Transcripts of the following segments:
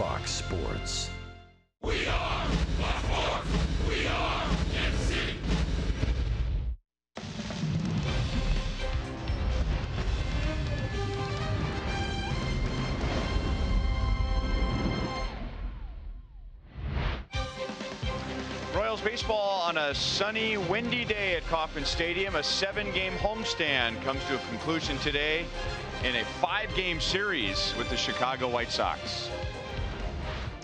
Fox Sports. We are the Force. We are MC. Royals baseball on a sunny, windy day at Kauffman Stadium. A 7-game homestand comes to a conclusion today in a 5-game series with the Chicago White Sox.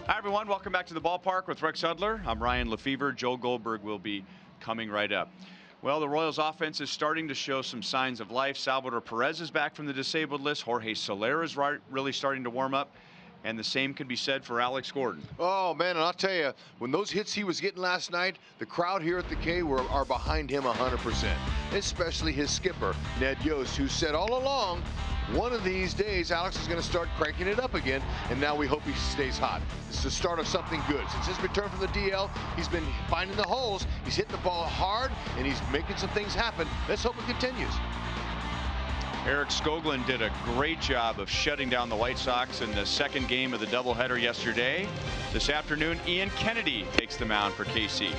Hi, everyone. Welcome back to the ballpark with Rex Hudler. I'm Ryan Lefevre. Joe Goldberg will be coming right up. Well, the Royals offense is starting to show some signs of life. Salvador Perez is back from the disabled list. Jorge Soler is really starting to warm up. And the same could be said for Alex Gordon. Oh, man, and I'll tell you, when those hits he was getting last night, the crowd here at the K are behind him 100%, especially his skipper, Ned Yost, who said all along, one of these days, Alex is going to start cranking it up again, and now we hope he stays hot. This is the start of something good. Since his return from the DL, he's been finding the holes, he's hitting the ball hard, and he's making some things happen. Let's hope it continues. Eric Skoglund did a great job of shutting down the White Sox in the second game of the doubleheader yesterday. This afternoon, Ian Kennedy takes the mound for KC.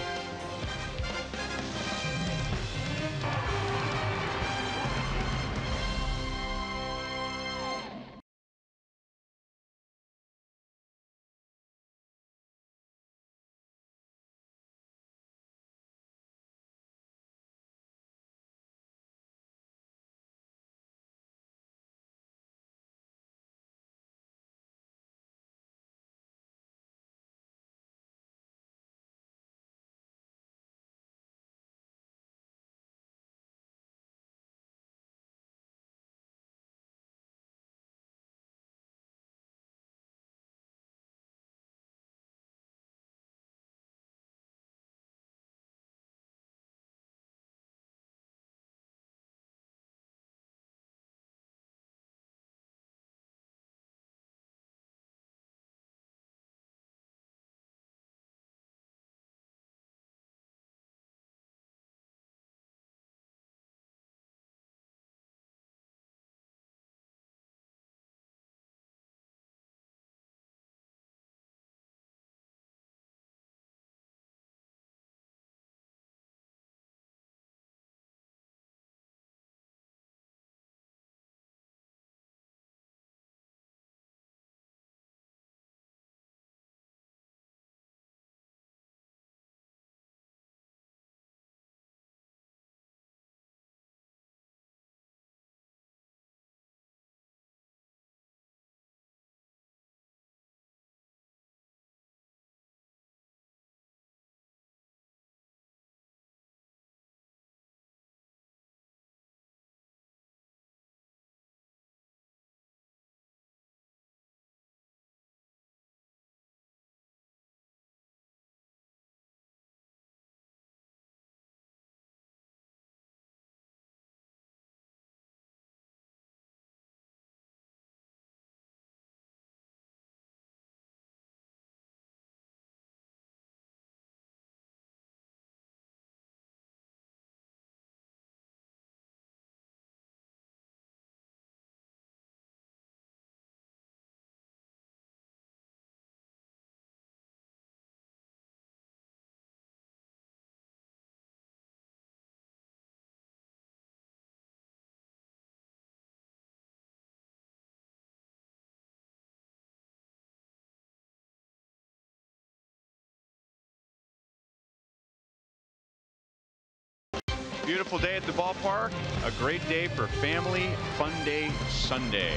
Beautiful day at the ballpark. A great day for family fun day Sunday.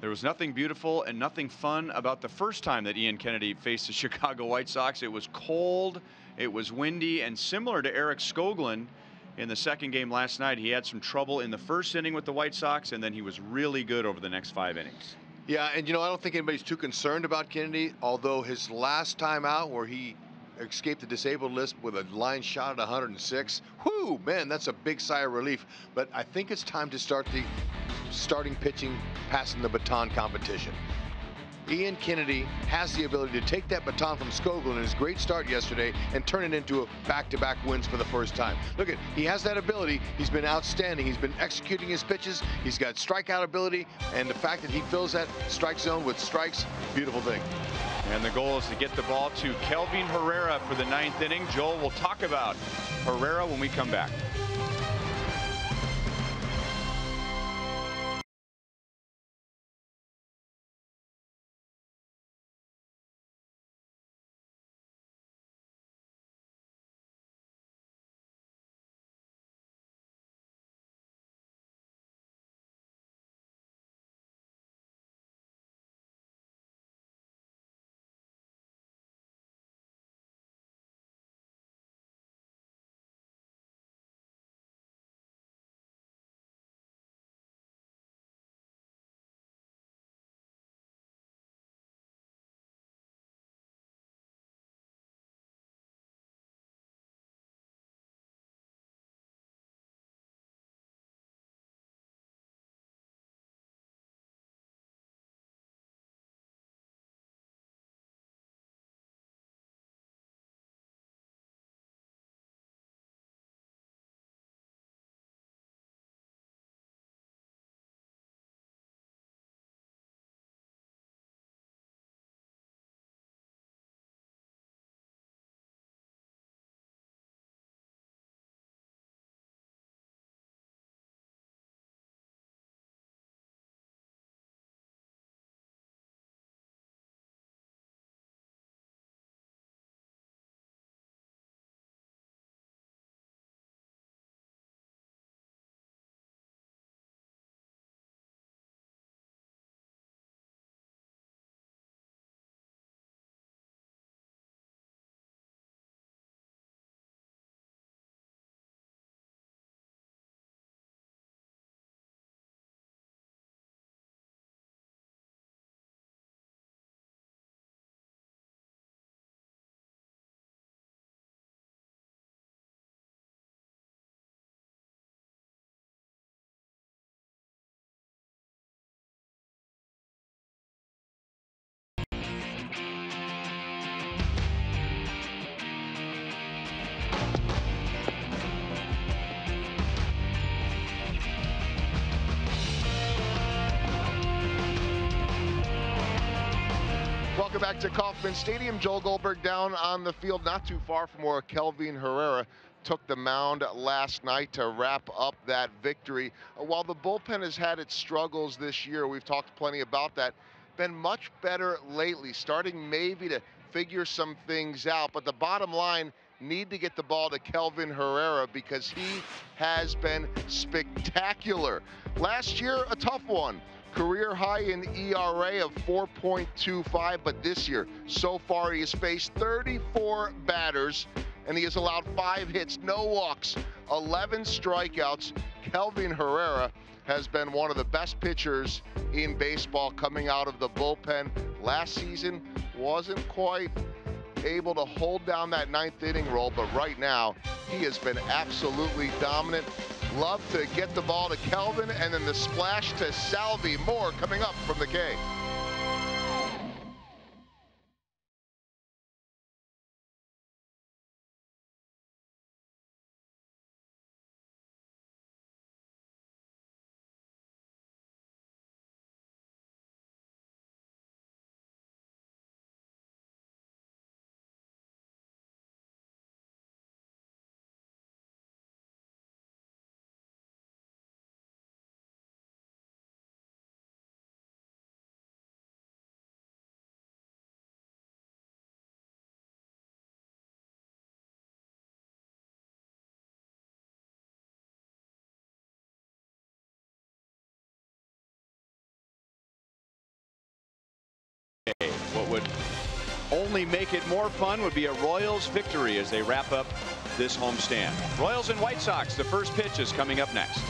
There was nothing beautiful and nothing fun about the first time that Ian Kennedy faced the Chicago White Sox. It was cold, it was windy, and similar to Eric Skoglund in the second game last night, he had some trouble in the first inning with the White Sox, and then he was really good over the next 5 innings. Yeah, and you know, I don't think anybody's too concerned about Kennedy, although his last time out where he escaped the disabled list with a line shot at 106. Whoo, man, that's a big sigh of relief. But I think it's time to start the starting pitching, passing the baton competition. Ian Kennedy has the ability to take that baton from Skogel in his great start yesterday and turn it into a back-to-back wins for the first time. Look at, he has that ability. He's been outstanding. He's been executing his pitches. He's got strikeout ability, and the fact that he fills that strike zone with strikes, beautiful thing. And the goal is to get the ball to Kelvin Herrera for the 9th inning. Joel will talk about Herrera when we come back. Welcome back to Kauffman Stadium. Joel Goldberg down on the field, not too far from where Kelvin Herrera took the mound last night to wrap up that victory. While the bullpen has had its struggles this year, we've talked plenty about that, been much better lately, starting maybe to figure some things out. But the bottom line, need to get the ball to Kelvin Herrera because he has been spectacular. Last year, a tough one. Career high in ERA of 4.25, but this year, so far, he has faced 34 batters, and he has allowed 5 hits, no walks, 11 strikeouts. Kelvin Herrera has been one of the best pitchers in baseball coming out of the bullpen. Last season, wasn't quite able to hold down that 9th inning role, but right now, he has been absolutely dominant. Love to get the ball to Kelvin, and then the splash to Salvi. More coming up from the K. What would only make it more fun would be a Royals victory as they wrap up this homestand. Royals and White Sox, the first pitch is coming up next.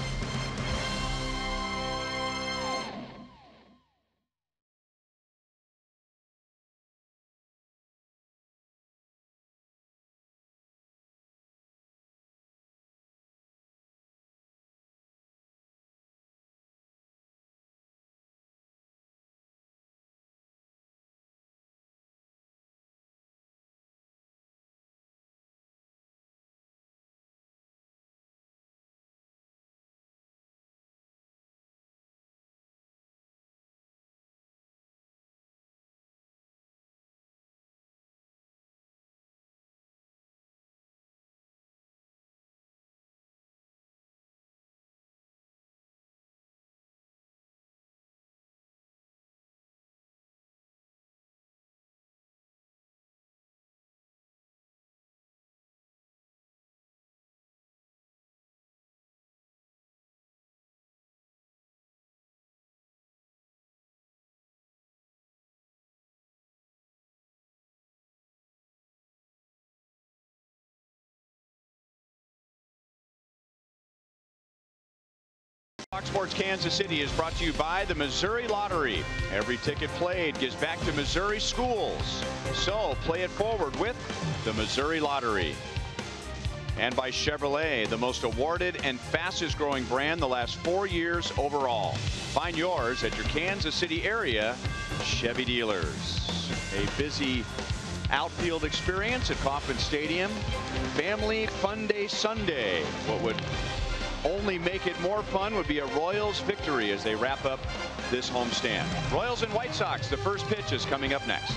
Fox Sports Kansas City is brought to you by the Missouri Lottery. Every ticket played gives back to Missouri schools. So play it forward with the Missouri Lottery. And by Chevrolet, the most awarded and fastest growing brand the last 4 years overall. Find yours at your Kansas City area Chevy dealers. A busy outfield experience at Kauffman Stadium. Family Fun Day Sunday. What would only make it more fun would be a Royals victory as they wrap up this homestand. Royals and White Sox, the first pitch is coming up next.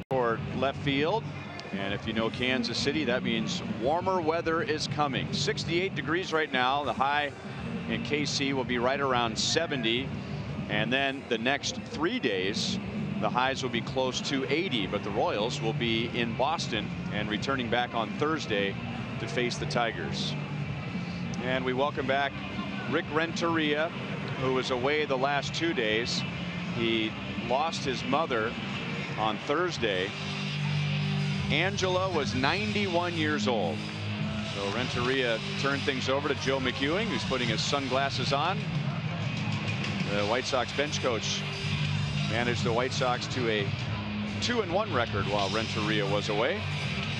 For left field, and if you know Kansas City, that means warmer weather is coming. 68 degrees right now. The high in KC will be right around 70, and then the next 3 days the highs will be close to 80, but the Royals will be in Boston and returning back on Thursday to face the Tigers. And we welcome back Rick Renteria, who was away the last 2 days. He lost his mother on Thursday. Angela was 91 years old. So Renteria turned things over to Joe McEwing, who's putting his sunglasses on. The White Sox bench coach managed the White Sox to a 2-1 record while Renteria was away.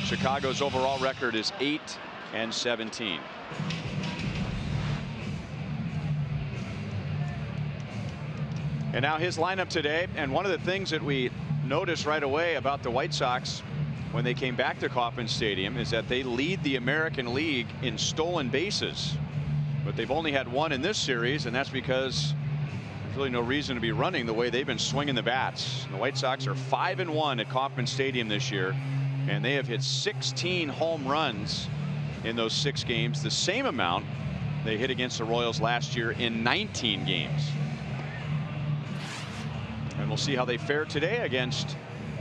Chicago's overall record is 8-17. And now his lineup today, and one of the things that we noticed right away about the White Sox when they came back to Kauffman Stadium is that they lead the American League in stolen bases, but they've only had one in this series, and that's because there's really no reason to be running the way they've been swinging the bats. The White Sox are 5-1 at Kauffman Stadium this year, and they have hit 16 home runs in those 6 games, the same amount they hit against the Royals last year in 19 games. And we'll see how they fare today against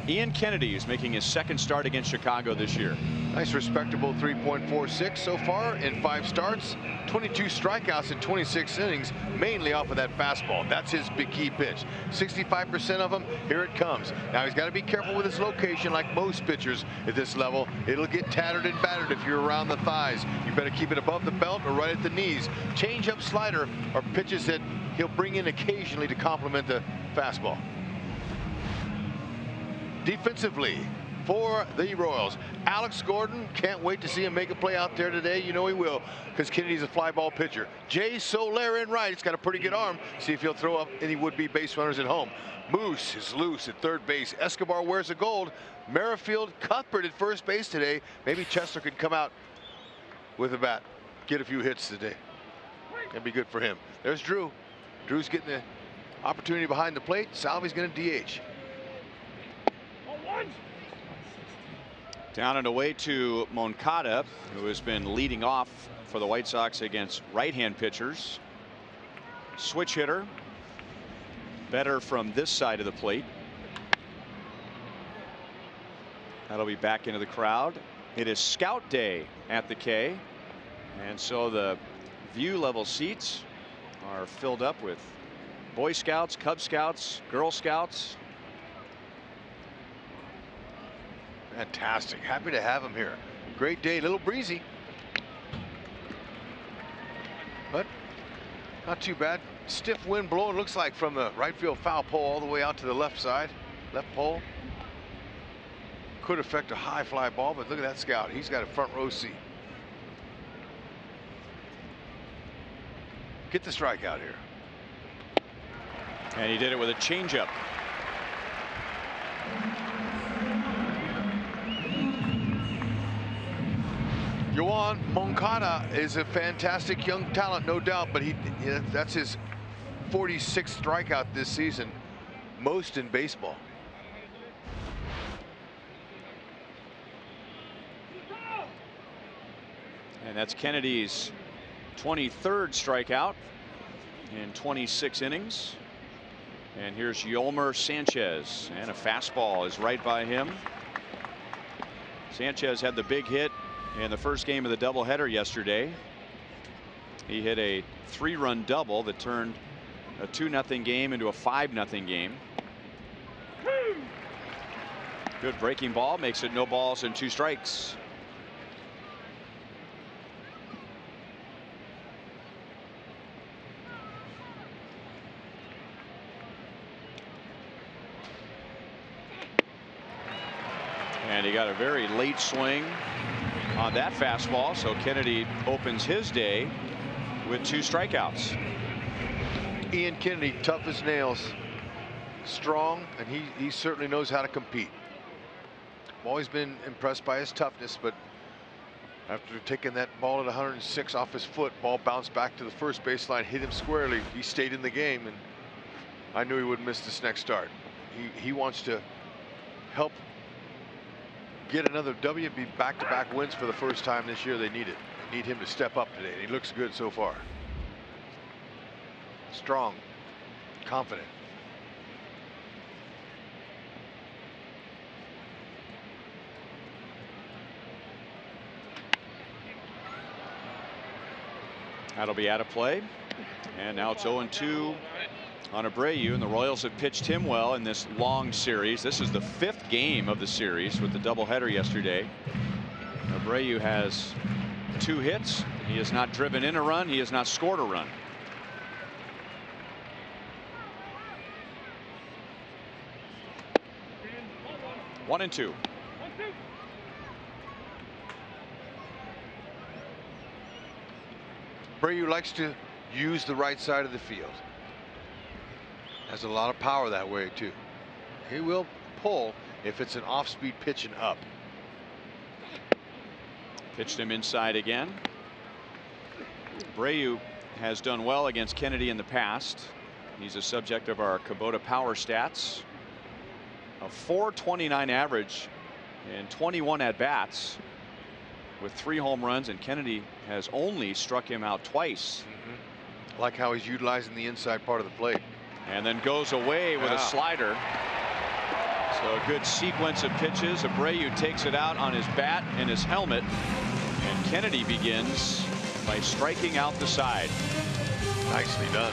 Ian Kennedy, who's making his second start against Chicago this year. Nice respectable 3.46 so far in 5 starts. 22 strikeouts in 26 innings, mainly off of that fastball. That's his big key pitch. 65% of them, here it comes. Now he's got to be careful with his location, like most pitchers at this level. It'll get tattered and battered if you're around the thighs. You better keep it above the belt or right at the knees. Change up, slider are pitches that he'll bring in occasionally to complement the fastball. Defensively, for the Royals. Alex Gordon, can't wait to see him make a play out there today. You know he will, because Kennedy's a fly ball pitcher. Jay Soler in right. He's got a pretty good arm. See if he'll throw up any would-be base runners at home. Moose is loose at third base. Escobar wears the gold. Merrifield, Cuthbert at first base today. Maybe Chester could come out with a bat, get a few hits today. That'd be good for him. There's Drew. Drew's getting the opportunity behind the plate. Salvi's going to DH. Down and away to Moncada, who has been leading off for the White Sox against right-hand pitchers. Switch hitter. Better from this side of the plate. That'll be back into the crowd. It is Scout Day at the K, and so the view level seats are filled up with Boy Scouts, Cub Scouts, Girl Scouts. Fantastic. Happy to have him here. Great day. A little breezy, but not too bad. Stiff wind blowing, looks like, from the right field foul pole all the way out to the left side. Left pole. Could affect a high fly ball, but look at that scout. He's got a front row seat. Get the strikeout here. And he did it with a changeup. Yoan Moncada is a fantastic young talent, no doubt, but that's his 46th strikeout this season, most in baseball. And that's Kennedy's 23rd strikeout in 26 innings. And here's Yolmer Sanchez, and a fastball is right by him. Sanchez had the big hit in the first game of the doubleheader yesterday. He hit a 3-run double that turned a 2-0 game into a 5-0 game. Good breaking ball, makes it no balls and 2 strikes. And he got a very late swing on that fastball, so Kennedy opens his day with 2 strikeouts. Ian Kennedy, tough as nails, strong, and he certainly knows how to compete. I've always been impressed by his toughness, but after taking that ball at 106 off his foot, ball bounced back to the first baseline, hit him squarely. He stayed in the game, and I knew he wouldn't miss this next start. He wants to help get another W and be back-to-back wins for the first time this year. They need it. They need him to step up today. He looks good so far. Strong, confident. That'll be out of play. And now it's 0-2 on Abreu, and the Royals have pitched him well in this long series. This is the 5th game of the series with the doubleheader yesterday. Abreu has 2 hits. He has not driven in a run. He has not scored a run. One and 2. Abreu likes to use the right side of the field. Has a lot of power that way too. He will pull if it's an off-speed pitch and up. Pitched him inside again. Abreu has done well against Kennedy in the past. He's a subject of our Kubota power stats. A .429 average in 21 at-bats with 3 home runs, and Kennedy has only struck him out twice. Like how he's utilizing the inside part of the plate. And then goes away with a slider. So a good sequence of pitches. Abreu takes it out on his bat and his helmet, and Kennedy begins by striking out the side. Nicely done.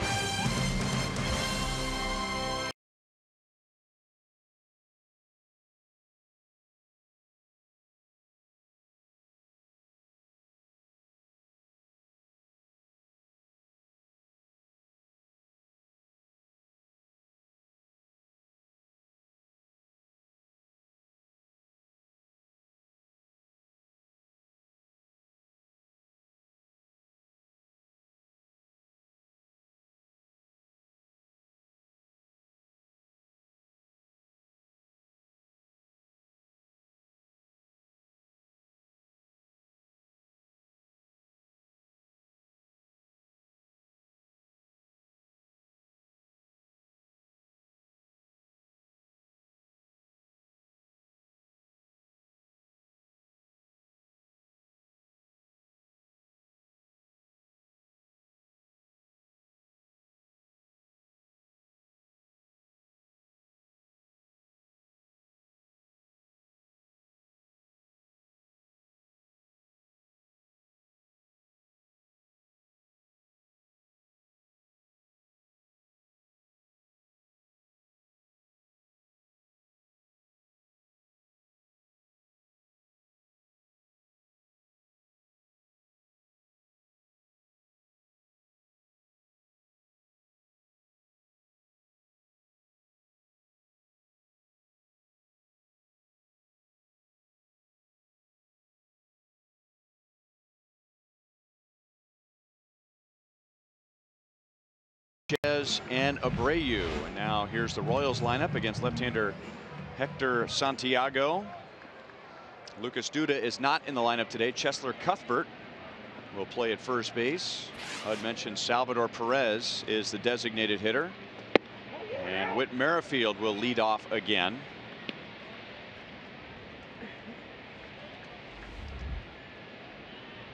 Sanchez and Abreu. And now here's the Royals lineup against left-hander Hector Santiago. Lucas Duda is not in the lineup today. Cheslor Cuthbert will play at first base. I'd mentioned Salvador Perez is the designated hitter. And Whit Merrifield will lead off again.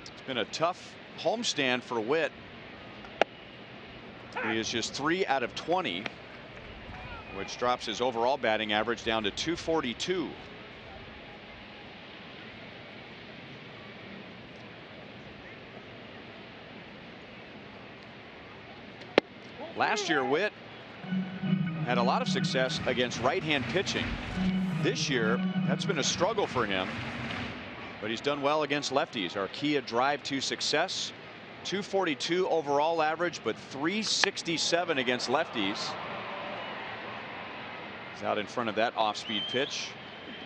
It's been a tough homestand for Whit. He is just 3 out of 20, which drops his overall batting average down to 242. Last year, Whit had a lot of success against right-hand pitching. This year, that's been a struggle for him, but he's done well against lefties. Our Kia drive to success. 242 overall average, but 367 against lefties. He's out in front of that off-speed pitch.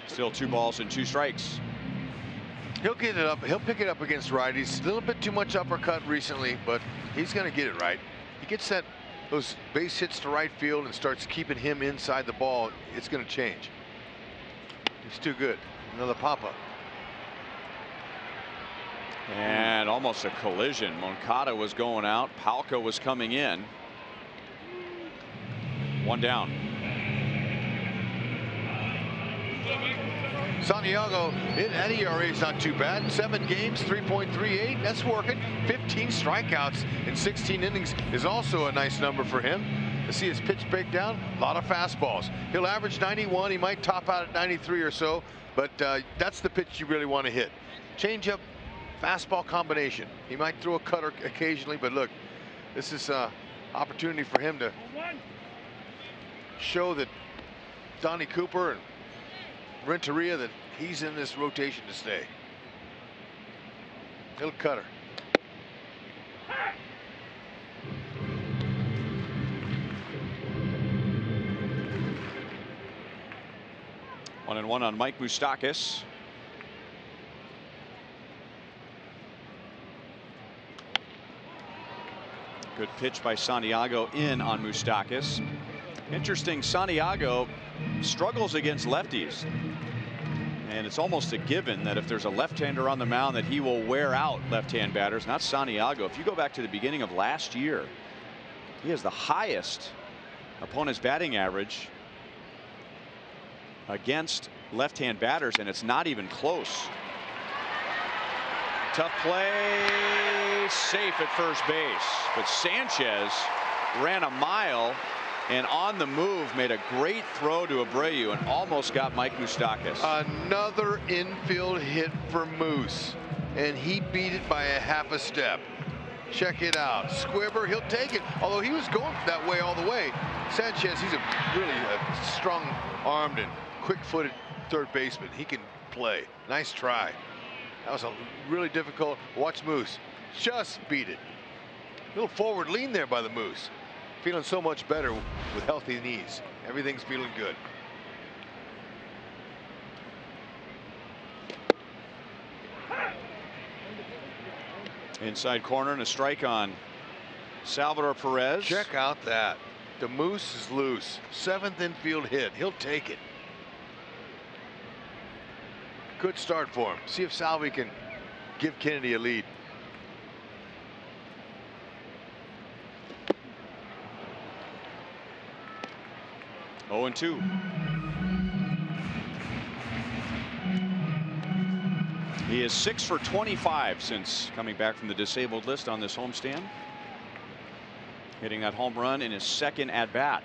Still 2 balls and 2 strikes. He'll get it up. He'll pick it up against righties. A little bit too much uppercut recently, but he's going to get it right. He gets those base hits to right field and starts keeping him inside the ball. It's going to change. He's too good. Another pop-up. And almost a collision. Moncada was going out. Palka was coming in. 1 down. Santiago, that ERA is not too bad. 7 games, 3.38. That's working. 15 strikeouts in 16 innings is also a nice number for him. To see his pitch breakdown, a lot of fastballs. He'll average 91. He might top out at 93 or so, but that's the pitch you really want to hit. Changeup, fastball combination. He might throw a cutter occasionally, but look, this is an opportunity for him to show that Donnie Cooper and Renteria that he's in this rotation to stay. Little cutter. One and one on Mike Moustakas. Good pitch by Santiago in on Moustakas. Interesting, Santiago struggles against lefties. And it's almost a given that if there's a left-hander on the mound that he will wear out left-hand batters. Not Santiago. If you go back to the beginning of last year, he has the highest opponent's batting average against left-hand batters, and it's not even close. Tough play, safe at first base, but Sanchez ran a mile and on the move made a great throw to Abreu and almost got Mike Moustakas. Another infield hit for Moose, and he beat it by a half a step. Check it out. Squibber, he'll take it. Although he was going that way all the way. Sanchez, he's really a strong-armed and quick-footed third baseman. He can play. Nice try. That was a really difficult. Watch Moose. Just beat it. A little forward lean there by the Moose. Feeling so much better with healthy knees. Everything's feeling good. Inside corner and a strike on Salvador Perez. Check out that. The Moose is loose. 7th infield hit. He'll take it. Good start for him. See if Salvi can give Kennedy a lead. Oh, and 2. He is 6 for 25 since coming back from the disabled list on this homestand. Hitting that home run in his 2nd at bat.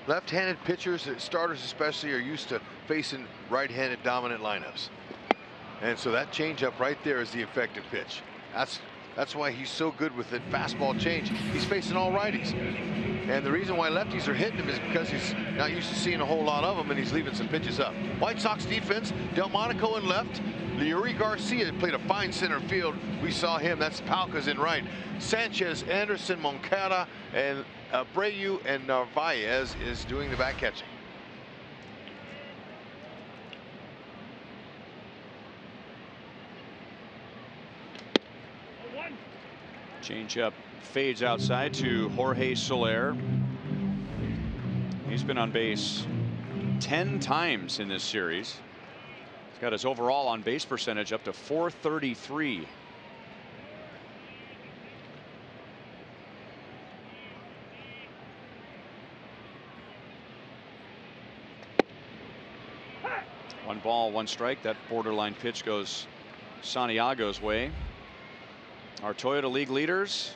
Left-handed pitchers, starters especially, are used to facing right-handed dominant lineups. And so that changeup right there is the effective pitch. That's why he's so good with the fastball change. He's facing all righties. And the reason why lefties are hitting him is because he's not used to seeing a whole lot of them, and he's leaving some pitches up. White Sox defense, Delmonico in left. Leury Garcia played a fine center field. We saw him. That's Palka's in right. Sanchez, Anderson, Moncada, and Abreu and Narvaez is doing the back catching. Change up fades outside to Jorge Soler. He's been on base 10 times in this series. He's got his overall on base percentage up to .433. One ball, one strike. That borderline pitch goes Santiago's way. Our Toyota League leaders.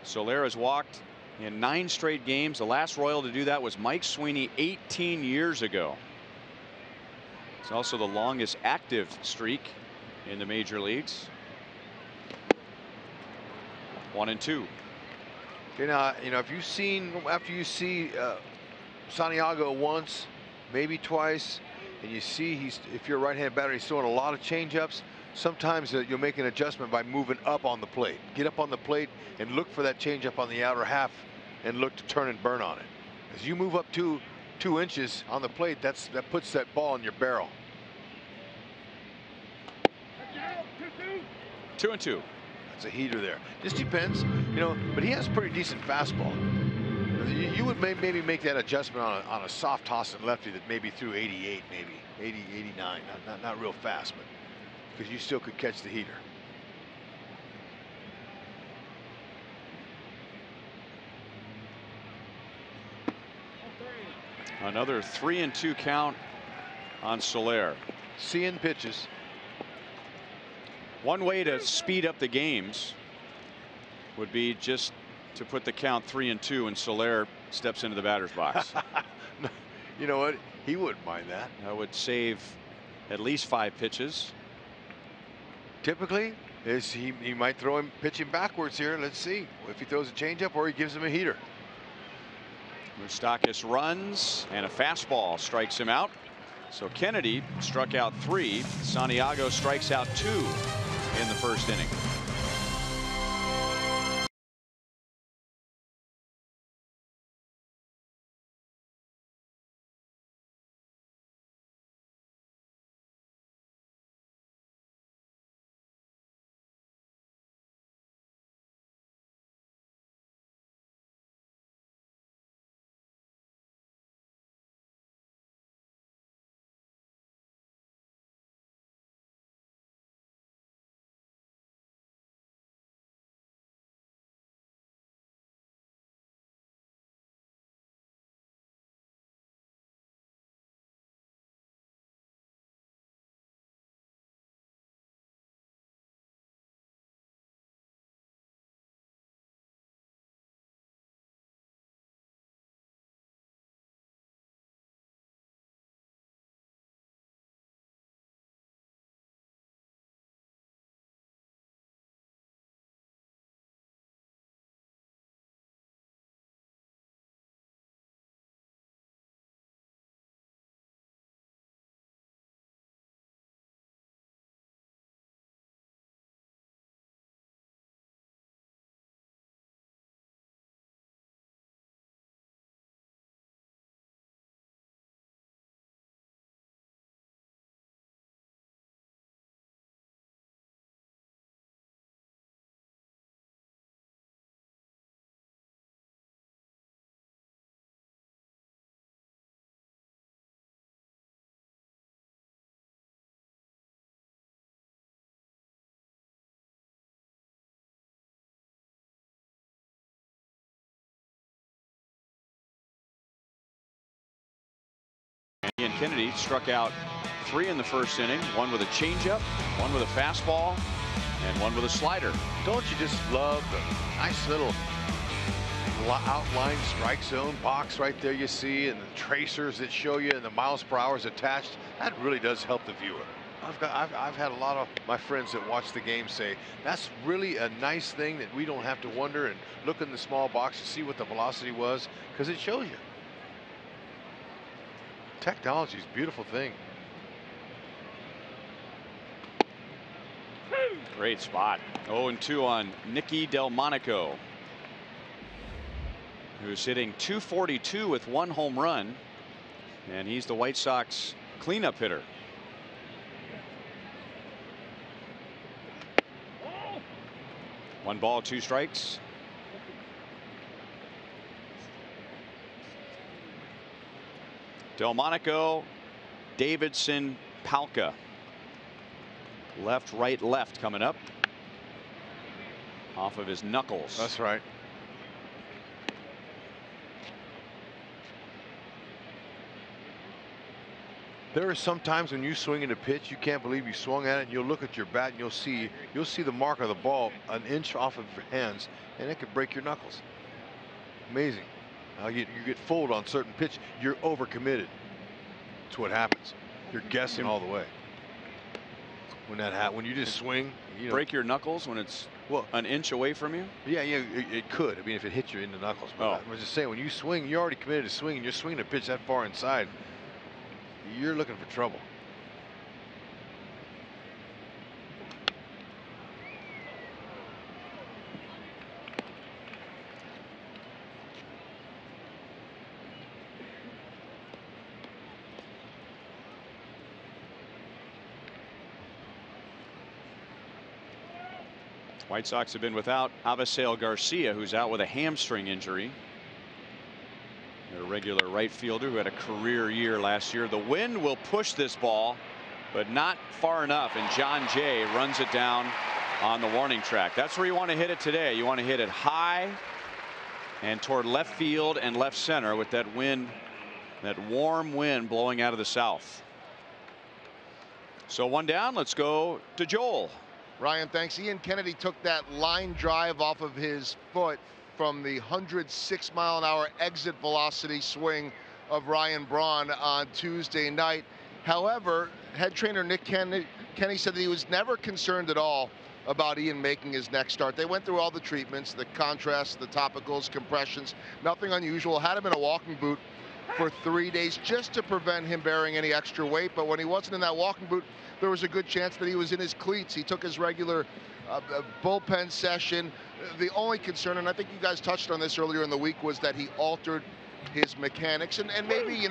Soler has walked in 9 straight games. The last Royal to do that was Mike Sweeney 18 years ago. It's also the longest active streak in the major leagues. 1-2. Okay, now, if you've seen, after you see Santiago once, maybe twice, and you see if you're a right-handed batter, he's throwing a lot of changeups. Sometimes you'll make an adjustment by moving up on the plate. Get up on the plate and look for that changeup on the outer half and look to turn and burn on it. As you move up 2 inches on the plate, that puts that ball in your barrel. 2-2. That's a heater there. Just depends, but he has a pretty decent fastball. You would maybe make that adjustment on a soft tossing lefty that maybe threw 88, maybe 80, 89, not real fast, but because you still could catch the heater. Another 3-2 count on Soler. Seeing pitches. One way to speed up the games would be just to put the count 3-2 and Soler steps into the batter's box. You know what? He wouldn't mind that. That would save at least 5 pitches. Typically, he might throw him pitching backwards here. Let's see if he throws a changeup or he gives him a heater. Moustakas runs and a fastball strikes him out. So Kennedy struck out 3. Santiago strikes out 2 in the first inning. And Kennedy struck out 3 in the first inning. 1 with a changeup, 1 with a fastball, and 1 with a slider. Don't you just love the nice little outline strike zone box right there you see, and the tracers that show you, and the miles per hour is attached? That really does help the viewer. I've had a lot of my friends that watch the game say that's really a nice thing that we don't have to wonder and look in the small box to see what the velocity was, because it shows you. Technology is a beautiful thing. Great spot. 0-2 on Nicky Delmonico, who's hitting .242 with 1 home run, and he's the White Sox cleanup hitter. 1 ball, 2 strikes. Delmonico, Davidson, Palka. Left, right, left coming up. Off of his knuckles. That's right. There are some times when you swing at a pitch, you can't believe you swung at it, and you'll look at your bat and you'll see the mark of the ball an inch off of your hands, and it could break your knuckles. Amazing. You get fooled on certain pitch. You're overcommitted. That's what happens. You're guessing all the way. When you just swing, break your knuckles when it's an inch away from you. Yeah, it could. I mean, if it hits you in the knuckles. But I was just saying, when you swing, you're already committed to swinging. You're swinging a pitch that far inside. You're looking for trouble. White Sox have been without Avisail Garcia, who's out with a hamstring injury. Their regular right fielder who had a career year last year. The wind will push this ball, but not far enough, and John Jay runs it down on the warning track. That's where you want to hit it today. You want to hit it high and toward left field and left center with that wind, that warm wind blowing out of the south. So 1 down. Let's go to Joel. Ryan, thanks. Ian Kennedy took that line drive off of his foot from the 106-mile-an-hour exit velocity swing of Ryan Braun on Tuesday night. However, head trainer Nick Kenny said that he was never concerned at all about Ian making his next start. They went through all the treatments, the contrast, the topicals, compressions, nothing unusual. Had him in a walking boot for 3 days just to prevent him bearing any extra weight. But when he wasn't in that walking boot, there was a good chance that he was in his cleats. He took his regular bullpen session. The only concern, and I think you guys touched on this earlier in the week, was that he altered his mechanics. And maybe,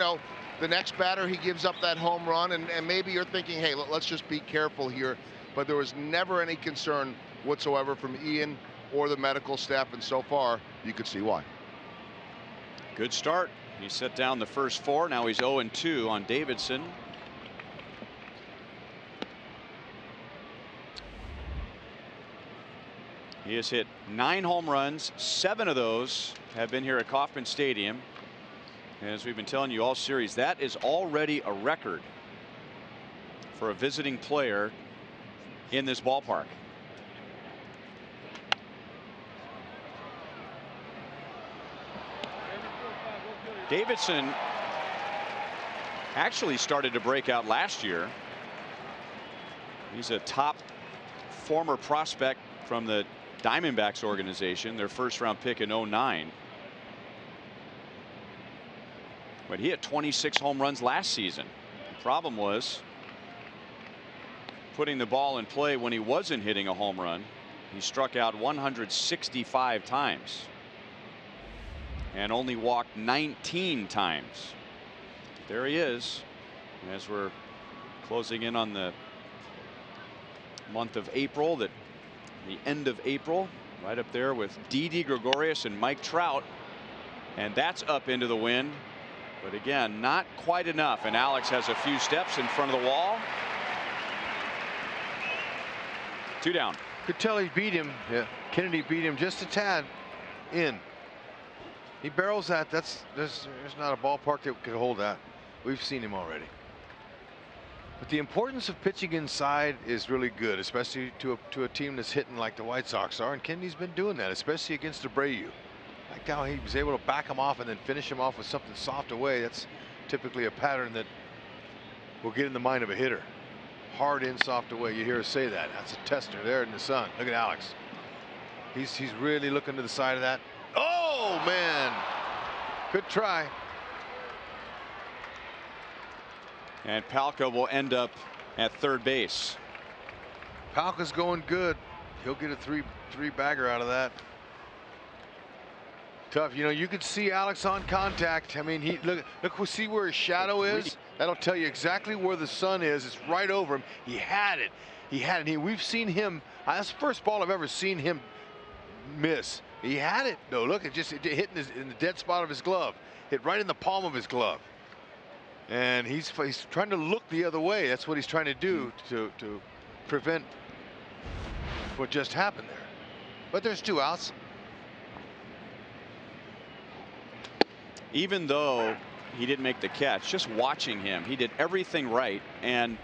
the next batter he gives up that home run, and maybe you're thinking, hey, let's just be careful here. But there was never any concern whatsoever from Ian or the medical staff, and so far you could see why. Good start. He set down the first 4. Now he's 0-2 on Davidson. He has hit 9 home runs. 7 of those have been here at Kauffman Stadium. And as we've been telling you all series, that is already a record for a visiting player in this ballpark. Davidson actually started to break out last year. He's a top former prospect from the Diamondbacks organization, their first-round pick in 09. But he had 26 home runs last season. The problem was putting the ball in play when he wasn't hitting a home run. He struck out 165 times and only walked 19 times. There he is, as we're closing in on the month of April, the end of April, right up there with Didi Gregorius and Mike Trout, and that's up into the wind, but again, not quite enough. And Alex has a few steps in front of the wall. 2 down. Could tell he beat him. Yeah, Kennedy beat him just a tad in. He barrels that. There's not a ballpark that could hold that. We've seen him already. But the importance of pitching inside is really good, especially to a team that's hitting like the White Sox are. And Kennedy's been doing that, especially against Abreu. Like how he was able to back him off and then finish him off with something soft away. That's typically a pattern that will get in the mind of a hitter. Hard in, soft away. You hear us say that. That's a tester there in the sun. Look at Alex. He's really looking to the side of that. Oh man, good try. And Palka will end up at third base. Palka's going good. He'll get a three bagger out of that. Tough. You could see Alex on contact. I mean, look, see where his shadow is. That'll tell you exactly where the sun is. It's right over him. He had it. We've seen him. That's the first ball I've ever seen him miss. He had it though. Look, it hit in the dead spot of his glove. Hit right in the palm of his glove. And he's trying to look the other way. That's what he's trying to do to prevent what just happened there. But there's 2 outs. Even though he didn't make the catch, just watching him, he did everything right. And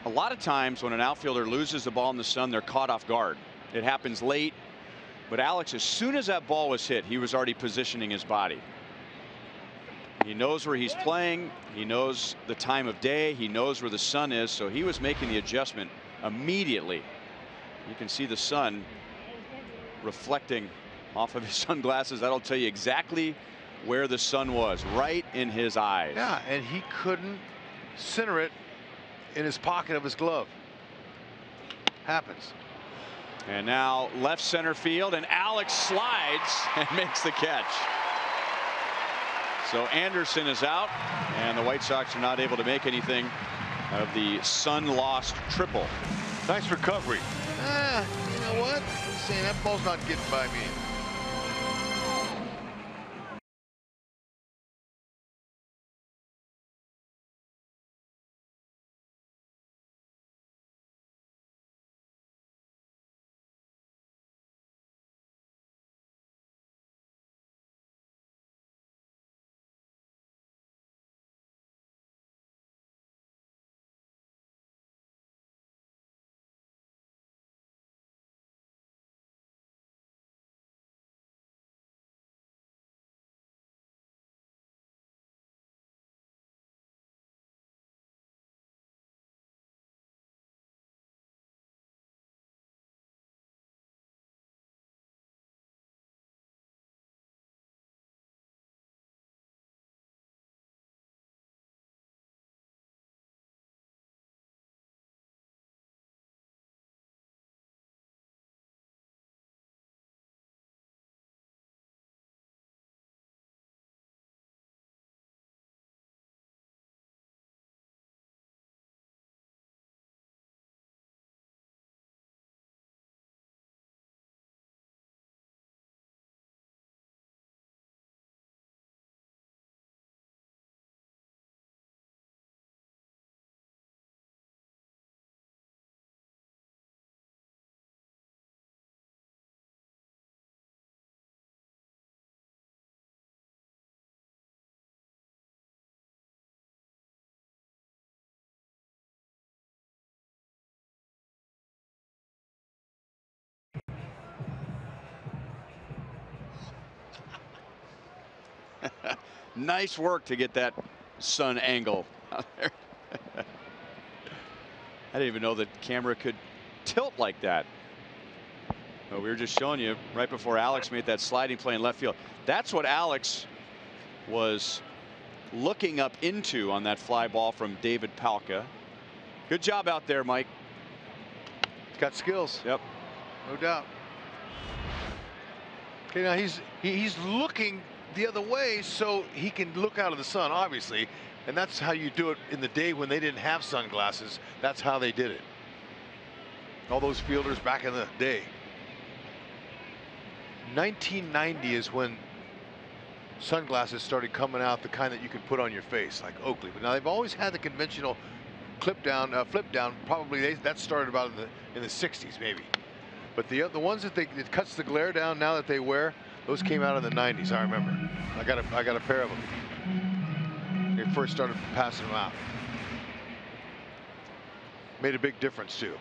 a lot of times when an outfielder loses the ball in the sun, they're caught off guard. It happens late. But Alex, as soon as that ball was hit, he was already positioning his body. He knows where he's playing. He knows the time of day. He knows where the sun is. So he was making the adjustment immediately. You can see the sun reflecting off of his sunglasses. That'll tell you exactly where the sun was, right in his eyes. Yeah, and he couldn't center it in his pocket of his glove. Happens. And now left center field, and Alex slides and makes the catch. So Anderson is out, and the White Sox are not able to make anything of the sun-lost triple. Nice recovery. You know what? I'm saying that ball's not getting by me. Nice work to get that sun angle out there. I didn't even know the camera could tilt like that. But we were just showing you right before Alex made that sliding play in left field. That's what Alex was looking up into on that fly ball from David Palka. Good job out there, Mike. He's got skills. Yep. No doubt. Okay, now he's looking the other way so he can look out of the sun, obviously, and that's how you do it in the day when they didn't have sunglasses. That's how they did it. All those fielders back in the day. 1990 is when sunglasses started coming out, the kind that you could put on your face, like Oakley. But now they've always had the conventional flip down. Probably that started about in the 60s, maybe. But the ones that it cuts the glare down now that they wear, those came out in the 90s. I remember. I got a pair of them. They first started passing them out. Made a big difference too.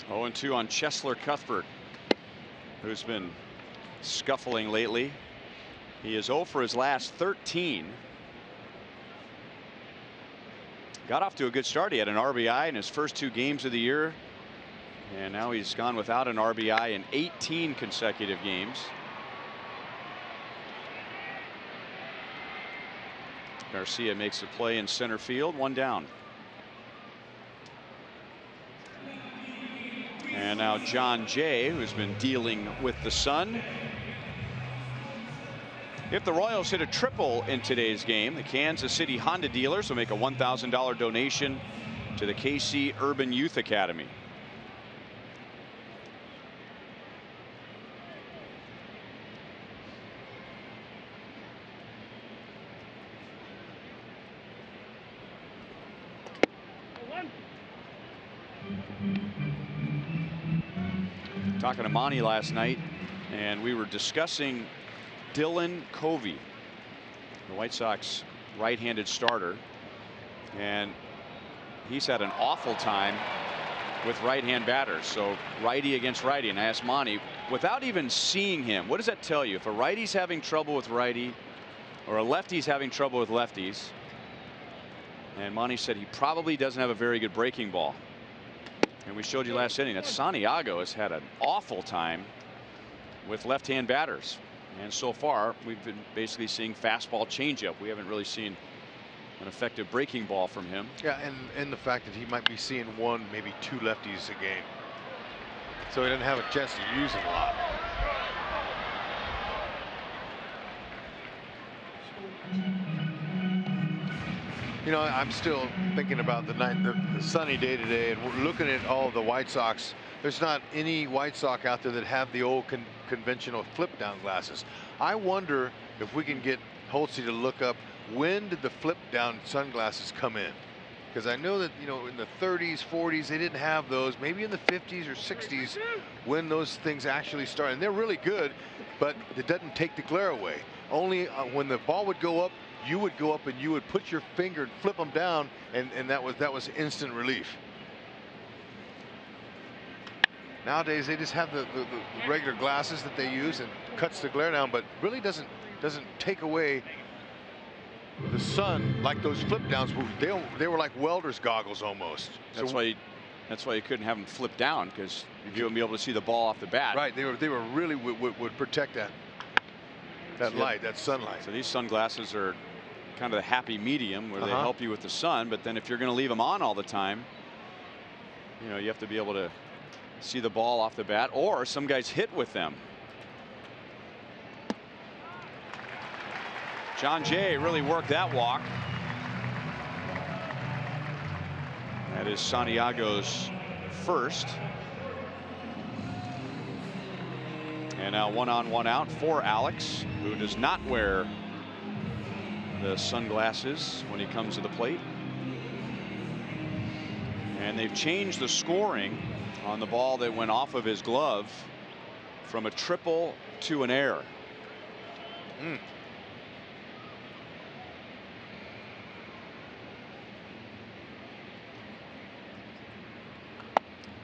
Oh, 2 on Chesler Cuthbert, who's been scuffling lately. He is 0 for his last 13. Got off to a good start. He had an RBI in his first 2 games of the year. And now he's gone without an RBI in 18 consecutive games. Garcia makes a play in center field, 1 down. And now John Jay, who's been dealing with the sun. If the Royals hit a triple in today's game, the Kansas City Honda dealers will make a $1,000 donation to the KC Urban Youth Academy. Talking to Monty last night, and we were discussing Dylan Covey, the White Sox right-handed starter, and he's had an awful time with right-hand batters. So righty against righty. And I asked Monty, without even seeing him, what does that tell you? If a righty's having trouble with righty or a lefty's having trouble with lefties? And Monty said he probably doesn't have a very good breaking ball. And we showed you last inning that Santiago has had an awful time with left-hand batters. And so far, we've been basically seeing fastball changeup. We haven't really seen an effective breaking ball from him. Yeah, and the fact that he might be seeing one, maybe two lefties a game. So he doesn't have a chance to use them a lot. You know, I'm still thinking about the sunny day today, and we're looking at all the White Sox. There's not any White Sox out there that have the old conventional flip down glasses. I wonder if we can get Holtzy to look up, when did the flip down sunglasses come in? Because I know that, you know, in the 30s, 40s, they didn't have those. Maybe in the 50s or 60s, when those things actually started. And they're really good, but it doesn't take the glare away. Only when the ball would go up, you would go up and you would put your finger and flip them down, and that was instant relief. Nowadays they just have the regular glasses that they use and cuts the glare down, but really doesn't take away the sun like those flip downs. They were like welder's goggles almost. That's why you couldn't have them flip down, because you wouldn't be able to see the ball off the bat. Right. They were really would protect that light, that sunlight. So these sunglasses are kind of the happy medium where they help you with the sun, but then if you're going to leave them on all the time, you know, you have to be able to see the ball off the bat, or some guys hit with them. John Jay really worked that walk. That is Santiago's first. And now 1 on 1 out for Alex, who does not wear the sunglasses when he comes to the plate. And they've changed the scoring on the ball that went off of his glove from a triple to an error.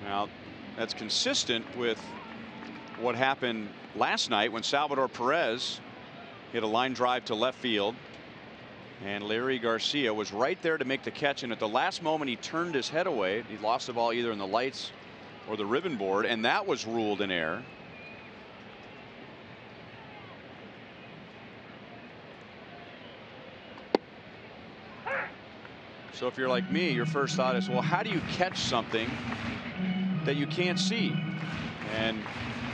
Now, that's consistent with what happened last night when Salvador Perez hit a line drive to left field, and Larry Garcia was right there to make the catch, and at the last moment he turned his head away. He lost the ball either in the lights or the ribbon board, and that was ruled an error. So if you're like me, your first thought is, well, how do you catch something that you can't see? And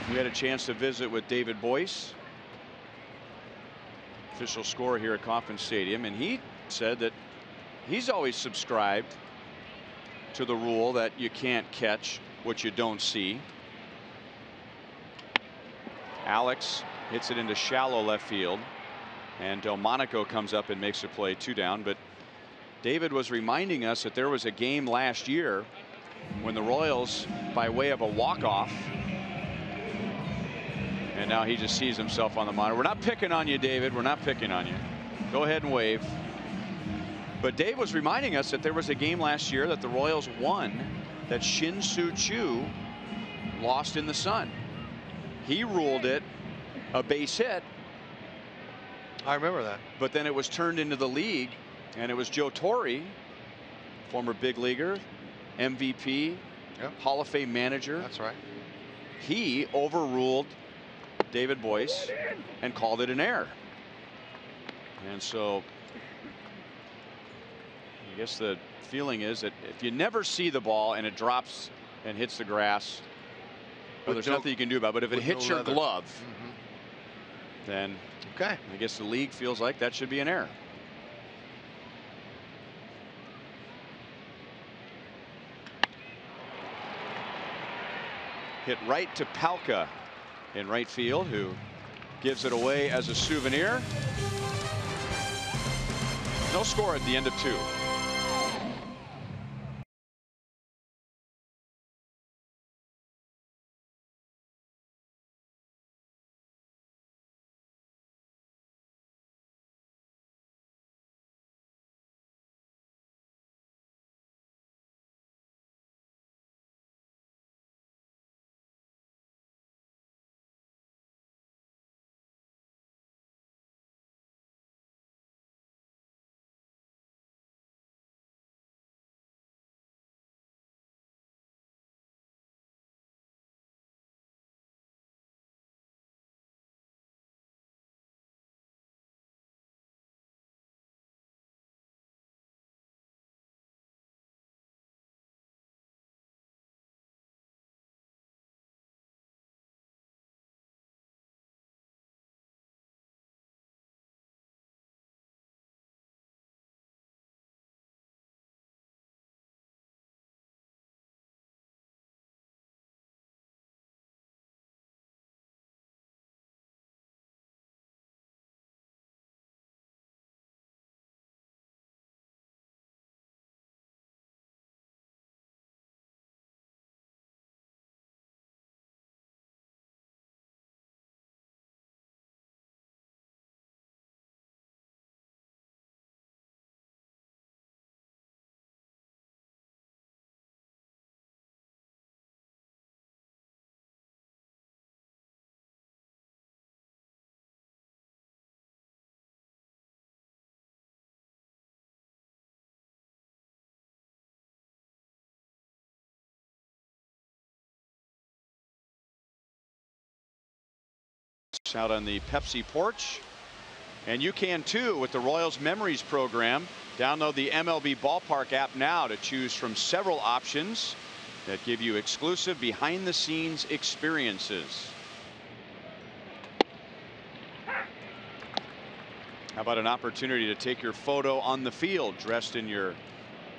we had a chance to visit with David Boyce, official scorer here at Kauffman Stadium, and he said that he's always subscribed to the rule that you can't catch what you don't see. Alex hits it into shallow left field, and Delmonico comes up and makes a play, 2 down. But David was reminding us that there was a game last year when the Royals, by way of a walk-off, and now he just sees himself on the monitor. We're not picking on you, David. We're not picking on you. Go ahead and wave. But Dave was reminding us that there was a game last year that the Royals won that Shin Soo Choo lost in the sun. He ruled it a base hit. I remember that. But then it was turned into the league, and it was Joe Torre, former big leaguer, MVP, Hall of Fame manager. That's right. He overruled David Boyce and called it an error. And so I guess the feeling is that if you never see the ball and it drops and hits the grass, well, there's nothing you can do about it. But if it hits your glove, then I guess the league feels like that should be an error. hit right to Palka in right field, who gives it away as a souvenir. No score at the end of 2. Out on the Pepsi porch, and you can too with the Royals Memories program. Download the MLB Ballpark app now to choose from several options that give you exclusive behind-the-scenes experiences. How about an opportunity to take your photo on the field dressed in your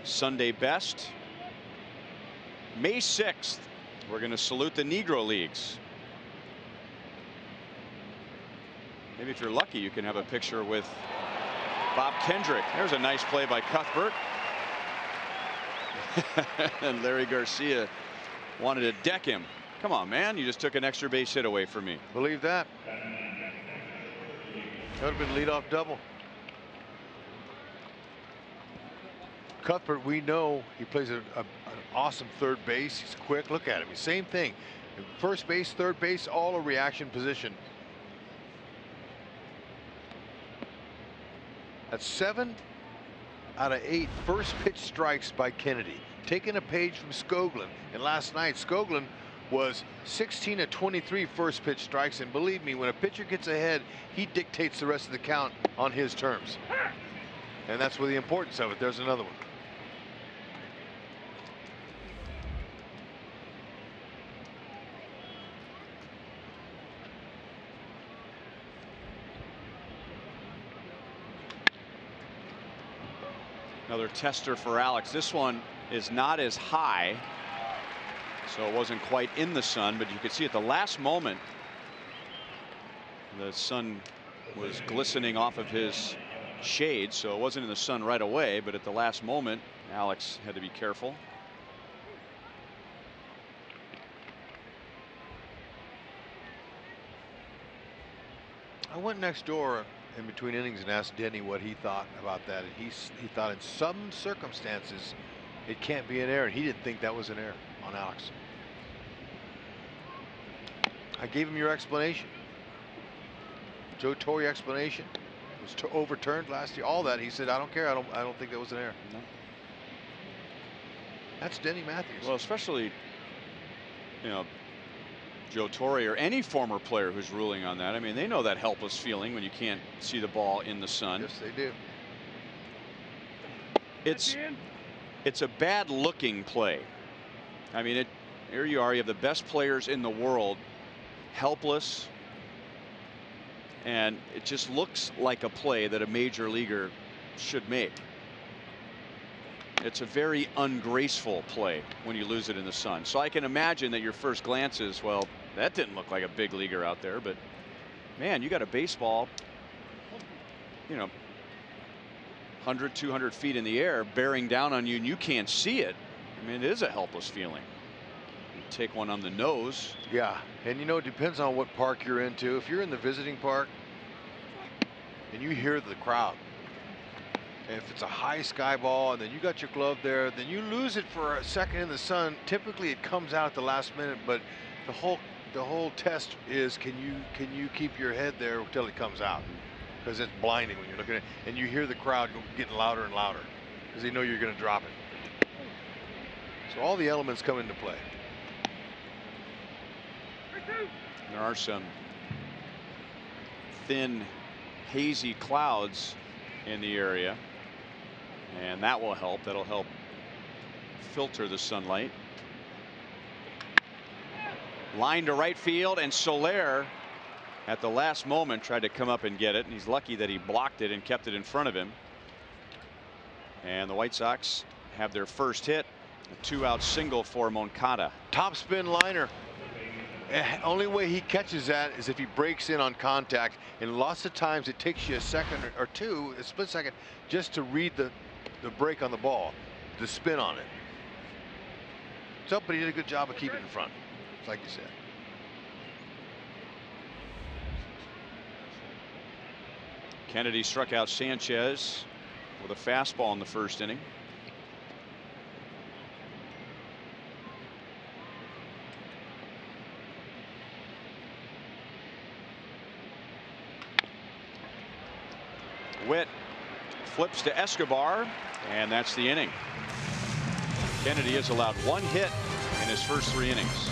Sunday best? May 6th, we're going to salute the Negro Leagues. Maybe if you're lucky, you can have a picture with Bob Kendrick. There's a nice play by Cuthbert. And Larry Garcia wanted to deck him. Come on, man. You just took an extra base hit away from me. Believe that. That would have been leadoff double. Cuthbert, we know he plays an awesome third base. He's quick. Look at him. Same thing. First base, third base, all a reaction position. That's 7 out of 8 first pitch strikes by Kennedy. Taking a page from Skoglund. And last night, Skoglund was 16 of 23 first pitch strikes. And believe me, when a pitcher gets ahead, he dictates the rest of the count on his terms. And that's where the importance of it. There's another one. Another tester for Alex. This one is not as high, so it wasn't quite in the sun, but you could see at the last moment the sun was glistening off of his shade, so it wasn't in the sun right away, but at the last moment Alex had to be careful. I went next door in between innings and asked Denny what he thought about that, and he thought in some circumstances it can't be an error. He didn't think that was an error on Alex. I gave him your explanation. Joe Torre explanation was overturned last year. All that, he said, I don't care. I don't think that was an error. No. That's Denny Matthews. Well, especially, you know, Joe Torre or any former player who's ruling on that. I mean, they know that helpless feeling when you can't see the ball in the sun. Yes, they do. It's a bad looking play. I mean, here you are, you have the best players in the world helpless, and it just looks like a play that a major leaguer should make. It's a very ungraceful play when you lose it in the sun. So I can imagine that your first glance is, well, that didn't look like a big leaguer out there, but man, you got a baseball, you know, 100, 200 feet in the air bearing down on you and you can't see it. I mean, it is a helpless feeling. You take one on the nose. Yeah, and you know, it depends on what park you're into. If you're in the visiting park and you hear the crowd, and if it's a high sky ball and then you got your glove there, then you lose it for a second in the sun. Typically it comes out at the last minute, but the whole test is, can you keep your head there until it comes out? Because it's blinding when you're looking at it, and you hear the crowd getting louder and louder because they know you're going to drop it. So all the elements come into play. There are some thin, hazy clouds in the area, and that will help. That'll help filter the sunlight. Line to right field, and Soler at the last moment tried to come up and get it, and he's lucky that he blocked it and kept it in front of him. And the White Sox have their first hit, a 2-out single for Moncada. Top spin liner. Only way he catches that is if he breaks in on contact, and lots of times it takes you a second or two, a split second, just to read the break on the ball, the spin on it. So, but he did a good job of keeping it in front, like you said. Kennedy struck out Sanchez with a fastball in the first inning. Witt flips to Escobar, and that's the inning. Kennedy has allowed 1 hit in his first 3 innings.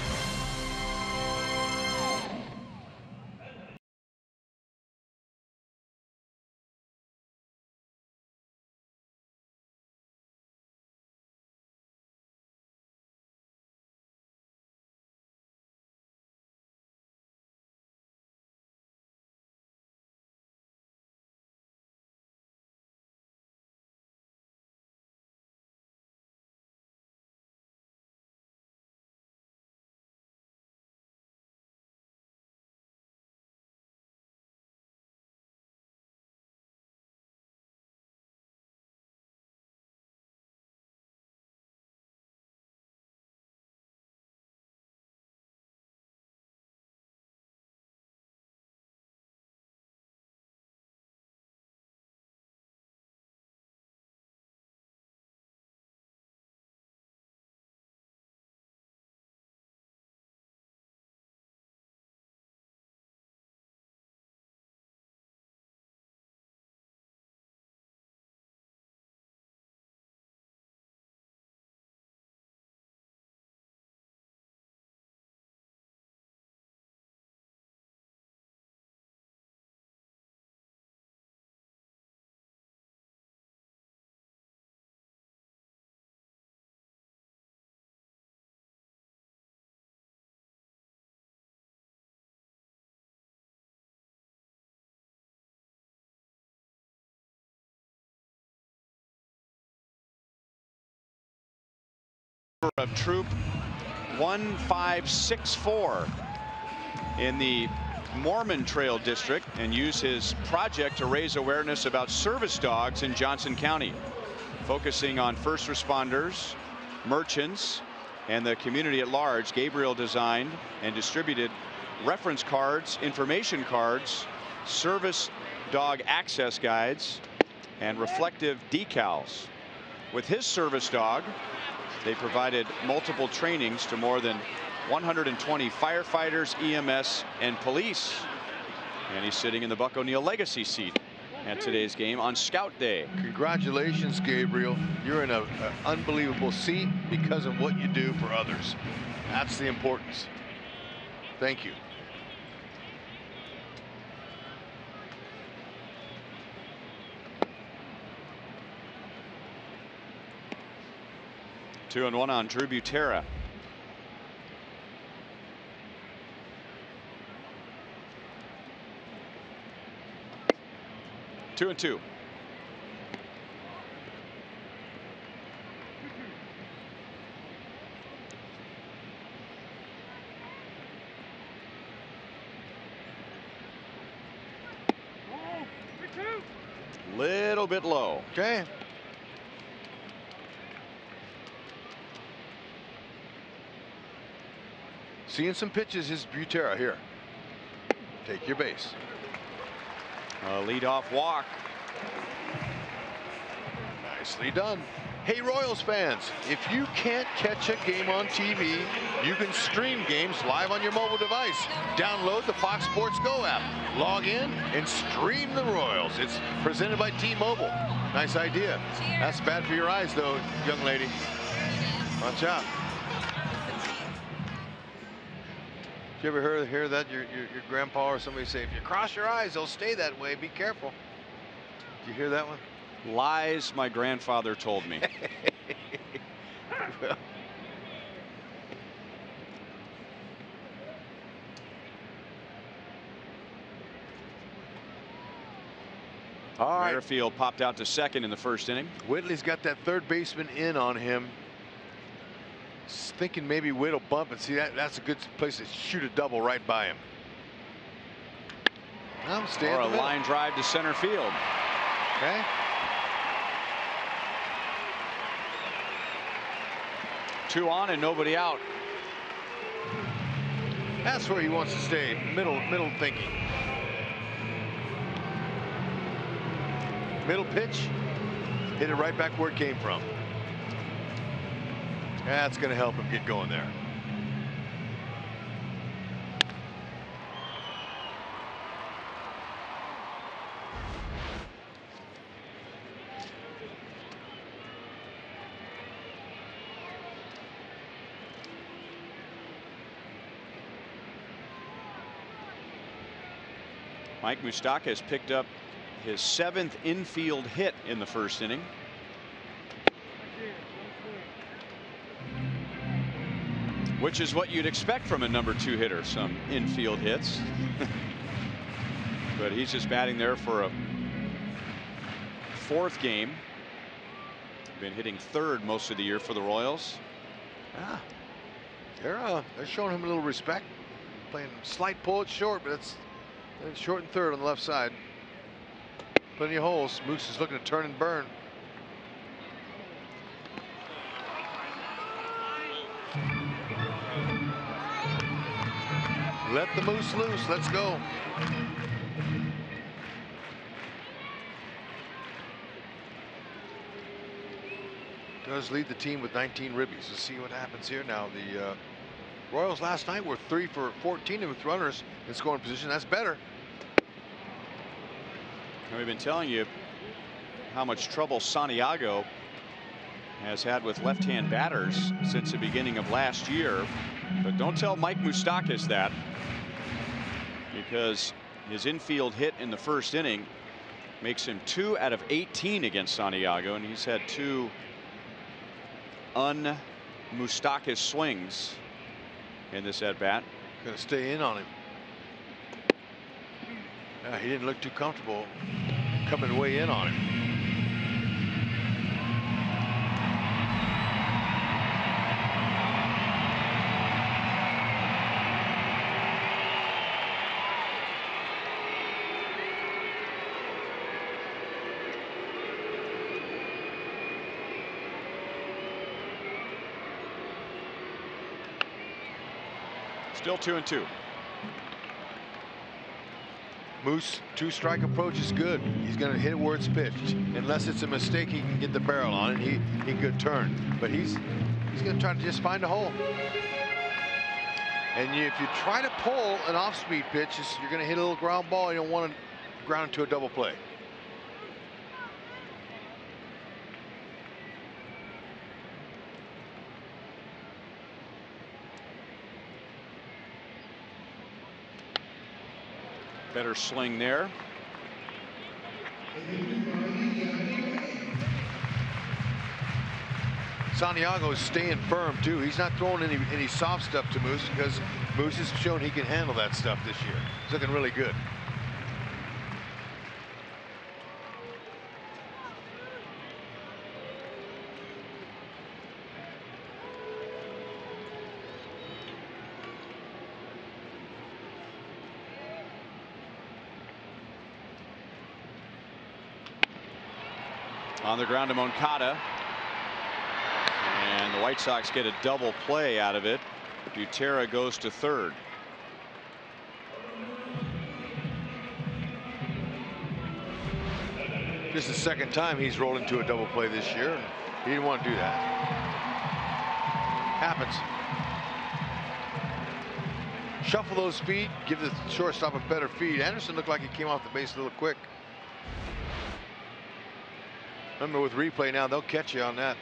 Of Troop 1564 in the Mormon Trail District, and use his project to raise awareness about service dogs in Johnson County, focusing on first responders, merchants, and the community at large. Gabriel designed and distributed reference cards, information cards, service dog access guides, and reflective decals. With his service dog, they provided multiple trainings to more than 120 firefighters, EMS, and police. And he's sitting in the Buck O'Neil Legacy seat at today's game on Scout Day. Congratulations, Gabriel. You're in an unbelievable seat because of what you do for others. That's the importance. Thank you. Two and one on Drew Butera. Two and two. Little bit low. Okay. Seeing some pitches is Butera here. Take your base. A leadoff walk. Nicely done. Hey, Royals fans, if you can't catch a game on TV, you can stream games live on your mobile device. Download the Fox Sports Go app. Log in and stream the Royals. It's presented by T-Mobile. Nice idea. That's bad for your eyes, though, young lady. Watch out. Did you ever hear that? Your grandpa or somebody say, if you cross your eyes, they'll stay that way. Be careful. Did you hear that one? Lies my grandfather told me. Well. All right. Merrifield popped out to second in the first inning. Whitley's got that third baseman in on him. Thinking maybe Whit will bump and see that's a good place to shoot a double right by him. I'm staying. Or a line drive to center field. Okay. Two on and nobody out. That's where he wants to stay. Middle thinking. Middle pitch. Hit it right back where it came from. That's going to help him get going there. Mike Moustakas picked up his 7th infield hit in the first inning. Which is what you'd expect from a #2 hitter, some infield hits. But he's just batting there for a 4th game. Been hitting 3rd most of the year for the Royals. Yeah. They're showing him a little respect. Playing slight pull at short, but it's short and 3rd on the left side. Plenty of holes. Moose is looking to turn and burn. Let the Moose loose. Let's go. Does lead the team with 19 ribbies. Let's see what happens here now. The Royals last night were 3 for 14 with runners in scoring position. That's better. We've been telling you how much trouble Santiago has had with left-hand batters since the beginning of last year. But don't tell Mike Moustakas that, because his infield hit in the first inning makes him 2 out of 18 against Santiago, and he's had 2 un-Moustakas swings in this at-bat. Gonna stay in on him. He didn't look too comfortable coming way in on him. Still 2-2. Moose 2-strike approach is good. He's going to hit it where it's pitched. Unless it's a mistake, he can get the barrel on it. He could turn, but he's going to try to just find a hole. And if you try to pull an off-speed pitch, you're going to hit a little ground ball. You don't want to ground into a double play. Better swing there. Santiago is staying firm too. He's not throwing any soft stuff to Moose, because Moose has shown he can handle that stuff this year. He's looking really good. On the ground to Moncada. And the White Sox get a double play out of it. Butera goes to third. This is the second time he's rolled into a double play this year, and he didn't want to do that. Happens. Shuffle those feet, give the shortstop a better feed. Anderson looked like he came off the base a little quick. Remember, with replay now, they'll catch you on that.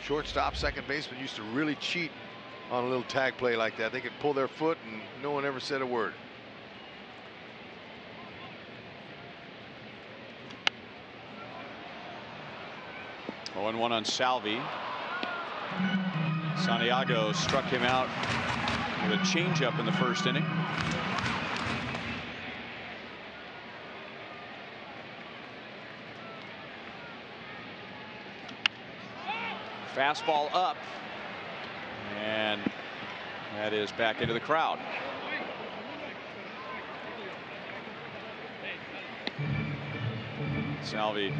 Shortstop, second baseman used to really cheat on a little tag play like that. They could pull their foot and no one ever said a word. Oh, 1-1 on Salvi. Santiago struck him out with a changeup in the first inning. Fastball up, and that is back into the crowd. Salvi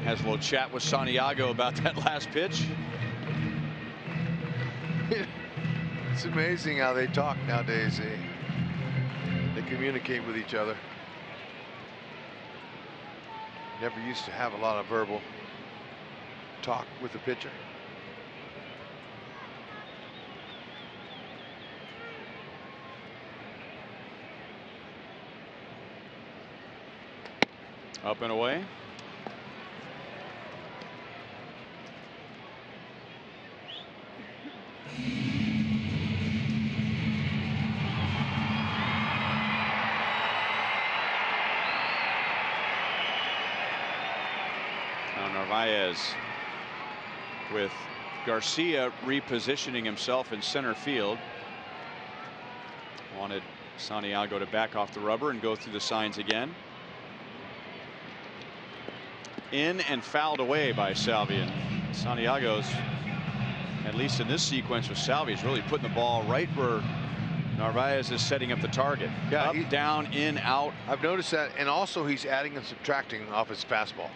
has a little chat with Santiago about that last pitch. It's amazing how they talk nowadays. They communicate with each other. Never used to have a lot of verbal talk with the pitcher. Up and away. Now Narvaez with Garcia repositioning himself in center field. Wanted Santiago to back off the rubber and go through the signs again. In and fouled away by Salvi. And Santiago's, at least in this sequence with Salvi, is really putting the ball right where Narvaez is setting up the target. Yeah, up, down, in, out. I've noticed that, and also he's adding and subtracting off his fastball,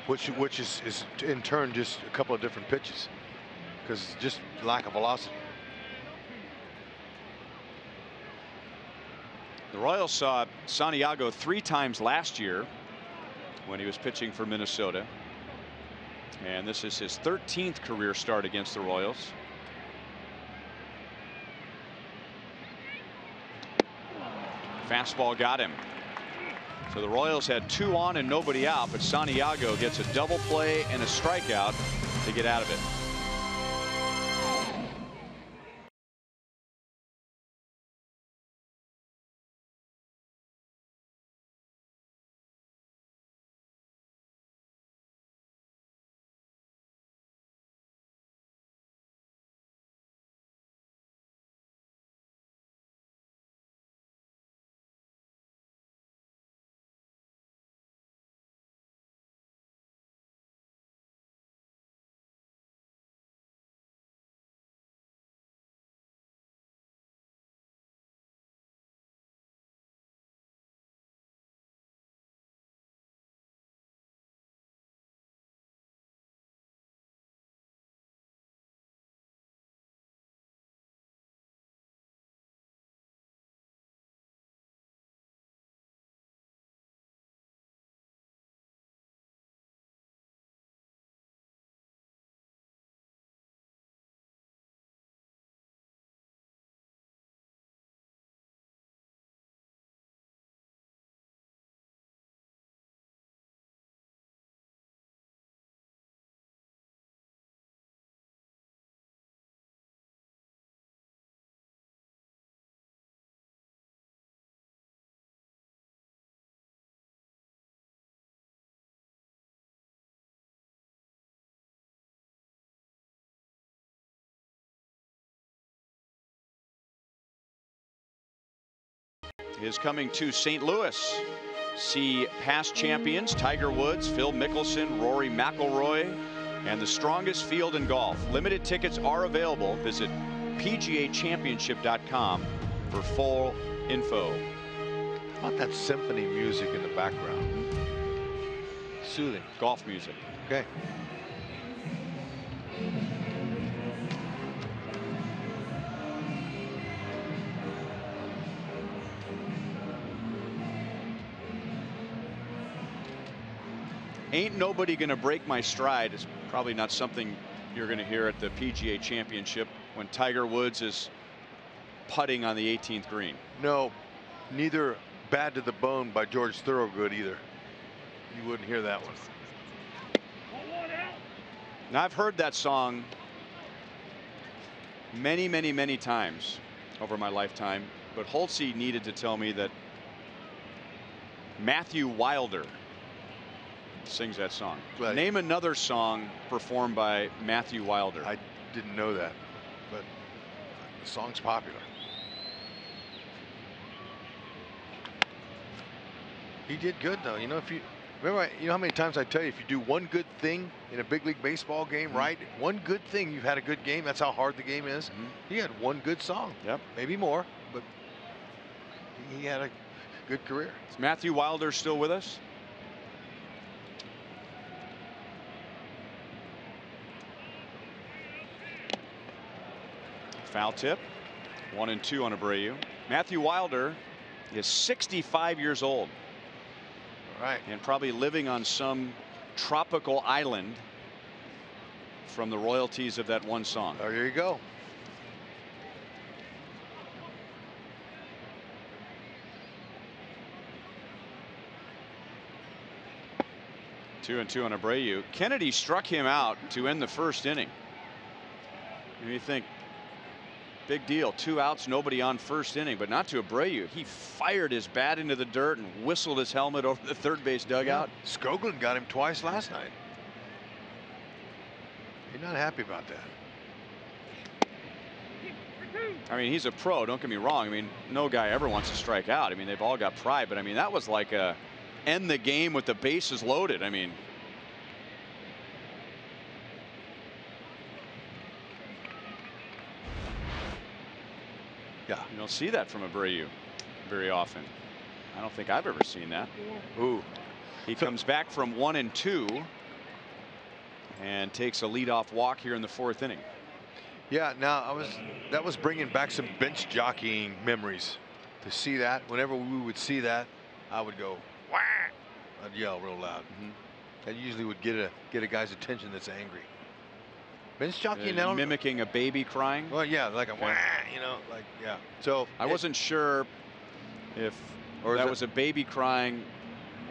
which is in turn just a couple of different pitches, because just lack of velocity. The Royals saw Santiago 3 times last year when he was pitching for Minnesota, and this is his 13th career start against the Royals. Fastball got him. So the Royals had 2 on and nobody out, but Santiago gets a double play and a strikeout to get out of it. Is coming to St. Louis. See past champions Tiger Woods, Phil Mickelson, Rory McIlroy, and the strongest field in golf. Limited tickets are available. Visit PGAchampionship.com for full info. How about that symphony music in the background? Soothing. Golf music. Okay. Ain't nobody gonna break my stride is probably not something you're gonna hear at the PGA Championship when Tiger Woods is putting on the 18th green. No, neither Bad to the Bone by George Thorogood either. You wouldn't hear that one. Now I've heard that song many, many, many times over my lifetime, but Holtze needed to tell me that Matthew Wilder sings that song. Right. Name another song performed by Matthew Wilder. I didn't know that, but the song's popular. He did good though. You know, if you remember, you know how many times I tell you, if you do one good thing in a big league baseball game, right? One good thing, you've had a good game. That's how hard the game is. He had one good song. Yep. Maybe more, but he had a good career. Is Matthew Wilder still with us? Foul tip. 1-2 on Abreu. Matthew Wilder is 65 years old. Right. And probably living on some tropical island from the royalties of that one song. Oh, there you go. Two and two on Abreu. Kennedy struck him out to end the first inning. And you think, big deal, 2 outs, nobody on first inning, but not to Abreu. He fired his bat into the dirt and whistled his helmet over the third base dugout. Yeah. Skoglund got him twice last night. You're not happy about that. I mean, he's a pro, don't get me wrong. I mean, no guy ever wants to strike out. I mean, they've all got pride, but I mean, that was like a end the game with the bases loaded. I mean, yeah, you don't see that from Abreu very often. I don't think I've ever seen that. Ooh. He comes back from 1-2 and takes a leadoff walk here in the 4th inning. Yeah, now that was bringing back some bench jockeying memories. To see that, whenever we would see that, I would go, wah! I'd yell real loud. That usually would get a guy's attention that's angry. Bench jockeying now, mimicking a baby crying. Well, yeah, like a wah, you know, like, yeah. So I wasn't sure if that was a baby crying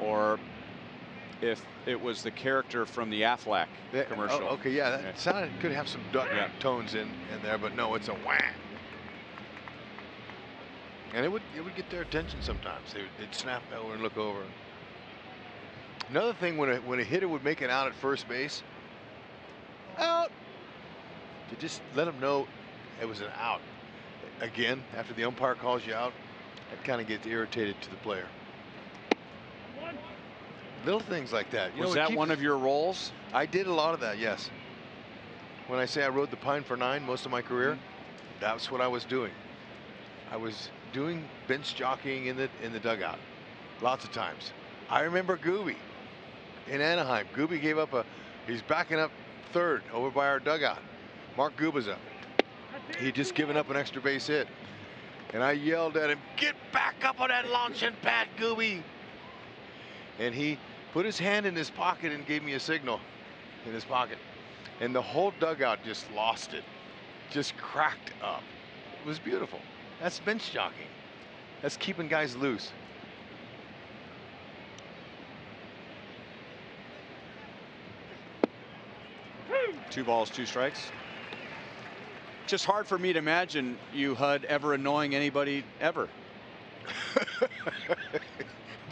or if it was the character from the Aflac commercial. Oh, okay, yeah, that sounded could have some duck tones in there, but no, it's a wah. And it would get their attention sometimes. They'd snap over and look over. Another thing, when a hitter would make it out at first base, out, to just let them know it was an out. Again, after the umpire calls you out, that kind of gets irritated to the player. Little things like that. Was that one of your roles? I did a lot of that, yes. When I say I rode the Pine for 9 most of my career, that's what I was doing. I was doing bench jockeying in the dugout lots of times. I remember Gooby in Anaheim. Gooby gave up he's backing up third over by our dugout. Mark Gubaza. He'd just given up an extra base hit. And I yelled at him, "Get back up on that launching pad, Gooby." And he put his hand in his pocket and gave me a signal in his pocket. And the whole dugout just lost it. Just cracked up. It was beautiful. That's bench jockeying. That's keeping guys loose. Two balls, 2 strikes. Just hard for me to imagine you, Hud, ever annoying anybody ever.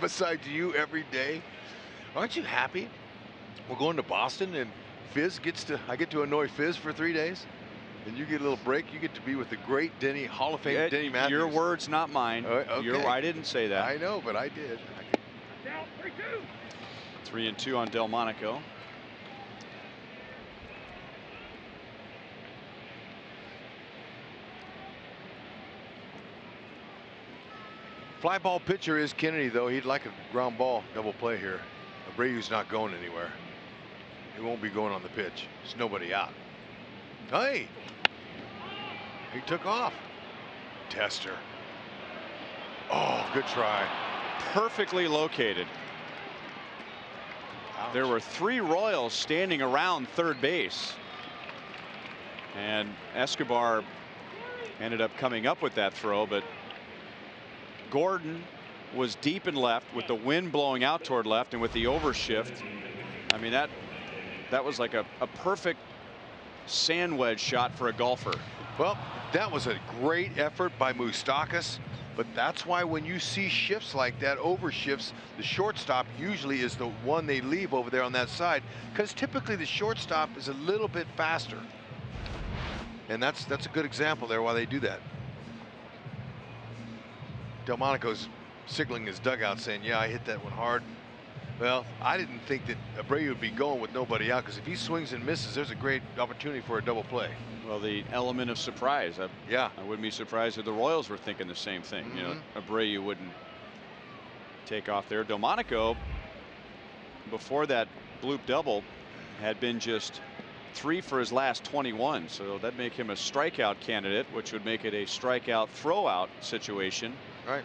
Besides you every day. Aren't you happy? We're going to Boston and I get to annoy Fizz for 3 days. And you get a little break. You get to be with the great Denny, Hall of Fame Denny Matthews. Your words, not mine. Okay. I didn't say that. I know, but I did. 3-2 on Delmonico. Fly ball pitcher is Kennedy, though. He'd like a ground ball double play here. Abreu's not going anywhere. He won't be going on the pitch. There's nobody out. Hey, he took off. Tester. Oh, good try. Perfectly located. Ouch. There were 3 Royals standing around third base. And Escobar ended up coming up with that throw, but Gordon was deep in left with the wind blowing out toward left, and with the overshift, I mean, that was like a perfect sand wedge shot for a golfer. Well, that was a great effort by Moustakas, but that's why when you see shifts like that, overshifts, the shortstop usually is the one they leave over there on that side, because typically the shortstop is a little bit faster. And that's a good example there why they do that. Delmonico's signaling his dugout saying, yeah, I hit that one hard. Well, I didn't think that Abreu would be going with nobody out, because if he swings and misses, there's a great opportunity for a double play. Well, the element of surprise. Yeah. I wouldn't be surprised if the Royals were thinking the same thing. You know, Abreu wouldn't take off there. Delmonico, before that bloop double, had been just 3 for his last 21. So that'd make him a strikeout candidate, which would make it a strikeout throwout situation. Right.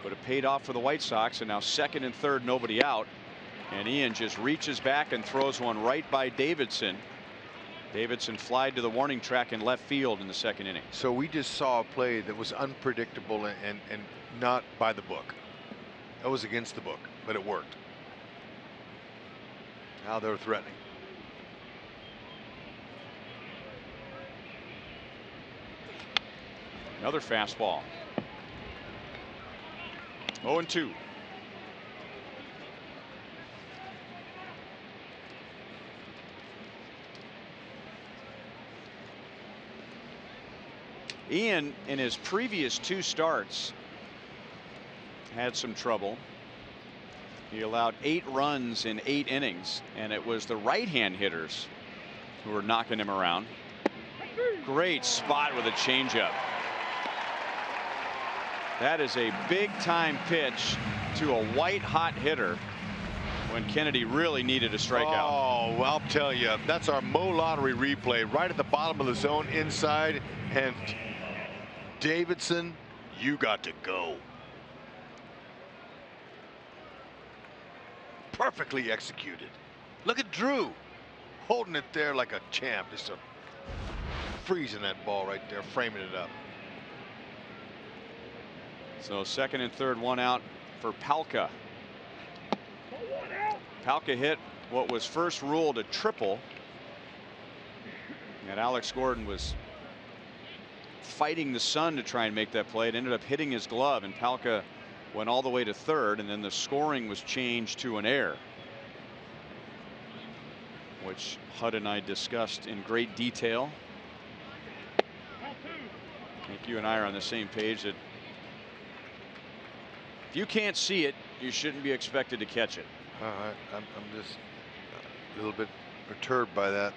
But it paid off for the White Sox, and now second and third, nobody out. And Ian just reaches back and throws one right by Davidson. Davidson flied to the warning track in left field in the second inning. So we just saw a play that was unpredictable and not by the book. That was against the book, but it worked. Now they're threatening. Another fastball. 0-2. Ian, in his previous 2 starts, had some trouble. He allowed 8 runs in 8 innings, and it was the right-hand hitters who were knocking him around. Great spot with a changeup. That is a big-time pitch to a white-hot hitter when Kennedy really needed a strikeout. Oh, well, I'll tell you, that's our Mo Lottery replay right at the bottom of the zone inside, and Davidson, you got to go. Perfectly executed. Look at Drew holding it there like a champ, just freezing that ball right there, framing it up. So second and third, 1 out for Palka. Palka hit what was first ruled a triple, and Alex Gordon was fighting the sun to try and make that play. It ended up hitting his glove, and Palka went all the way to third, and then the scoring was changed to an error, which Hud and I discussed in great detail. I think you and I are on the same page that if you can't see it, you shouldn't be expected to catch it. I'm just a little bit perturbed by that.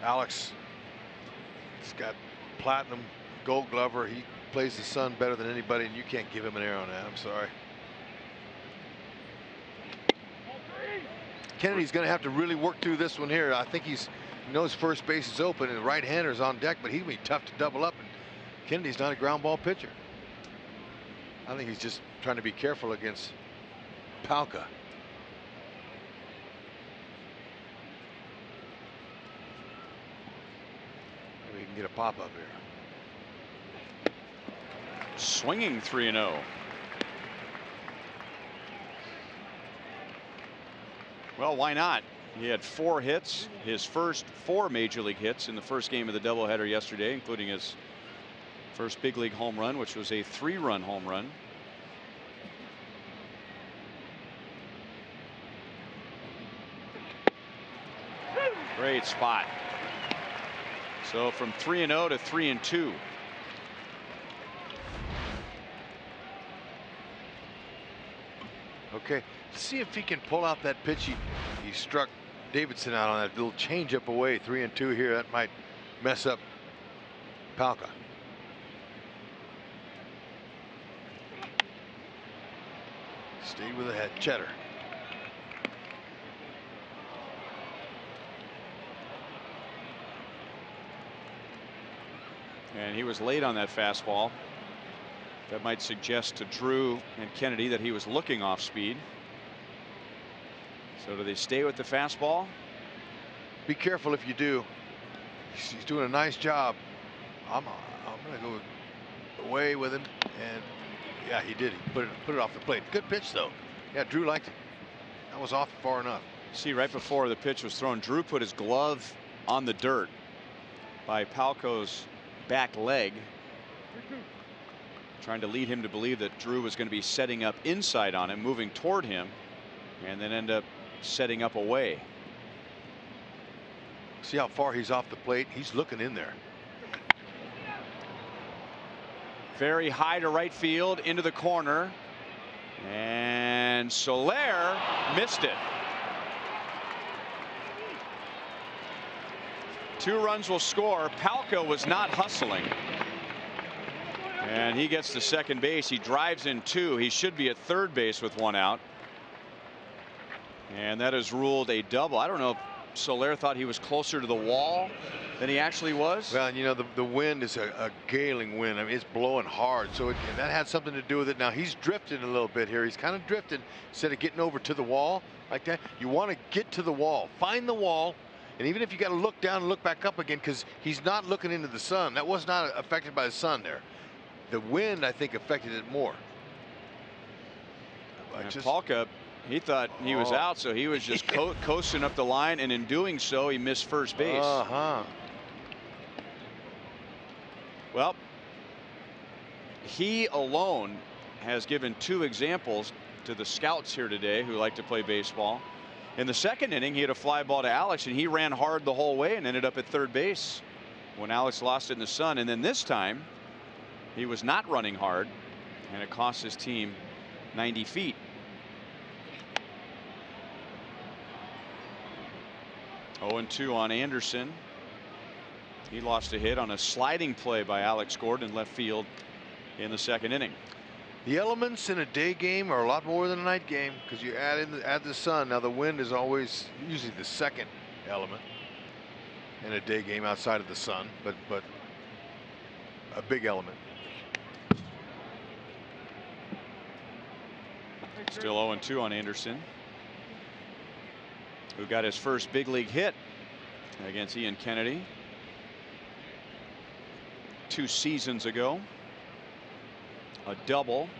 Alex, he's got platinum gold glover. He plays the sun better than anybody, and you can't give him an error on that. I'm sorry. Kennedy's going to have to really work through this one here. I think he knows first base is open and the right-hander's on deck, but he'll be tough to double up, and Kennedy's not a ground ball pitcher. I think he's just trying to be careful against Palka. Maybe he can get a pop up here. Swinging 3-0. Well, why not? He had 4 hits, his first 4 major league hits in the first game of the doubleheader yesterday, including his first big league home run, which was a 3-run home run. Great spot. So from 3-0 to 3-2. Okay, let's see if he can pull out that pitch he struck Davidson out on, that little changeup away. 3-2 here. That might mess up Palka. Stayed with the head. Cheddar. And he was late on that fastball. That might suggest to Drew and Kennedy that he was looking off speed. So do they stay with the fastball? Be careful if you do. He's doing a nice job. I'm going to go away with him, and yeah, he did. He put it off the plate. Good pitch though. Yeah, Drew liked it. That was off far enough. See, right before the pitch was thrown, Drew put his glove on the dirt by Palco's back leg, trying to lead him to believe that Drew was going to be setting up inside on him, moving toward him, and then end up setting up away. See how far he's off the plate? He's looking in there. Very high to right field, into the corner, and Soler missed it. 2 runs will score. Palco was not hustling, and he gets to second base. He drives in 2. He should be at third base with 1 out, and that is ruled a double. I don't know if Soler thought he was closer to the wall than he actually was. Well, you know, the wind is a galing wind. I mean, it's blowing hard, so that had something to do with it. Now he's drifting a little bit here. He's kind of drifting instead of getting over to the wall like that. You want to get to the wall, find the wall, and even if you got to look down and look back up again, because he's not looking into the sun. That was not affected by the sun there. The wind, I think, affected it more. Palca, he thought he was out, so he was just coasting up the line, and in doing so, he missed first base. Well, he alone has given 2 examples to the scouts here today who like to play baseball. In the second inning, he had a fly ball to Alex, and he ran hard the whole way and ended up at third base when Alex lost it in the sun. And then this time, he was not running hard, and it cost his team 90 feet. Oh, 2 on Anderson. He lost a hit on a sliding play by Alex Gordon in left field in the second inning. The elements in a day game are a lot more than a night game because you add the sun. Now the wind is always usually the second element in a day game outside of the sun, but a big element. Still 0-2 on Anderson, who got his first big league hit against Ian Kennedy 2 seasons ago. A double,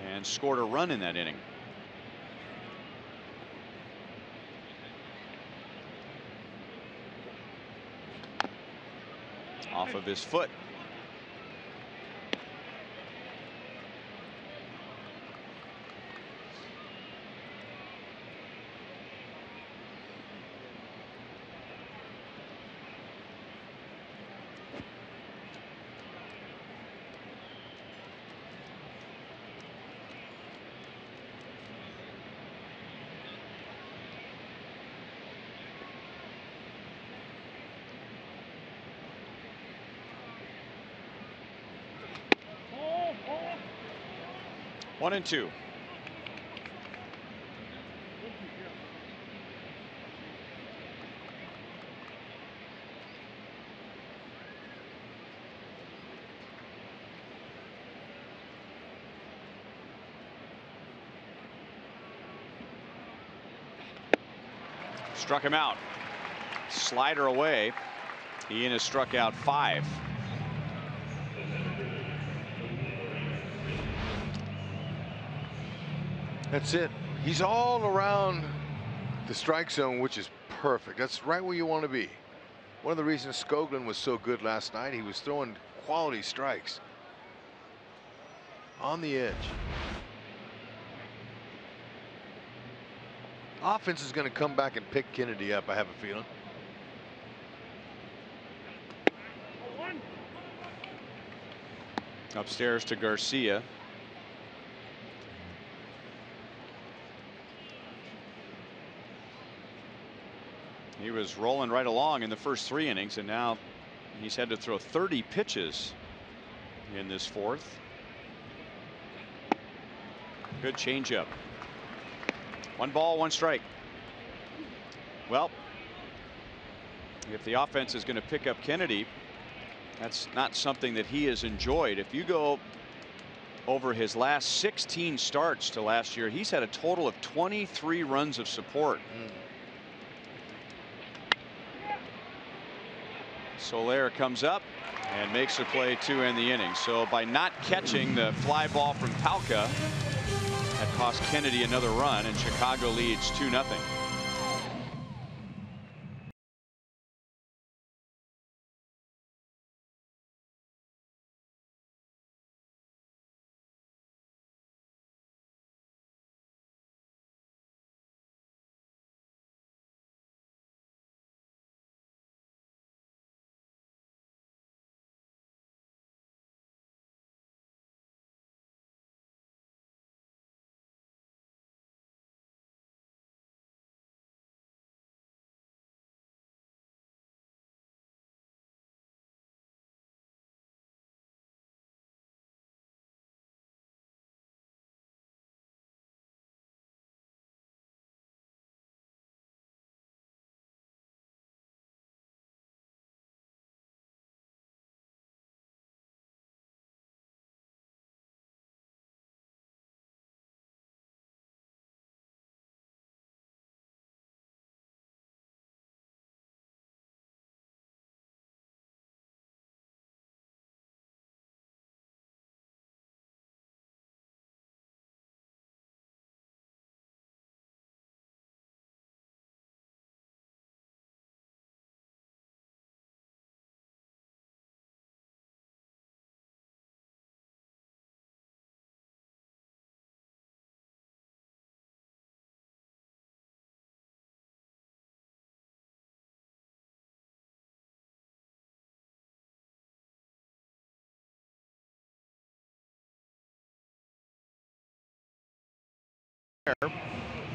and scored a run in that inning. Off of his foot. One and 2. Struck him out. Slider away. Ian has struck out 5. That's it. He's all around the strike zone, which is perfect. That's right where you want to be. One of the reasons Skoglund was so good last night, he was throwing quality strikes on the edge. Offense is going to come back and pick Kennedy up, I have a feeling. Upstairs to Garcia. He was rolling right along in the first 3 innings, and now he's had to throw 30 pitches in this 4th. Good changeup. 1 ball, 1 strike. Well, if the offense is going to pick up Kennedy, that's not something that he has enjoyed. If you go over his last 16 starts to last year, he's had a total of 23 runs of support. Soler comes up and makes the play to end the inning. So by not catching the fly ball from Palka, that cost Kennedy another run, and Chicago leads 2-0.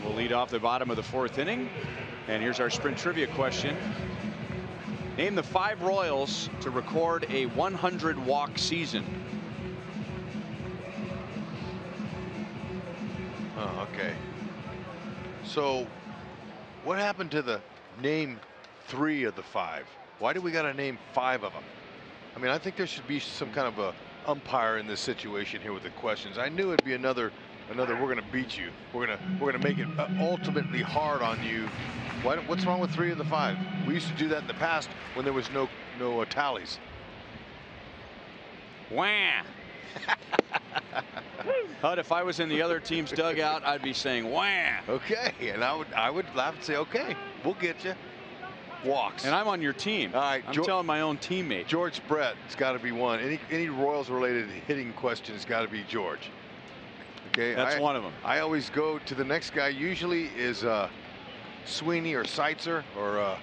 We'll lead off the bottom of the 4th inning. And here's our sprint trivia question. Name the 5 Royals to record a 100 walk season. Oh, okay. So what happened to the name 3 of the 5? Why do we got to name 5 of them? I mean, I think there should be some kind of a umpire in this situation here with the questions. I knew it'd be another we're going to beat you. We're going to make it ultimately hard on you. What's wrong with 3 of the 5? We used to do that in the past when there was no tallies. Wah. Hud, if I was in the other team's dugout, I'd be saying wah. Okay, and I would laugh and say, okay, we'll get you. Walks. And I'm on your team. All right, I'm telling my own teammate. George Brett, it's got to be one. Any Royals related hitting question has got to be George. Okay, that's one of them. I always go to the next guy. Usually is Sweeney or Seitzer or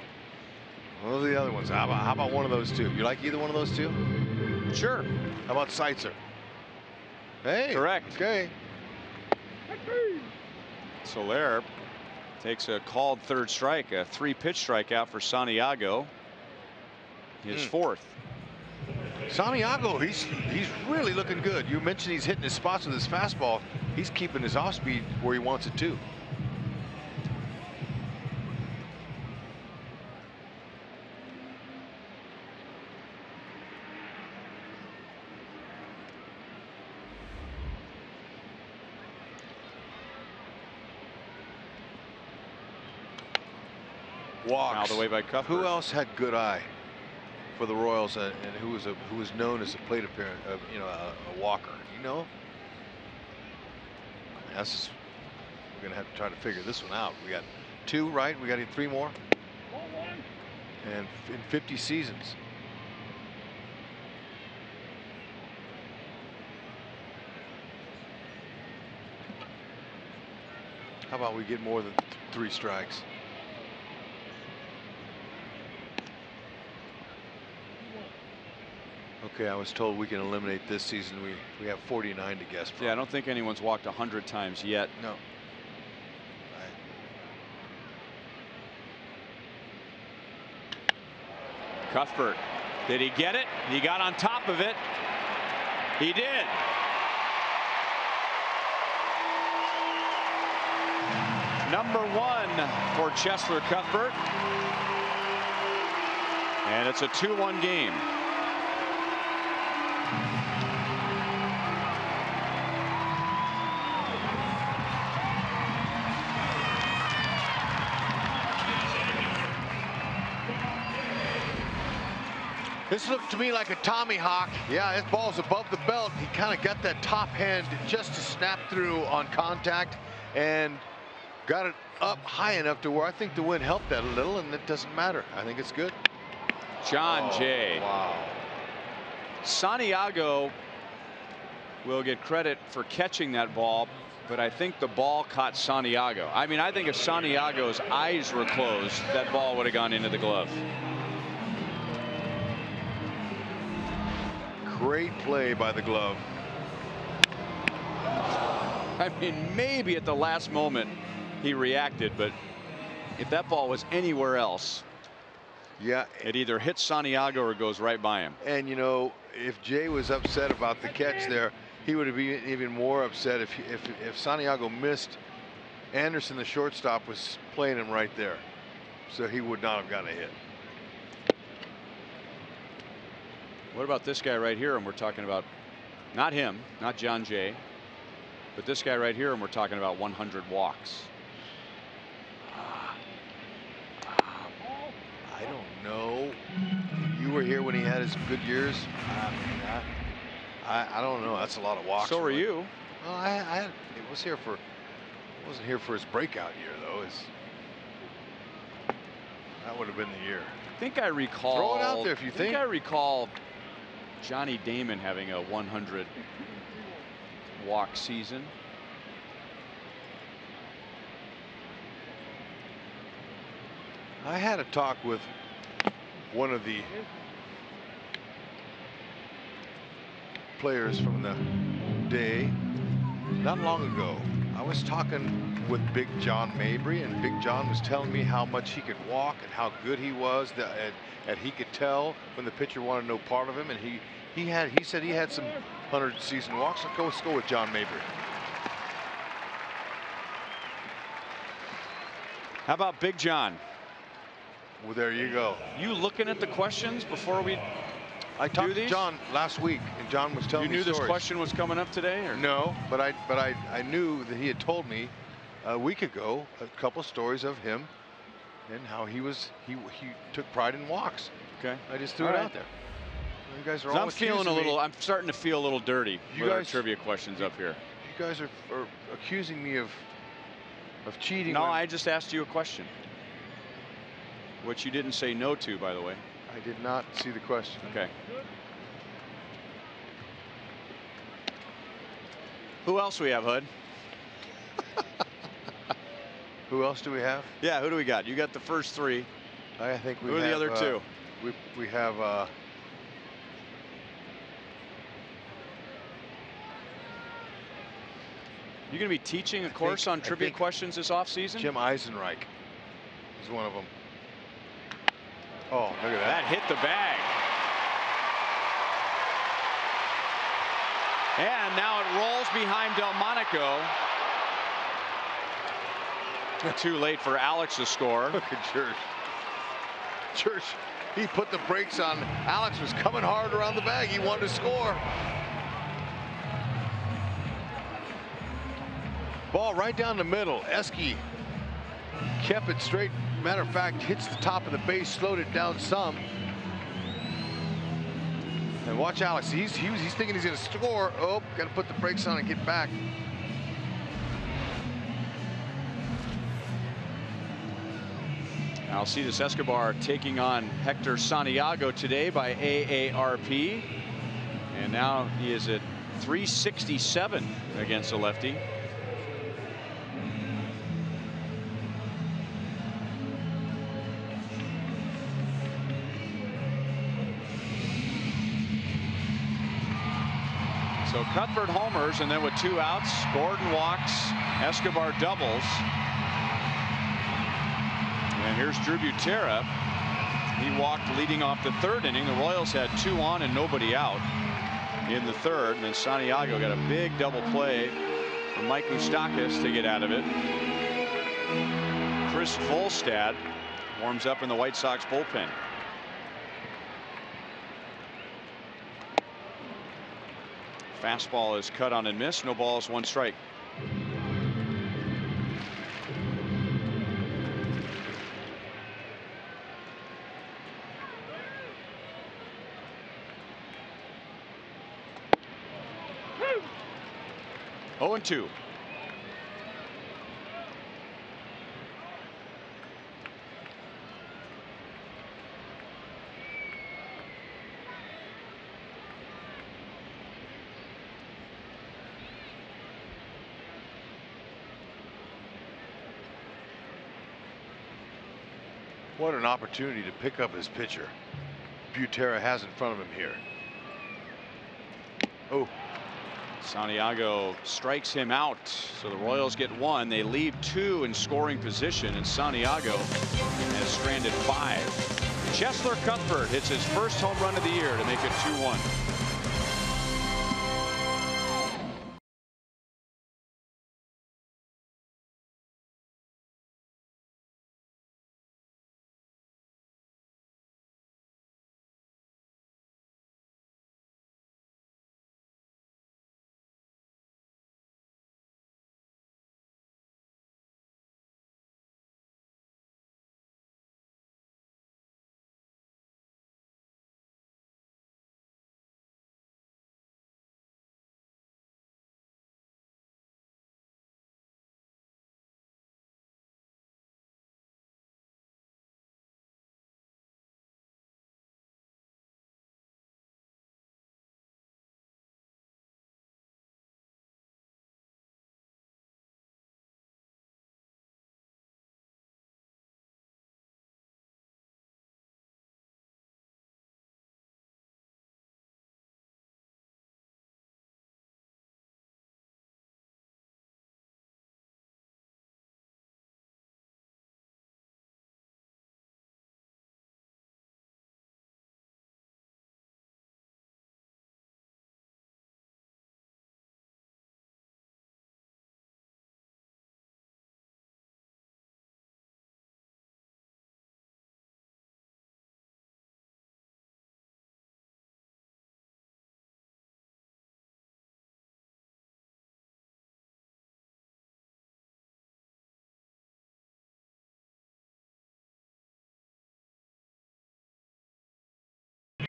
one of the other ones. How about one of those two? You like either one of those two? Sure. How about Seitzer? Hey. Correct. Okay. Soler takes a called 3rd strike, a 3-pitch strikeout for Santiago. His 4th. Santiago, he's really looking good. You mentioned he's hitting his spots with his fastball. He's keeping his off speed where he wants it to. Walks. Fouled away by Cuthbert. Who else had good eye for the Royals and who was known as a plate appearance, a walker? You know, we're gonna have to try to figure this one out. We got 2, right? We got 3 more, and in 50 seasons. How about we get more than 3 strikes? Okay, I was told we can eliminate this season. We have 49 to guess from. Yeah, I don't think anyone's walked 100 times yet. No. Cuthbert, did he get it? He got on top of it. He got on top of it. He did. Number 1 for Cheslor Cuthbert. And it's a 2-1 game. This looked to me like a Tommy Hawk. Yeah, his ball's above the belt. He kind of got that top hand just to snap through on contact and got it up high enough to where I think the wind helped that a little, and it doesn't matter. I think it's good. John Jay. Wow. Santiago will get credit for catching that ball, but I think the ball caught Santiago. I mean, I think if Santiago's eyes were closed, that ball would have gone into the glove. Great play by the glove. I mean, maybe at the last moment he reacted, but if that ball was anywhere else, yeah, it either hits Santiago or goes right by him. And you know, if Jay was upset about the catch there, he would have been even more upset if Santiago missed. Anderson, the shortstop, was playing him right there, so he would not have gotten a hit. What about this guy right here? And we're talking about not him, not John Jay, but this guy right here, and we're talking about 100 walks. I don't know. You were here when he had his good years. I don't know. That's a lot of walks. So were you? Well, I wasn't here for his breakout year though. That would have been the year. I think I recall. Throw it out there if you think. I recall Johnny Damon having a 100 walk season. I had a talk with one of the players from the day not long ago. I was talking with Big John Mabry, and Big John was telling me how much he could walk and how good he was, that he could tell when the pitcher wanted no part of him, and he said he had some 100 season walks. Let's go with John Mabry. How about Big John? Well, there you go. You looking at the questions before we I talked to John last week, and John was telling me stories. You knew this stories. question was coming up today, or no? But I knew that he had told me a week ago a couple stories of him and how he took pride in walks. Okay. I just threw it out there. You guys are all I'm starting to feel a little dirty with our trivia questions up here. You guys are accusing me of cheating. No, I just asked you a question, which you didn't say no to, by the way. I did not see the question. Okay. Who else do we have, Hood? Who else do we have? Yeah, who do we got? You got the first three. I think we have. Who are the other two? We have. You going to be teaching a course on trivia questions this offseason? Jim Eisenreich is one of them. Oh, look at that. That hit the bag. And now it rolls behind Delmonico. Too late for Alex to score. Look at Church. Church, he put the brakes on. Alex was coming hard around the bag. He wanted to score. Ball right down the middle. Eske kept it straight. Matter of fact, hits the top of the base, slowed it down some. And watch Alex. He's thinking he's going to score. Oh, got to put the brakes on and get back. Alcides Escobar taking on Hector Santiago today by AARP. And now he is at 367 against a lefty. So Cuthbert homers, and then with 2 outs, Gordon walks, Escobar doubles. And here's Drew Butera. He walked leading off the 3rd inning. The Royals had 2 on and nobody out in the 3rd. And then Santiago got a big double play from Mike Moustakas to get out of it. Chris Volstad warms up in the White Sox bullpen. Fastball is cut on and missed. No balls, 1 strike. Oh, and 2. What an opportunity to pick up his pitcher Butera has in front of him here. Oh. Santiago strikes him out, so the Royals get 1. They leave 2 in scoring position, and Santiago has stranded 5. Chesler Cuthbert hits his first home run of the year to make it 2-1.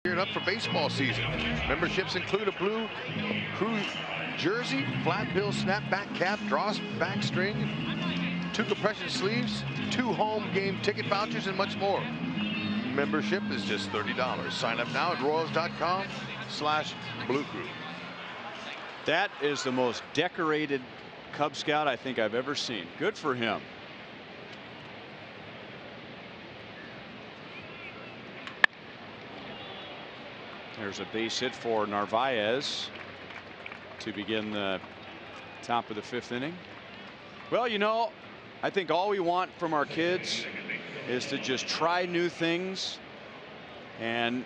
Geared up for baseball season. Memberships include a blue crew jersey, flat bill snapback cap, drawback string, 2 compression sleeves, 2 home game ticket vouchers, and much more. Membership is just $30. Sign up now at royals.com/Blue Crew. That is the most decorated Cub Scout I think I've ever seen. Good for him. There's a base hit for Narvaez to begin the top of the 5th inning. Well, you know, I think all we want from our kids is to just try new things. And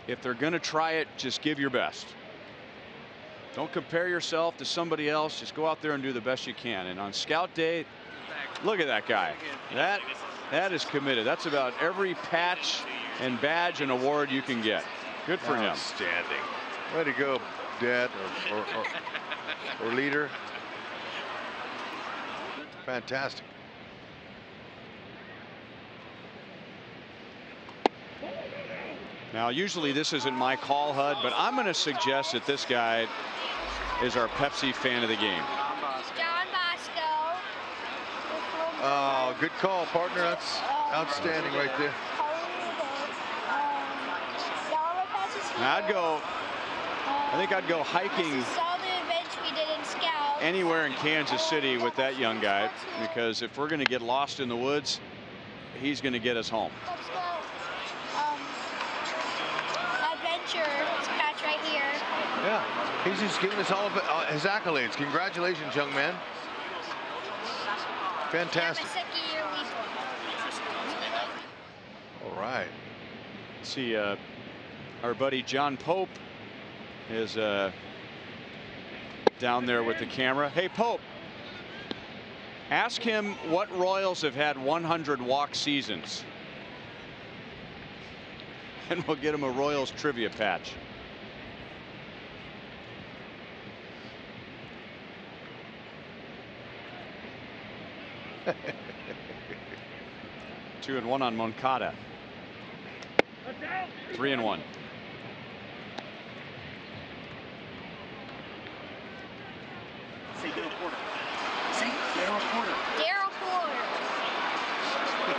if they're going to try it, just give your best. Don't compare yourself to somebody else. Just go out there and do the best you can. And on Scout Day, look at that guy. That is committed. That's about every patch and badge and award you can get. Good for him. Outstanding. Way to go, Dad or leader. Fantastic. Now, usually this isn't my call, HUD, but I'm going to suggest that this guy is our Pepsi fan of the game. John Bosco. Oh, good call, partner. That's outstanding right there. Now I think I'd go hiking anywhere in Kansas City with that young guy, because if we're going to get lost in the woods, he's going to get us home. Adventure patch right here. Yeah, he's just giving us all of his accolades. Congratulations, young man. Fantastic. All right. Let's see, our buddy John Pope is down there with the camera. Hey, Pope. Ask him what Royals have had 100 walk seasons. And we'll get him a Royals trivia patch. Two and one on Moncada. 3-1. Say Daryl Porter. Say Daryl Porter. Daryl Porter.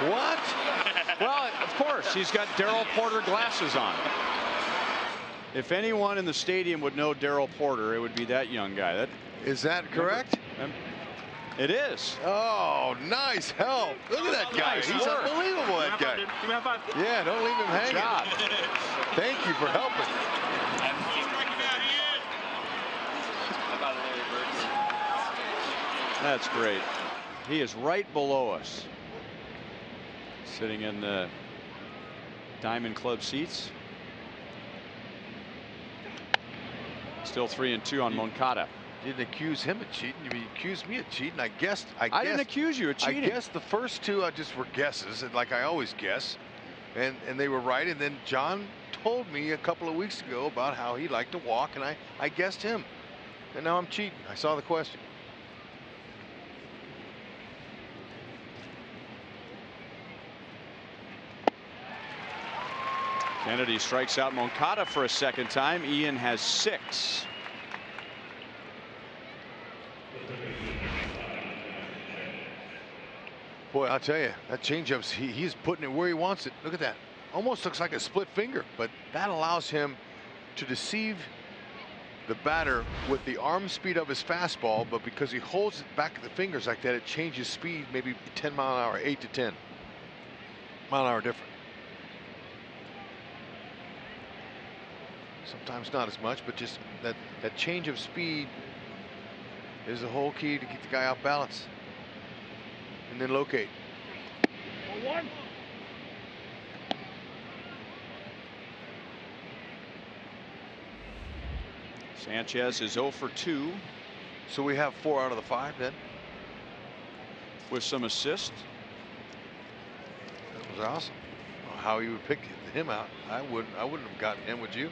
What? Well, of course, he's got Daryl Porter glasses on. If anyone in the stadium would know Daryl Porter, it would be that young guy. Is that correct? It is. Oh, nice help. Look at that guy. Nice He's work. unbelievable, that guy. Give me a high five. Yeah, don't leave him hanging. Job. Thank you for helping. That's great. He is right below us, sitting in the Diamond Club seats. Still 3-2 on Moncada. Didn't accuse him of cheating. You accused me of cheating. I didn't accuse you of cheating. I guess the first two just were guesses, and like I always guess, and they were right. And then John told me a couple of weeks ago about how he liked to walk, and I guessed him. And now I'm cheating. I saw the question. Kennedy strikes out Moncada for a second time. Ian has 6. Boy, I'll tell you, that changeup's he's putting it where he wants it. Look at that. Almost looks like a split finger, but that allows him to deceive the batter with the arm speed of his fastball, but because he holds it back at the fingers like that, it changes speed maybe 10 mile an hour, 8 to 10 mile an hour different. Sometimes not as much, but just that change of speed is the whole key to keep the guy off balance. And then locate. Sanchez is 0 for 2. So we have 4 out of the 5 then. With some assist. That was awesome. Well, how you would pick him out, I wouldn't have gotten him, would you?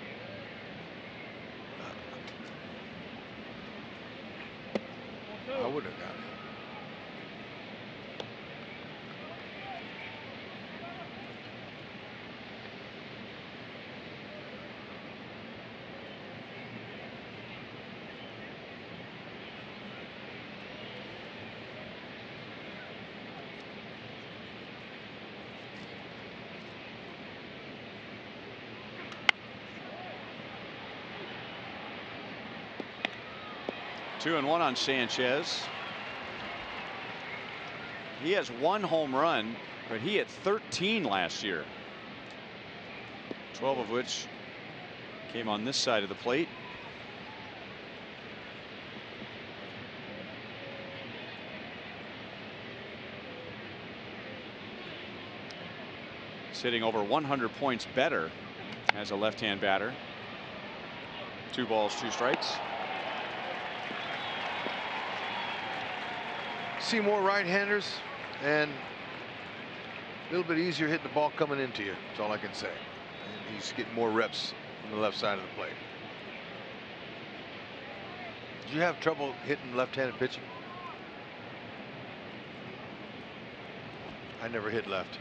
I wouldn't have gotten him. Two and one on Sanchez. He has 1 home run, but he had 13 last year, 12 of which came on this side of the plate. Sitting over 100 points better as a left-hand batter. 2 balls, 2 strikes. See more right-handers and a little bit easier hitting the ball coming into you. That's all I can say. And he's getting more reps on the left side of the plate. Did you have trouble hitting left-handed pitching? I never hit left.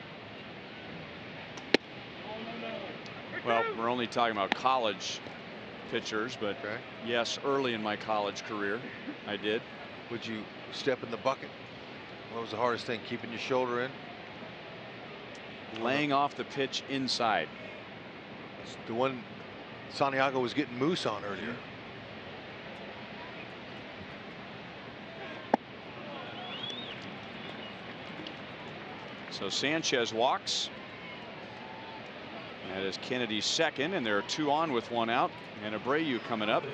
Well, we're only talking about college pitchers, but okay. Yes, early in my college career, I did. Would you step in the bucket? What was the hardest thing? Keeping your shoulder in? Laying off the pitch inside. It's the one Santiago was getting moose on earlier. So Sanchez walks. That is Kennedy's second, and there are 2 on with 1 out. And Abreu coming up.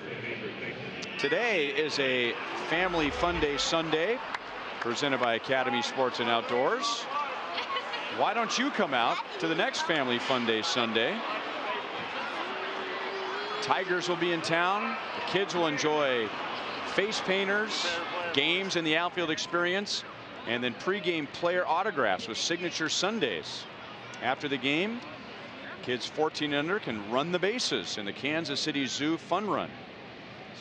Today is a Family Fun Day Sunday presented by Academy Sports and Outdoors. Why don't you come out to the next Family Fun Day Sunday? Tigers will be in town. The kids will enjoy face painters, games in the outfield experience, And then pregame player autographs with signature Sundays. After the game, kids 14 and under can run the bases in the Kansas City Zoo Fun Run.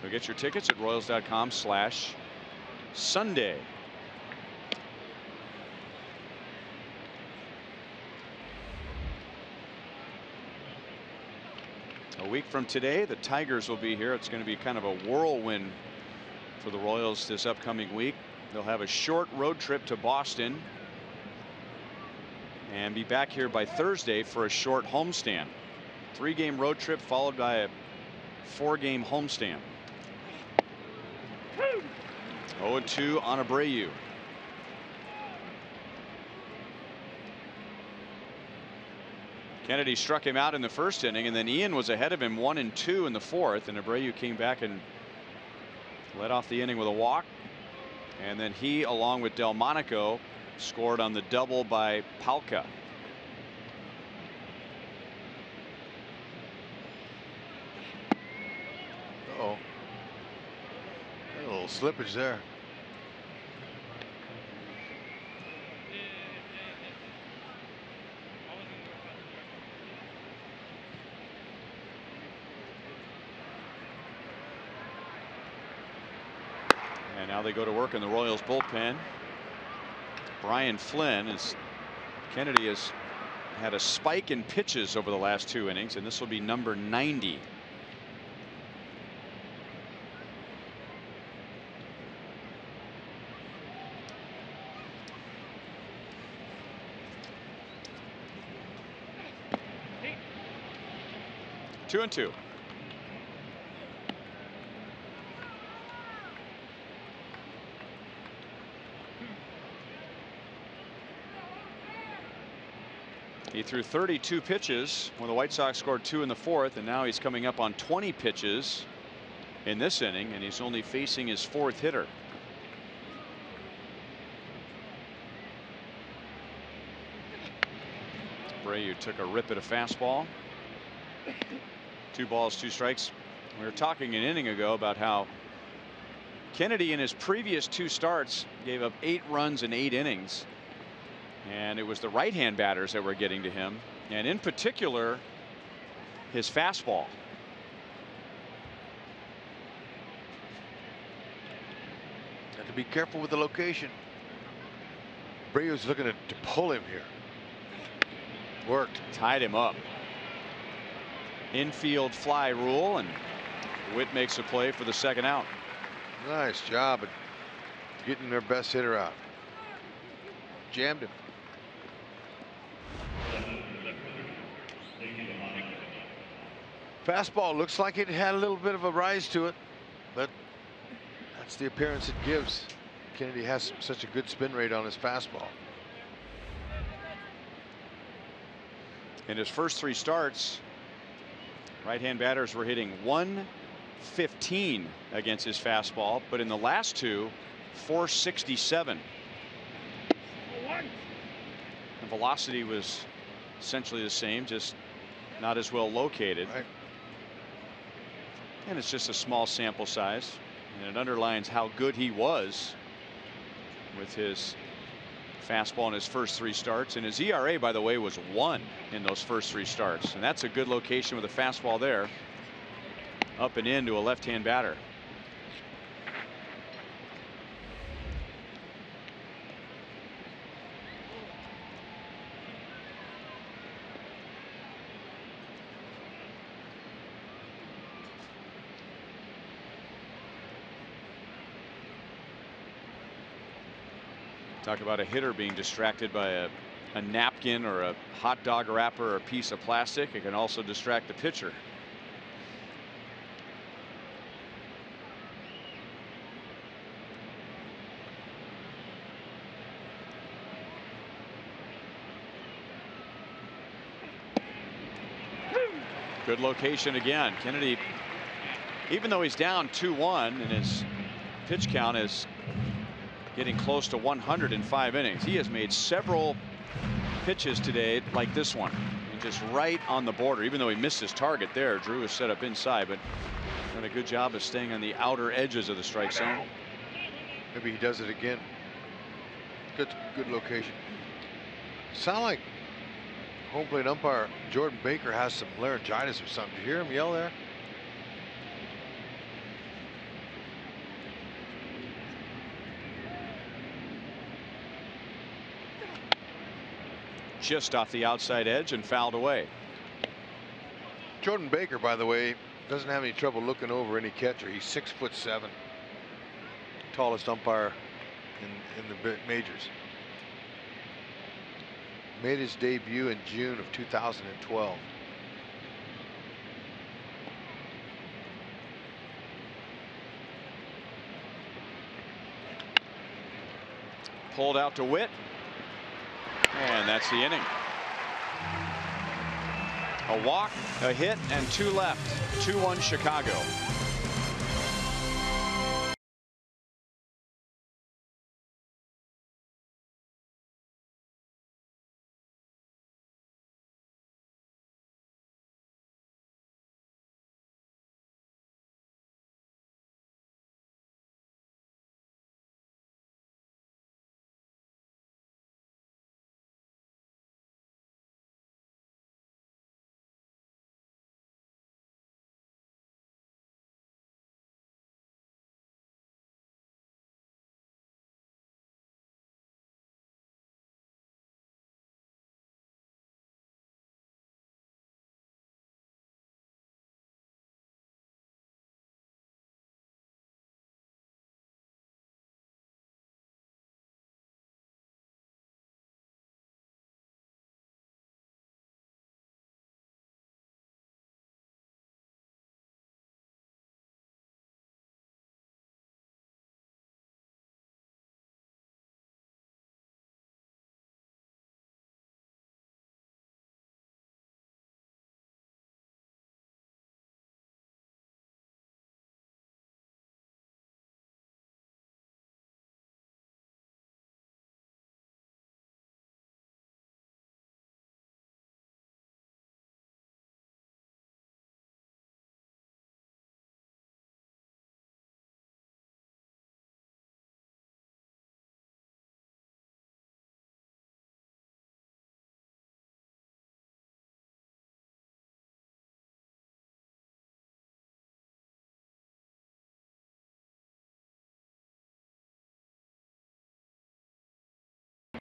So get your tickets at Royals.com/Sunday. A week from today, the Tigers will be here. It's going to be kind of a whirlwind for the Royals this upcoming week. They'll have a short road trip to Boston and be back here by Thursday for a short homestand. 3-game road trip followed by a 4-game homestand. 0-2 on Abreu. Kennedy struck him out in the first inning, and then Ian was ahead of him 1-2 in the fourth, and Abreu came back and led off the inning with a walk. And then he, along with Delmonico, scored on the double by Palka. Uh-oh. A little slippage there. And now they go to work in the Royals bullpen. Brian Flynn, as Kennedy has had a spike in pitches over the last 2 innings, and this will be number 90. Two and two. He threw 32 pitches when the White Sox scored 2 in the fourth, and now he's coming up on 20 pitches in this inning, and he's only facing his 4th hitter. Abreu took a rip at a fastball. 2 balls, 2 strikes. We were talking an inning ago about how Kennedy in his previous 2 starts gave up 8 runs in 8 innings. And it was the right-hand batters that were getting to him, and in particular his fastball. Have to be careful with the location. Abreu's looking to pull him here. Worked. Tied him up. Infield fly rule, and Witt makes a play for the 2nd out. Nice job at getting their best hitter out. Jammed him. Fastball looks like it had a little bit of a rise to it, but that's the appearance it gives. Kennedy has such a good spin rate on his fastball. In his first 3 starts, right-hand batters were hitting .115 against his fastball, but in the last 2, .467. The velocity was essentially the same, just not as well located. Right. And it's just a small sample size, and it underlines how good he was with his fastball in his first 3 starts. And his ERA, by the way, was 1 in those first 3 starts, and that's a good location with a fastball there, up and in to a left-hand batter. Talk about a hitter being distracted by a napkin or a hot dog wrapper or a piece of plastic. It can also distract the pitcher. Good location again. Kennedy, even though he's down 2-1 and his pitch count is getting close to 105 innings, he has made several pitches today like this one, and just right on the border. Even though he missed his target there, Drew is set up inside, but done a good job of staying on the outer edges of the strike zone. Maybe he does it again. Good location. Sound like home plate umpire Jordan Baker has some laryngitis or something. Did you hear him yell there? Just off the outside edge and fouled away. Jordan Baker, by the way, doesn't have any trouble looking over any catcher. He's 6'7", tallest umpire in the majors. Made his debut in June of 2012. Pulled out to Witt. And that's the inning. A walk, a hit, and 2 left. 2-1 Chicago.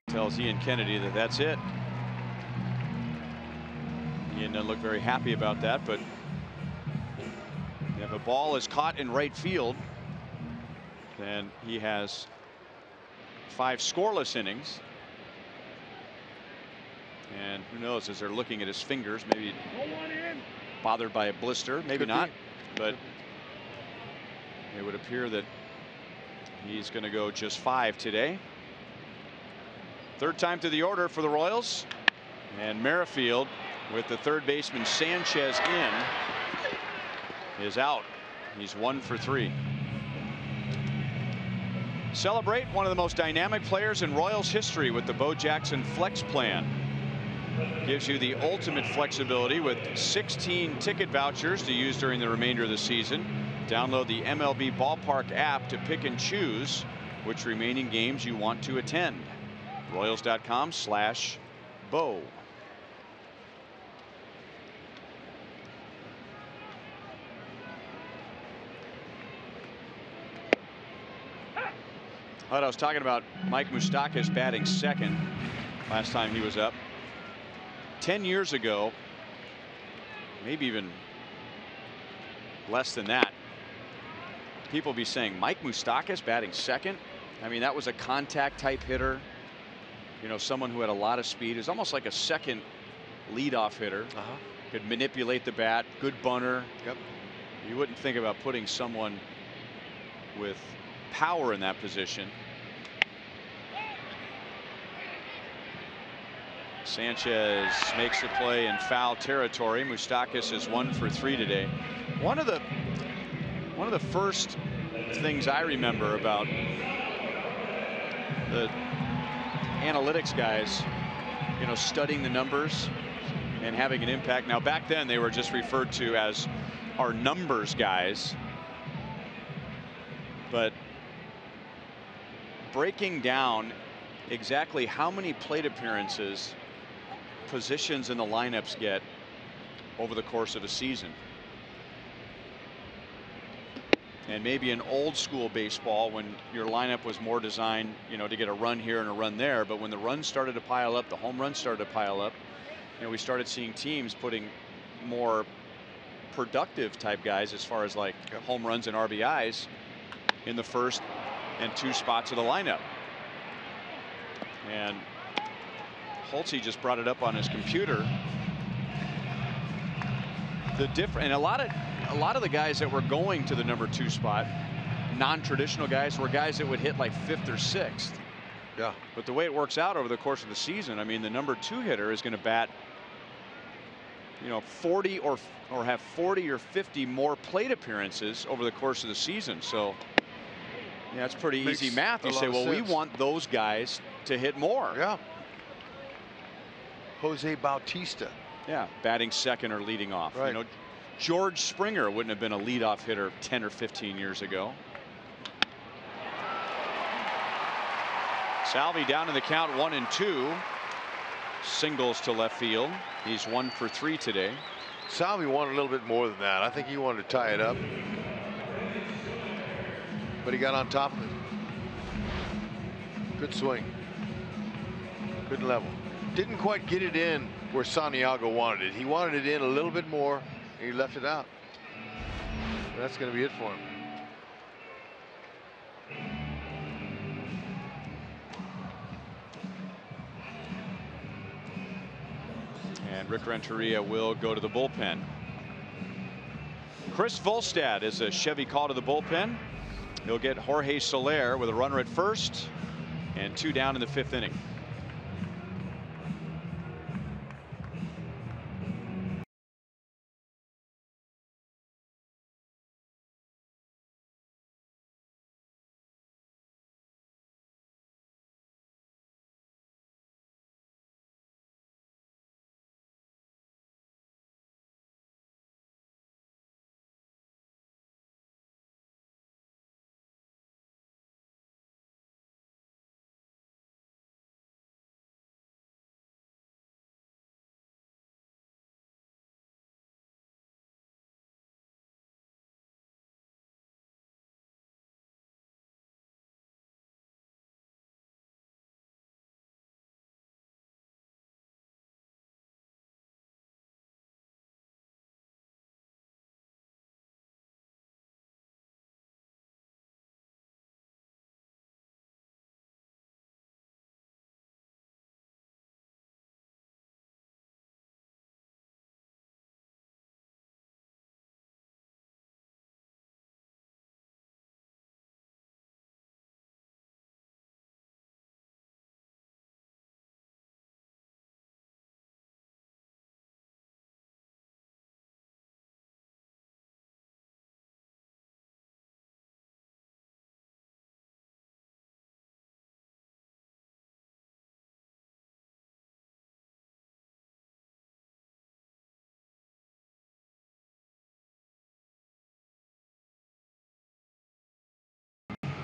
Tells Ian Kennedy that that's it. Ian doesn't look very happy about that, but if a ball is caught in right field, then he has 5 scoreless innings. And who knows, as they're looking at his fingers, maybe bothered by a blister, maybe Could not, be. but it would appear that he's going to go just 5 today. Third time to the order for the Royals, and Merrifield, with the third baseman Sanchez in, is out. He's 1 for 3. Celebrate one of the most dynamic players in Royals history with the Bo Jackson Flex Plan. Gives you the ultimate flexibility with 16 ticket vouchers to use during the remainder of the season. Download the MLB Ballpark app to pick and choose which remaining games you want to attend. Royals.com/Bo. But I was talking about Mike Moustakas batting second last time he was up. 10 years ago, maybe even less than that, people be saying Mike Moustakas batting second. I mean, that was a contact type hitter. You know, someone who had a lot of speed. Is almost like a second leadoff hitter. Could manipulate the bat. Good bunter. Yep. You wouldn't think about putting someone with power in that position. Sanchez makes the play in foul territory. Moustakas is 1 for 3 today. One of the first things I remember about the analytics guys, you know, studying the numbers and having an impact. Now, back then they were just referred to as our numbers guys, but breaking down exactly how many plate appearances positions in the lineups get over the course of a season. And maybe in old school baseball, when your lineup was more designed, you know, to get a run here and a run there, but when the runs started to pile up, the home runs started to pile up, you know, we started seeing teams putting more productive type guys as far as like home runs and RBIs in the first and 2 spots of the lineup. And Holtze just brought it up on his computer. The different, and a lot of the guys that were going to the number 2 spot, non-traditional guys, were guys that would hit like 5th or 6th. Yeah. But the way it works out over the course of the season, I mean, the number 2 hitter is going to bat, you know, 40 or have 40 or 50 more plate appearances over the course of the season. So yeah, it's pretty easy math. You say, well, we want those guys to hit more. Yeah. Jose Bautista. Yeah, batting second or leading off. Right. You know, George Springer wouldn't have been a leadoff hitter 10 or 15 years ago. Salvi down in the count, 1-2. Singles to left field. He's 1 for 3 today. Salvi wanted a little bit more than that. I think he wanted to tie it up, but he got on top of it. Good swing. Good level. Didn't quite get it in where Santiago wanted it. He wanted it in a little bit more, and he left it out. And that's going to be it for him. And Rick Renteria will go to the bullpen. Chris Volstad is a Chevy call to the bullpen. He'll get Jorge Soler with a runner at first and 2 down in the 5th inning.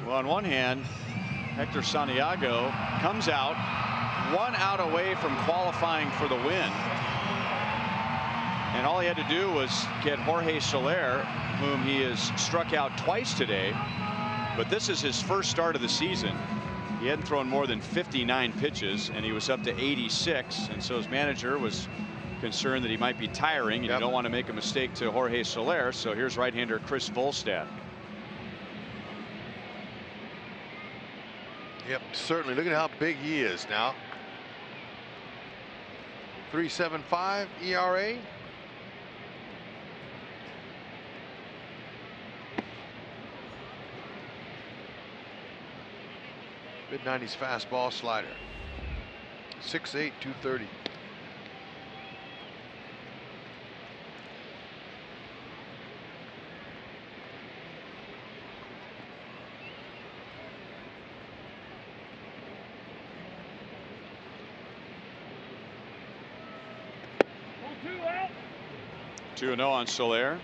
Well, on one hand, Hector Santiago comes out 1 out away from qualifying for the win. And all he had to do was get Jorge Soler, whom he has struck out twice today. But this is his first start of the season. He hadn't thrown more than 59 pitches, and he was up to 86. And so his manager was concerned that he might be tiring, and you don't want to make a mistake to Jorge Soler. So here's right-hander Chris Volstad. Yep, certainly. Look at how big he is now. 3.75 ERA. Mid-90s fastball slider. 6'8", 230. Two 2-0 on Soler.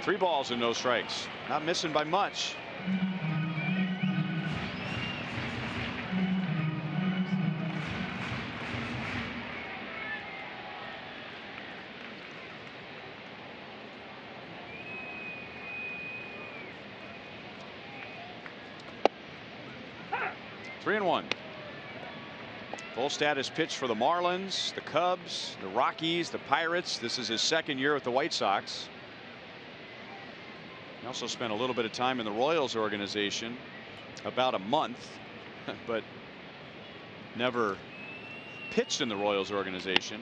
3 balls and no strikes. Not missing by much. Three and one. Full status pitch for the Marlins, the Cubs, the Rockies, the Pirates. This is his 2nd year with the White Sox. He also spent a little bit of time in the Royals organization, about a month, but never pitched in the Royals organization.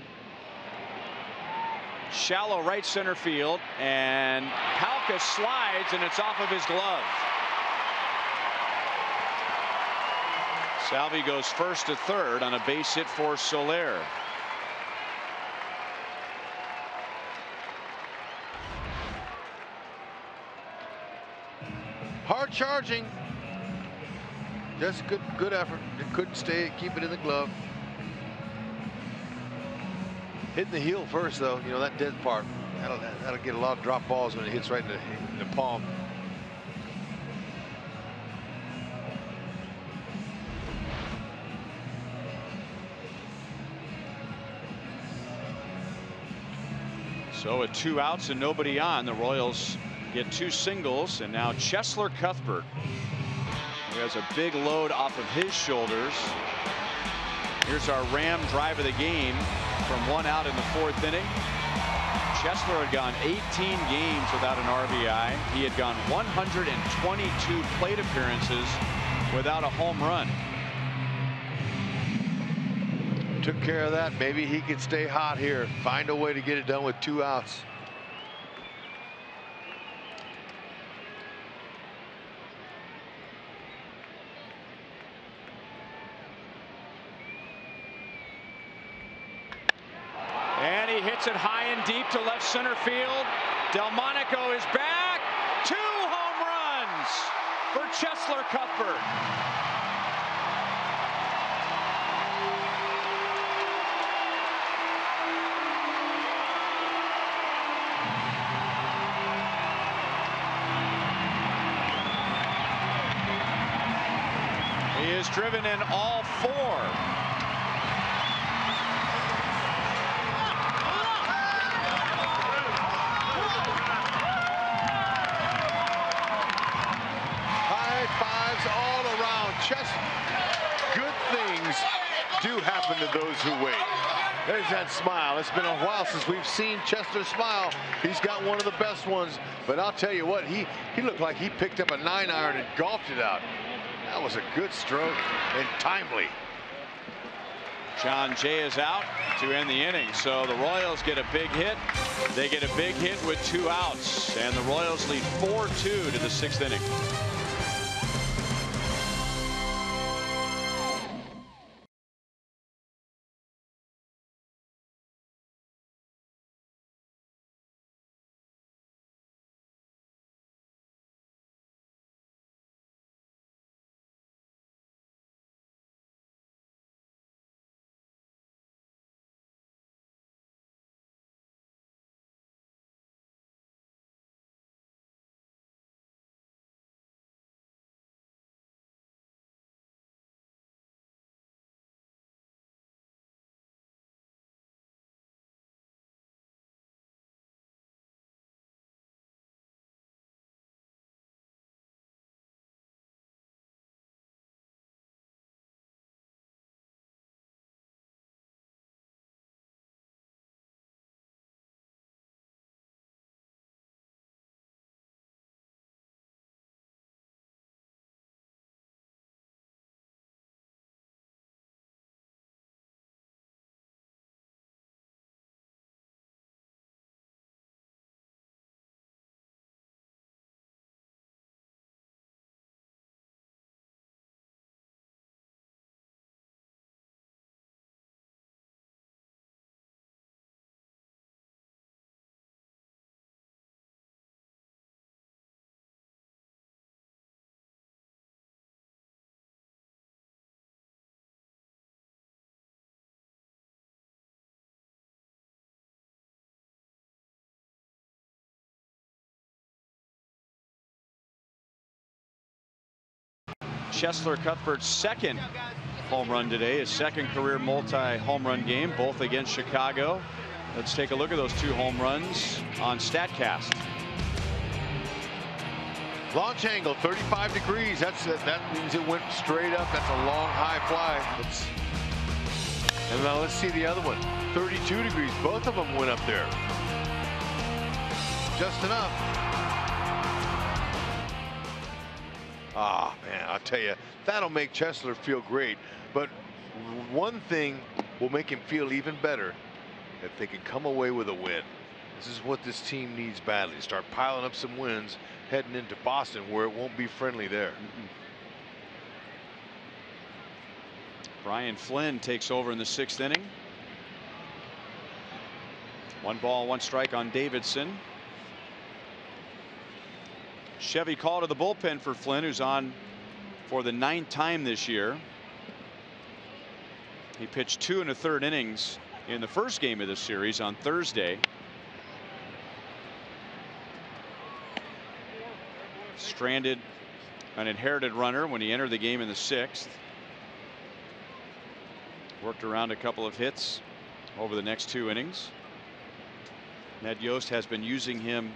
Shallow right center field, and Palka slides, and it's off of his glove. Salvi goes first to third on a base hit for Soler. Hard charging. Just good effort. It couldn't stay, keep it in the glove. Hitting the heel first, though. You know, that dead part. That'll get a lot of drop balls when it hits right in the palm. So with 2 outs and nobody on, the Royals get 2 singles, and now Chesler Cuthbert, who has a big load off of his shoulders. Here's our Ram drive of the game from 1 out in the 4th inning. Chesler had gone 18 games without an RBI. He had gone 122 plate appearances without a home run. Took care of that. Maybe he could stay hot here. Find a way to get it done with 2 outs. And he hits it high and deep to left center field. Delmonico is back. 2 home runs for Chesler Cuthbert. He is driven in all 4. High fives all around. Good things do happen to those who wait. There's that smile. It's been a while since we've seen Chesler smile. He's got one of the best ones, but I'll tell you what, he looked like he picked up a 9-iron and golfed it out. That was a good stroke and timely. John Jay is out to end the inning, so the Royals get a big hit. They get a big hit with 2 outs, and the Royals lead 4-2 to the 6th inning. Chesler Cuthbert's second home run today, his second career multi-home run game, both against Chicago. Let's take a look at those 2 home runs on StatCast. Launch angle 35 degrees. That means it went straight up. That's a long high fly. And now let's see the other one. 32 degrees. Both of them went up there. Just enough. Ah, man, I'll tell you, that'll make Chesler feel great. But one thing will make him feel even better, if they can come away with a win. This is what this team needs badly. Start piling up some wins heading into Boston, where it won't be friendly there. Brian Flynn takes over in the 6th inning. 1 ball, 1 strike on Davidson. Chevy call to the bullpen for Flynn, who's on for the 9th time this year. He pitched 2 1/3 innings in the first game of the series on Thursday. Stranded an inherited runner when he entered the game in the 6th. Worked around a couple of hits over the next 2 innings. Ned Yost has been using him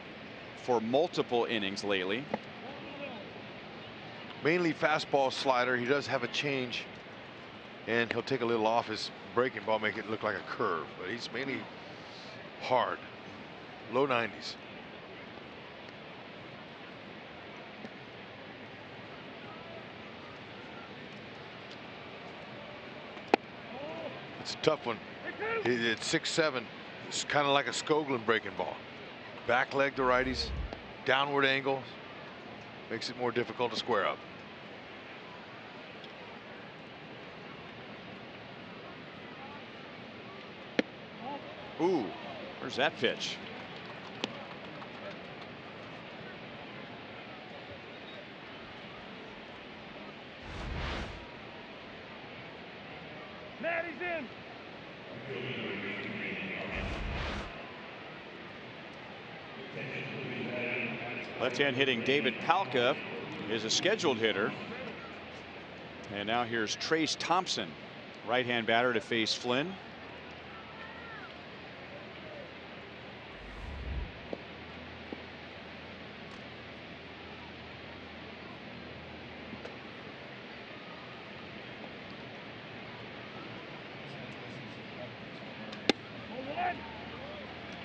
for multiple innings lately. Mainly fastball, slider. He does have a change, and he'll take a little off his breaking ball, make it look like a curve, but he's mainly hard, low 90s. It's a tough one. It's 6'7". It's kind of like a Skoglund breaking ball. Back leg to righties, downward angle, makes it more difficult to square up. Ooh, where's that pitch? Maddie's in. Left-hand hitting David Palka is a scheduled hitter. And now here's Trace Thompson, right-hand batter, to face Flynn.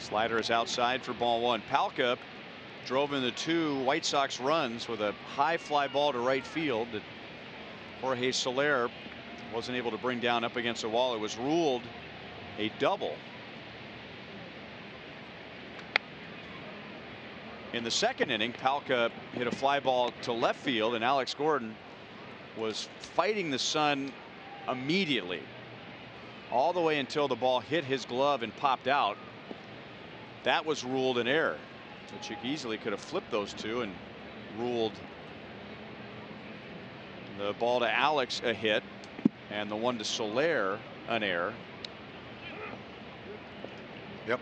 Slider is outside for ball 1. Palka drove in the 2 White Sox runs with a high fly ball to right field that Jorge Soler wasn't able to bring down up against the wall. It was ruled a double. In the 2nd inning, Palka hit a fly ball to left field, and Alex Gordon was fighting the sun immediately, all the way until the ball hit his glove and popped out. That was ruled an error, but you easily could have flipped those 2 and ruled the ball to Alex a hit and the one to Soler an error. Yep.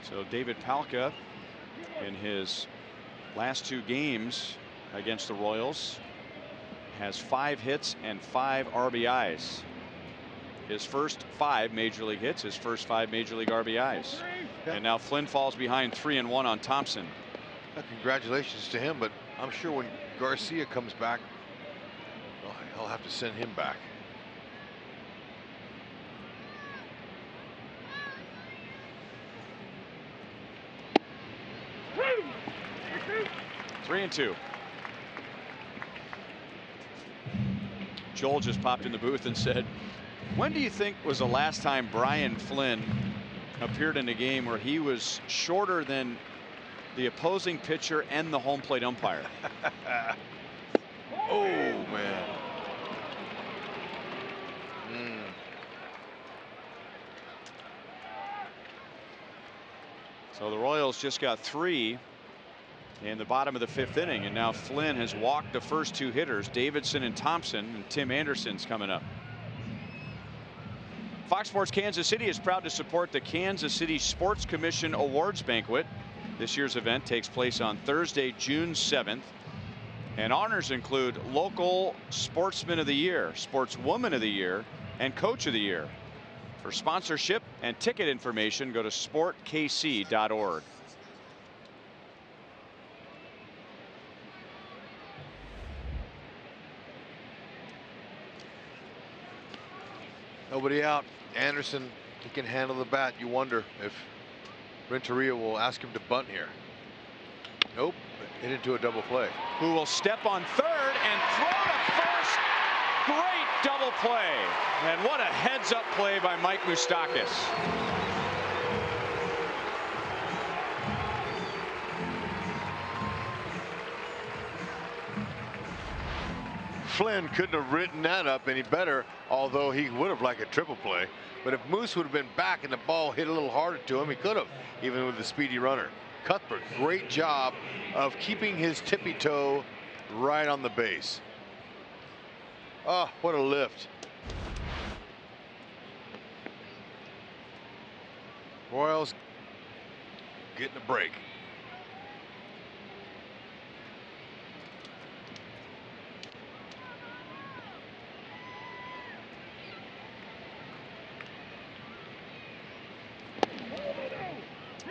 So David Palka, in his last 2 games against the Royals, has 5 hits and 5 RBIs. His first 5 major league hits, his first 5 major league RBIs. Yeah. And now Flynn falls behind 3-1 on Thompson. Congratulations to him, but I'm sure when Garcia comes back, he'll have to send him back. Three and 2. Joel just popped in the booth and said, when do you think was the last time Brian Flynn appeared in a game where he was shorter than the opposing pitcher and the home plate umpire? Oh, man. So the Royals just got 3 in the bottom of the 5th inning, and now Flynn has walked the first 2 hitters, Davidson and Thompson, and Tim Anderson's coming up. Fox Sports Kansas City is proud to support the Kansas City Sports Commission Awards Banquet. This year's event takes place on Thursday, June 7th. And honors include Local Sportsman of the Year, Sportswoman of the Year, and Coach of the Year. For sponsorship and ticket information, go to sportkc.org. Nobody out. Anderson, he can handle the bat. You wonder if Renteria will ask him to bunt here. Nope. Hit into a double play. Who will step on third and throw to first. Great double play. And what a heads-up play by Mike Moustakas. Flynn couldn't have written that up any better, although he would have liked a triple play. But if Moose would have been back and the ball hit a little harder to him, he could have, even with the speedy runner. Cuthbert, great job of keeping his tippy toe right on the base. Oh, what a lift. Royals getting a break.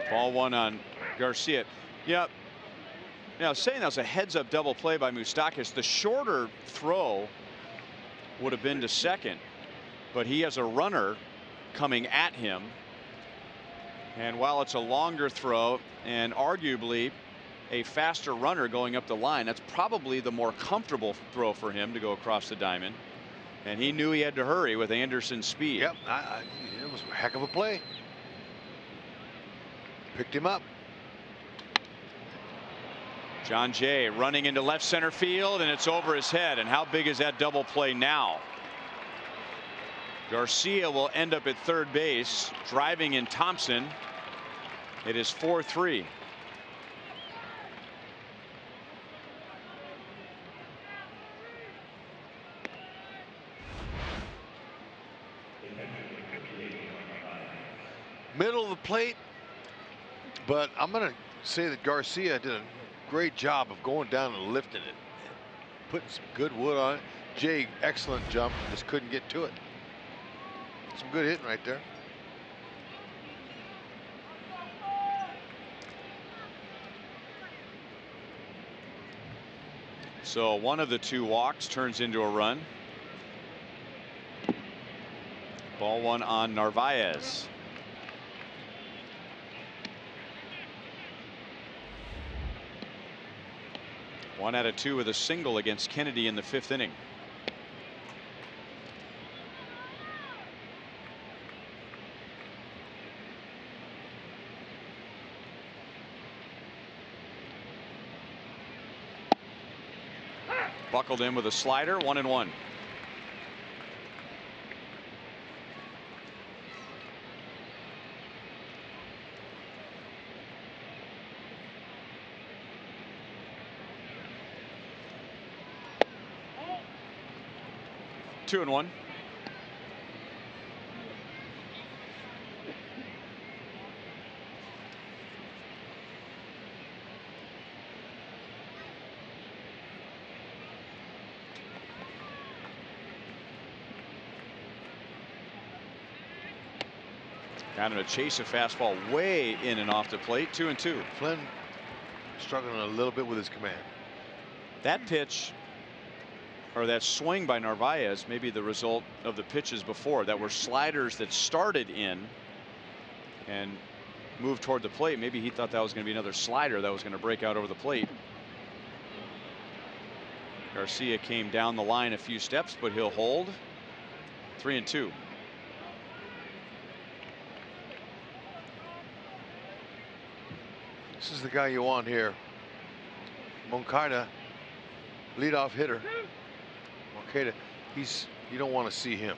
Ball one on Garcia. Yeah. Now, saying that was a heads-up double play by Moustakas, the shorter throw would have been to second, but he has a runner coming at him. And while it's a longer throw and arguably a faster runner going up the line, that's probably the more comfortable throw for him to go across the diamond. And he knew he had to hurry with Anderson's speed. Yep, it was a heck of a play. Picked him up. John Jay running into left center field, and it's over his head. And how big is that double play now? Garcia will end up at third base, driving in Thompson. It is 4-3. Middle of the plate, but I'm going to say that Garcia did a great job of going down and lifting it, putting some good wood on it. Jay, excellent jump, just couldn't get to it. Some good hitting right there. So one of the two walks turns into a run. Ball one on Narvaez. One out of two with a single against Kennedy in the fifth inning. Buckled in with a slider, 1-1. Two and one. Got him to chase a fastball way in and off the plate. 2-2. Flynn struggling a little bit with his command. That pitch, or that swing by Narvaez, may be the result of the pitches before that were sliders that started in and moved toward the plate. Maybe he thought that was going to be another slider that was going to break out over the plate. Garcia came down the line a few steps, but he'll hold. 3-2. This is the guy you want here. Moncada, leadoff hitter. Moncada, you don't want to see him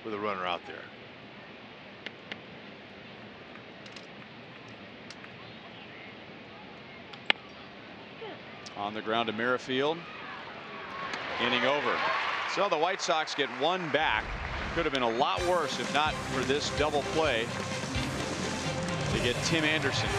with a runner out there. On the ground to Merrifield. Inning over. So the White Sox get one back. Could have been a lot worse if not for this double play to get Tim Anderson.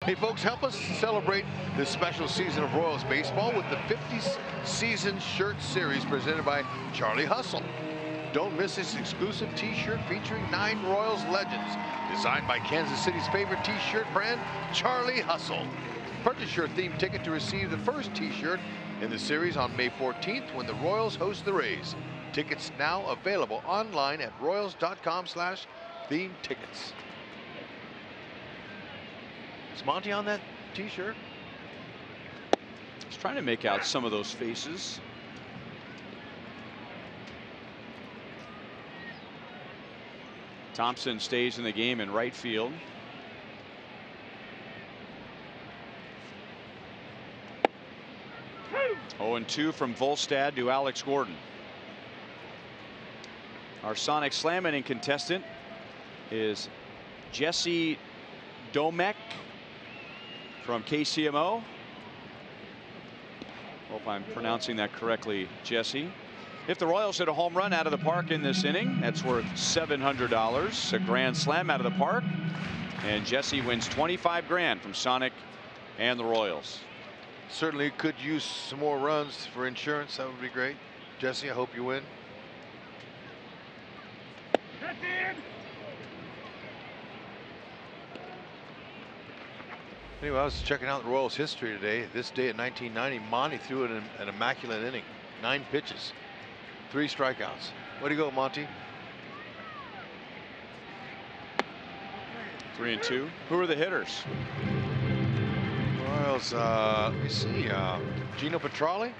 Hey folks, help us celebrate this special season of Royals baseball with the 50th season shirt series presented by Charlie Hustle. Don't miss this exclusive t-shirt featuring 9 Royals legends, designed by Kansas City's favorite t-shirt brand, Charlie Hustle. Purchase your themed ticket to receive the first t-shirt in the series on May 14th when the Royals host the Rays. Tickets now available online at royals.com/themed tickets. Is Monty on that t-shirt? He's trying to make out some of those faces. Thompson stays in the game in right field. Oh, 0-2 from Volstad to Alex Gordon. Our Sonic Slam inning contestant is Jesse Domek from KCMO. Hope I'm pronouncing that correctly, Jesse. If the Royals hit a home run out of the park in this inning, that's worth $700. A grand slam out of the park, and Jesse wins 25 grand from Sonic and the Royals. Certainly could use some more runs for insurance. That would be great. Jesse, I hope you win. Anyway, I was checking out the Royals history today. This day in 1990, Monty threw an immaculate inning. 9 pitches, 3 strikeouts. Way to go, Monty. 3-2. Who are the hitters? Royals, let me see. Gino Petralli?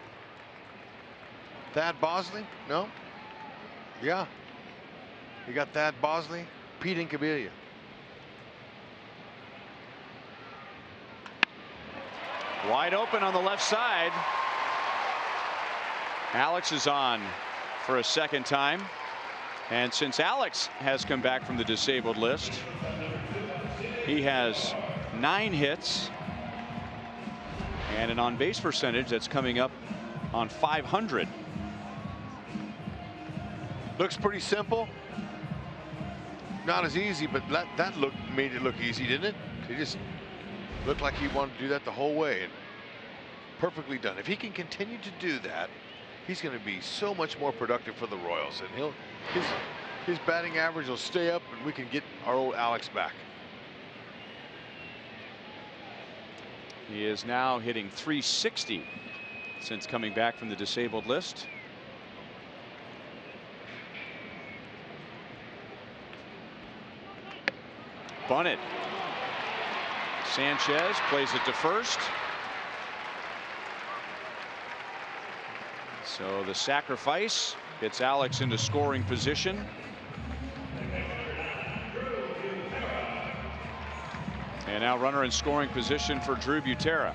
Thad Bosley? No? Yeah. You got Thad Bosley, Pete Incabilia. Wide open on the left side. Alex is on for a second time. And since Alex has come back from the disabled list, he has 9 hits and an on-base percentage that's coming up on .500. Looks pretty simple. Not as easy, but that made it look easy, didn't it? He just looked like he wanted to do that the whole way. And perfectly done. If he can continue to do that, he's going to be so much more productive for the Royals, and his batting average will stay up, and we can get our old Alex back. He is now hitting .360 since coming back from the disabled list. Bunted. Sanchez plays it to first. So the sacrifice gets Alex into scoring position. And now runner in scoring position for Drew Butera.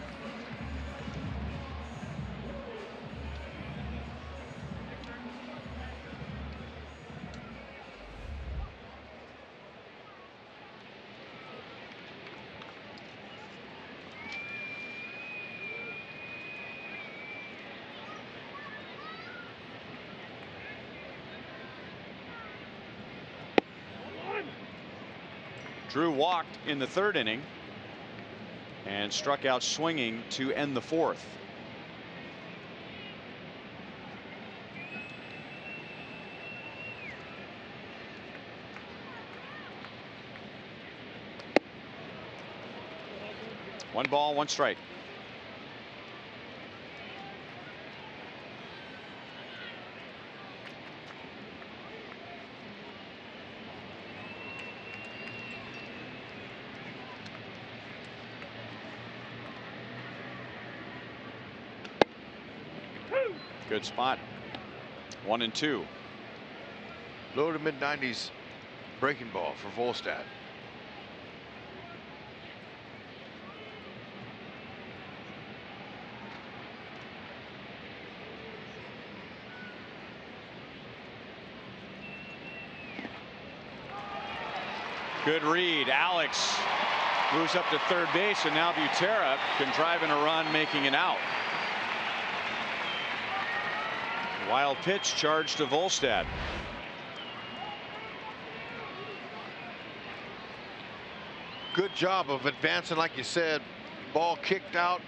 Drew walked in the 3rd inning and struck out swinging to end the 4th. One ball, 1 strike. Good spot. 1-2. Low to mid-90s breaking ball for Volstad. Good read. Alex moves up to 3rd base, and now Butera can drive in a run, making it out. Wild pitch charged to Volstad. Good job of advancing, like you said. Ball kicked out.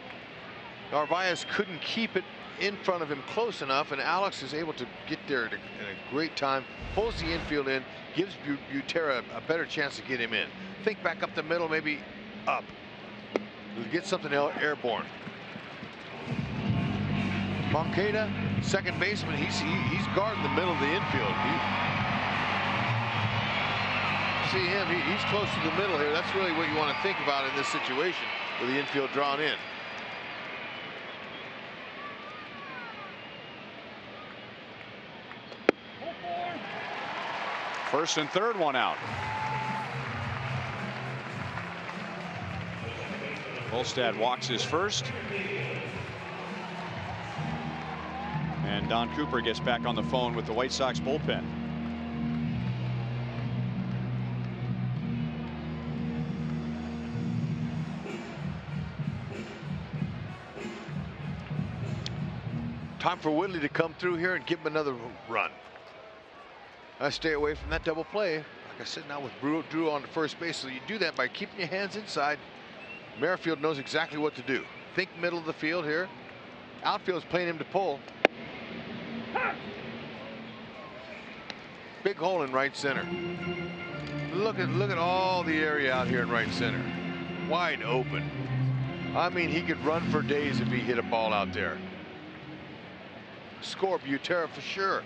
Narvaez couldn't keep it in front of him close enough, and Alex is able to get there in a great time. Pulls the infield in, gives Butera a better chance to get him in. Think back up the middle, maybe up. Get something airborne. Moncada, second baseman, he's guarding the middle of the infield. See him, he's close to the middle here. That's really what you want to think about in this situation with the infield drawn in. First and third, one out. Volstad walks his first. And Don Cooper gets back on the phone with the White Sox bullpen. Time for Whitley to come through here and give him another run. I stay away from that double play. Like I said, now with Drew on the first base, so you do that by keeping your hands inside. Merrifield knows exactly what to do. Think middle of the field here. Outfield's playing him to pull. Big hole in right center. Look at all the area out here in right center. Wide open. I mean, he could run for days if he hit a ball out there. Score Butera for sure.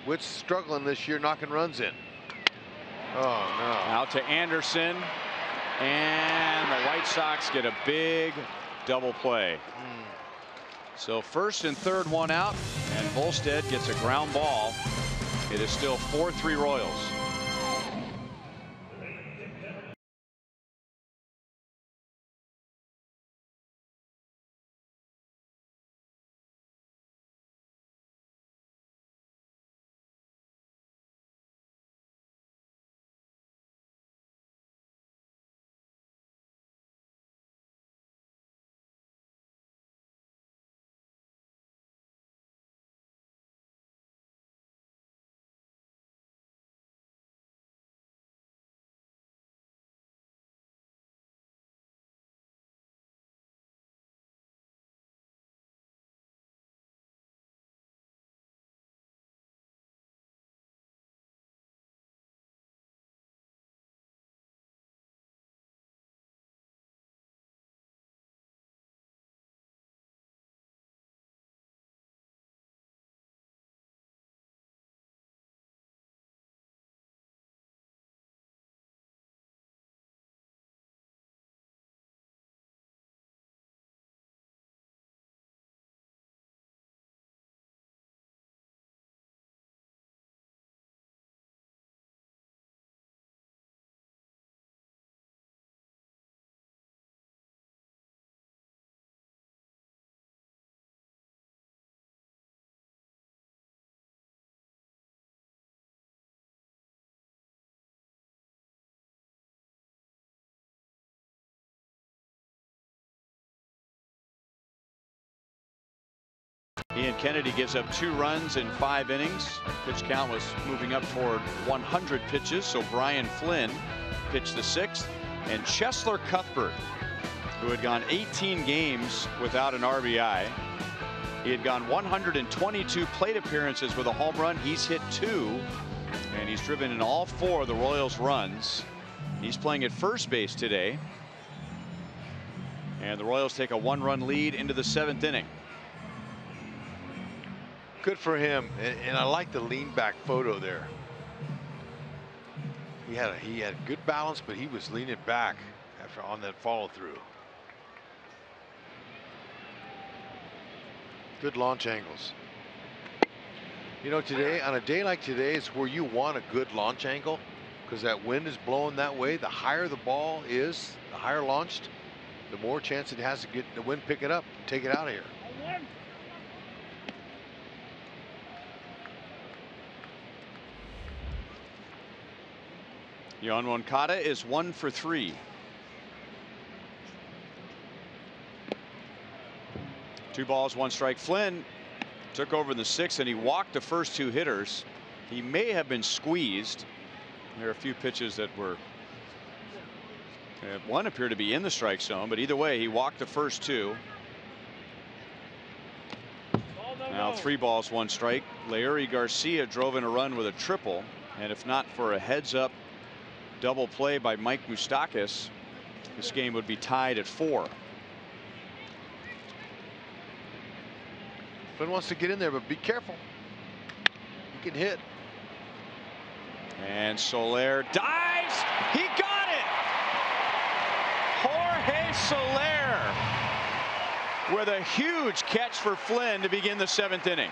Witt's struggling this year, knocking runs in. Oh, no. Out to Anderson. And the White Sox get a big double play. So first and third, one out. And Volstad gets a ground ball. It is still 4-3 Royals. Ian Kennedy gives up 2 runs in 5 innings. Pitch count was moving up toward 100 pitches. So Brian Flynn pitched the 6th. And Chesler Cuthbert, who had gone 18 games without an RBI. He had gone 122 plate appearances with a home run. He's hit 2. And he's driven in all 4 of the Royals' runs. He's playing at first base today. And the Royals take a 1-run lead into the 7th inning. Good for him, and I like the lean back photo there. He had good balance, but he was leaning back after on that follow through. Good launch angles. You know, today, on a day like today, is where you want a good launch angle, because that wind is blowing that way. The higher the ball is, the higher launched, the more chance it has to get the wind, pick it up, and take it out of here. Yohan Moncada is 1 for 3. 2 balls, 1 strike. Flynn took over the 6th, and he walked the first 2 hitters. He may have been squeezed. There are a few pitches that were. One appeared to be in the strike zone, but either way, he walked the first two. Now 3 balls, 1 strike. Leury Garcia drove in a run with a triple, and if not for a heads-up double play by Mike Moustakas, this game would be tied at 4. Flynn wants to get in there, but be careful. He can hit. And Soler dives. He got it. Jorge Soler with a huge catch for Flynn to begin the 7th inning.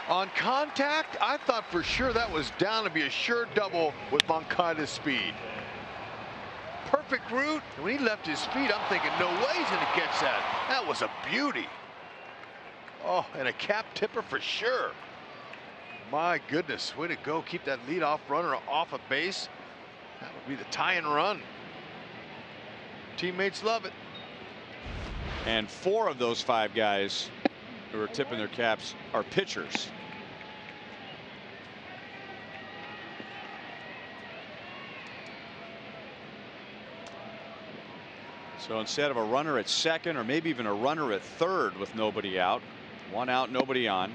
On contact, I thought for sure that was down to be a sure double with Moncada's speed. Perfect route. And when he left his feet, I'm thinking, no way he's going to catch that. That was a beauty. Oh, and a cap tipper for sure. My goodness, way to go. Keep that leadoff runner off of base. That would be the tie-in run. Teammates love it. And 4 of those 5 guys who are tipping their caps are pitchers. So instead of a runner at second, or maybe even a runner at third with nobody out, 1 out, nobody on.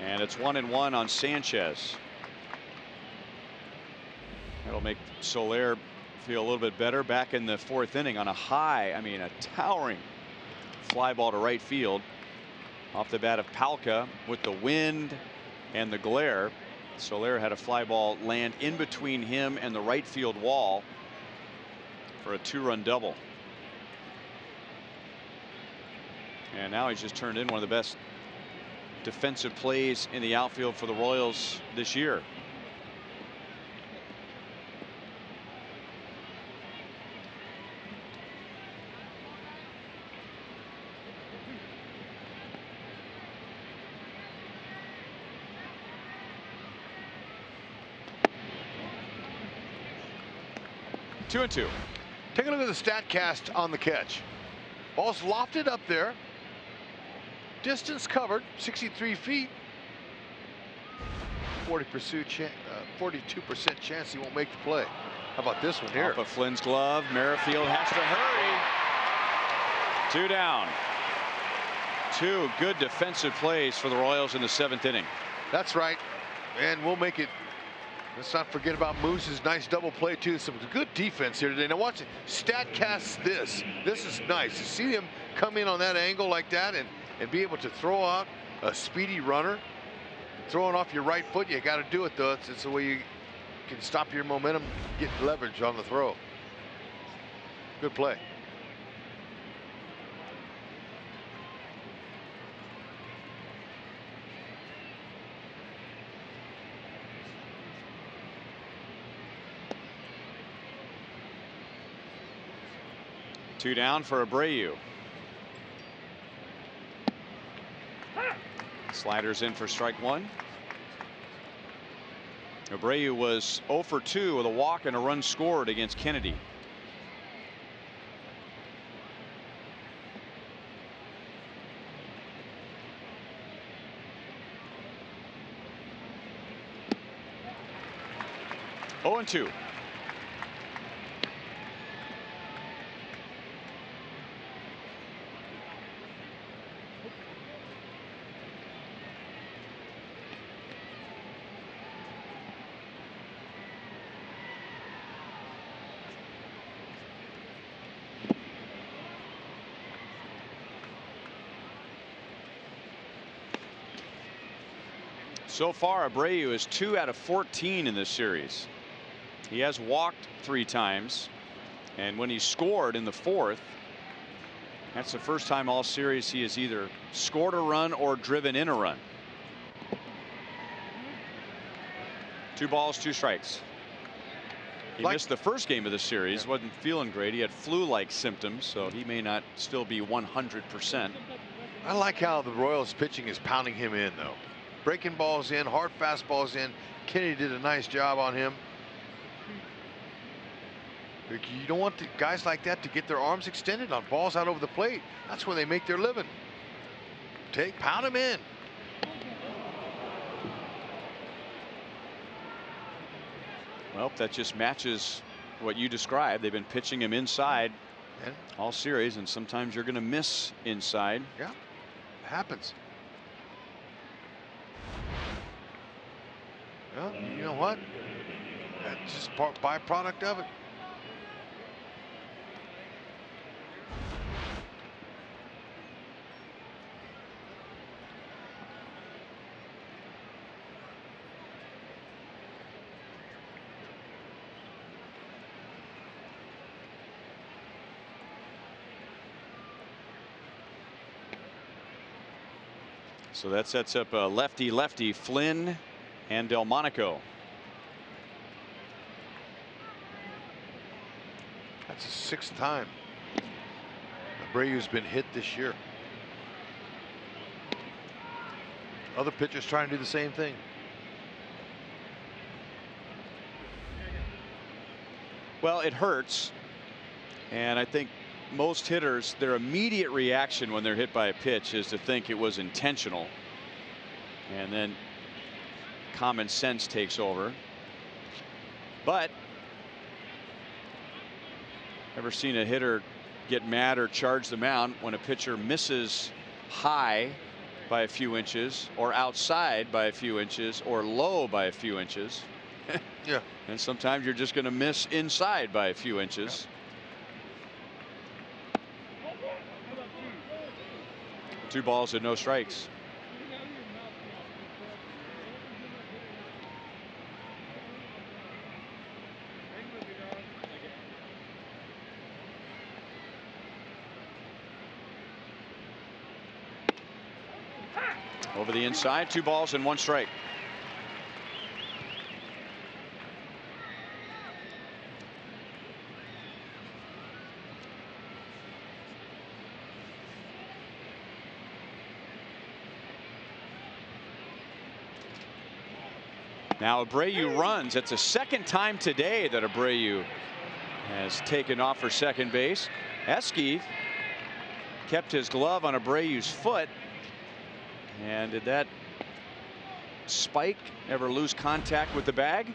And it's 1-1 on Sanchez. That'll make Soler feel a little bit better. Back in the 4th inning on a high, I mean a towering fly ball to right field off the bat of Palka. With the wind and the glare, Soler had a fly ball land in between him and the right field wall for a 2-run double. And now he's just turned in one of the best defensive plays in the outfield for the Royals this year. Two and two. Take a look at the StatCast on the catch. Ball's lofted up there. Distance covered, 63 feet. 42% chance he won't make the play. How about this one here? Off of Flynn's glove. Merrifield has to hurry. 2 down. 2 good defensive plays for the Royals in the 7th inning. That's right. And we'll make it. Let's not forget about Moose's nice double play too. Some good defense here today. Now watch it. StatCast this. This is nice to see him come in on that angle like that and be able to throw out a speedy runner. Throwing off your right foot, you got to do it though. It's the way you can stop your momentum, get leverage on the throw. Good play. Two down for Abreu. Sliders in for strike 1. Abreu was 0 for 2 with a walk and a run scored against Kennedy. Oh and 2. So far, Abreu is 2 out of 14 in this series. He has walked 3 times, and when he scored in the 4th, that's the first time all series he has either scored a run or driven in a run. 2 balls, 2 strikes. He missed the first game of the series. Wasn't feeling great. He had flu-like symptoms, so he may not still be 100%. I like how the Royals pitching is pounding him in though. Breaking balls in, hard fastballs in. Kennedy did a nice job on him. You don't want the guys like that to get their arms extended on balls out over the plate. That's when they make their living. Pound him in. Well, that just matches what you described. They've been pitching him inside And all series, and sometimes you're going to miss inside. yeah, it happens. Well, you know what? That's just byproduct of it. So that sets up a lefty Flynn and Delmonico. That's the 6th time Abreu's been hit this year. Other pitchers trying to do the same thing. Well, it hurts, and I think most hitters, their immediate reaction when they're hit by a pitch is to think it was intentional, and then common sense takes over. But ever seen a hitter get mad or charge the mound when a pitcher misses high by a few inches, or outside by a few inches, or low by a few inches? Yeah. And sometimes you're just going to miss inside by a few inches. Yeah. 2 balls and no strikes. Over the inside, 2 balls and 1 strike. Now Abreu runs. It's the 2nd time today that Abreu has taken off for second base. Eske kept his glove on Abreu's foot. And did that spike ever lose contact with the bag?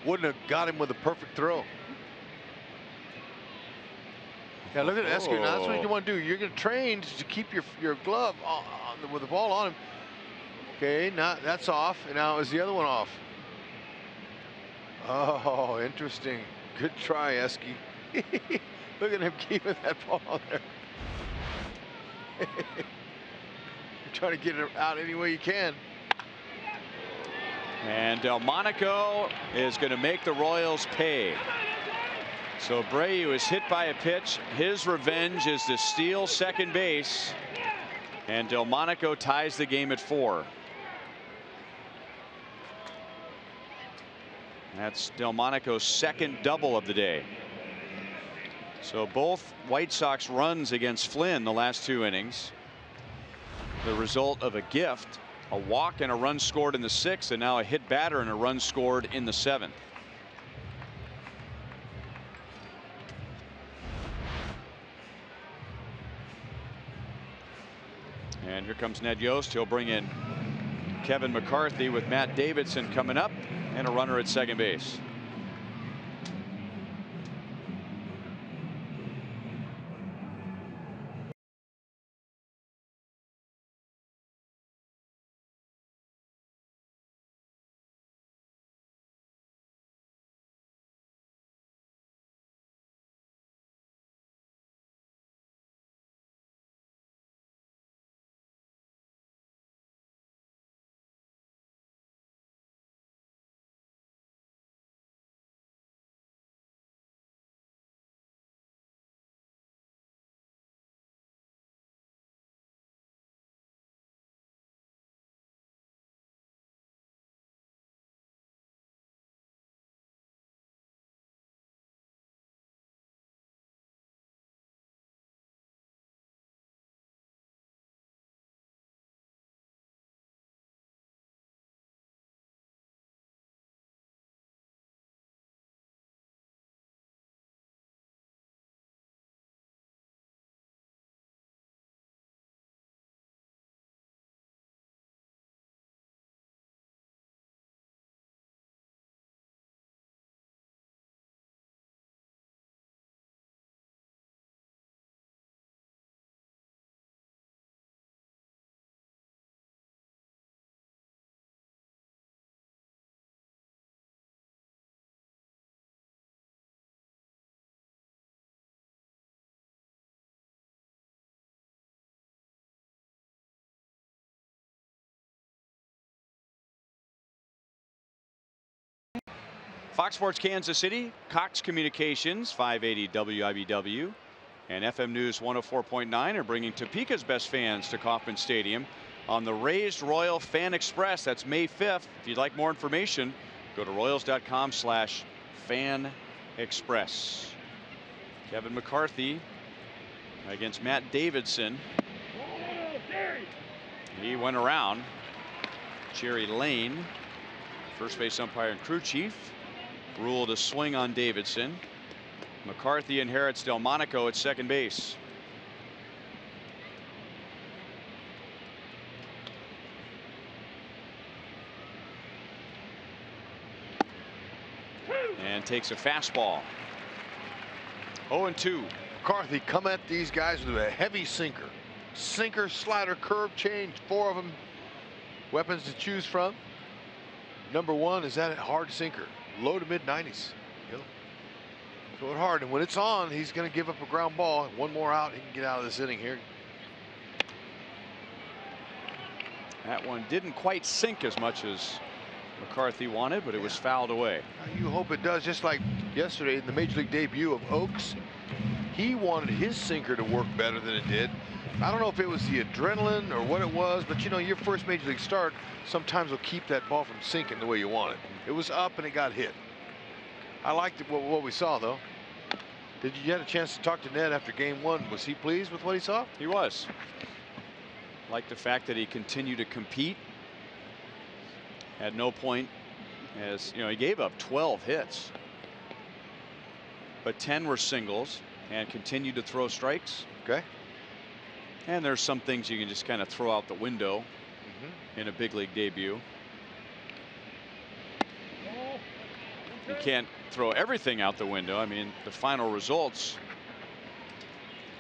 Wouldn't have got him with a perfect throw. Yeah, look at Eske. Now that's what you want to do. You're going to train to keep your glove with the ball on him. Okay, now that's off, and now is the other one off? Oh, interesting. Good try, Eske. Look at him keeping that ball there. You're trying to get it out any way you can. And Delmonico is going to make the Royals pay. So Abreu is hit by a pitch. His revenge is to steal second base. And Delmonico ties the game at 4. That's Delmonico's 2nd double of the day. So both White Sox runs against Flynn the last 2 innings, the result of a gift, a walk and a run scored in the 6th, and now a hit batter and a run scored in the 7th. And here comes Ned Yost. He'll bring in Kevin McCarthy with Matt Davidson coming up, and a runner at second base. Fox Sports Kansas City, Cox Communications, 580 WIBW, and FM News 104.9 are bringing Topeka's best fans to Kauffman Stadium on the Raised Royal Fan Express. That's May 5th. If you'd like more information, go to royals.com/fan express. Kevin McCarthy against Matt Davidson. He went around. Jerry Lane, first base umpire and crew chief, ruled a swing on Davidson. McCarthy inherits Delmonico at second base. And takes a fastball. 0-2. McCarthy come at these guys with a heavy sinker. Sinker, slider, curve, change. 4 of them. Weapons to choose from. Number 1 is that hard sinker. Low to mid 90s. Throw it hard, and when it's on, he's going to give up a ground ball. One more out, he can get out of this inning here. That one didn't quite sink as much as McCarthy wanted, but it was fouled away. You hope it does, just like yesterday in the major league debut of Oaks. He wanted his sinker to work better than it did. I don't know if it was the adrenaline or what it was, but you know, your first major league start sometimes will keep that ball from sinking the way you want it. It was up and it got hit. I liked what we saw, though. Did you get a chance to talk to Ned after game 1? Was he pleased with what he saw? He was. Liked the fact that he continued to compete. At no point, as you know, he gave up 12 hits, but 10 were singles, and continued to throw strikes. Okay. And there's some things you can just kind of throw out the window in a big league debut. You can't throw everything out the window. I mean, the final results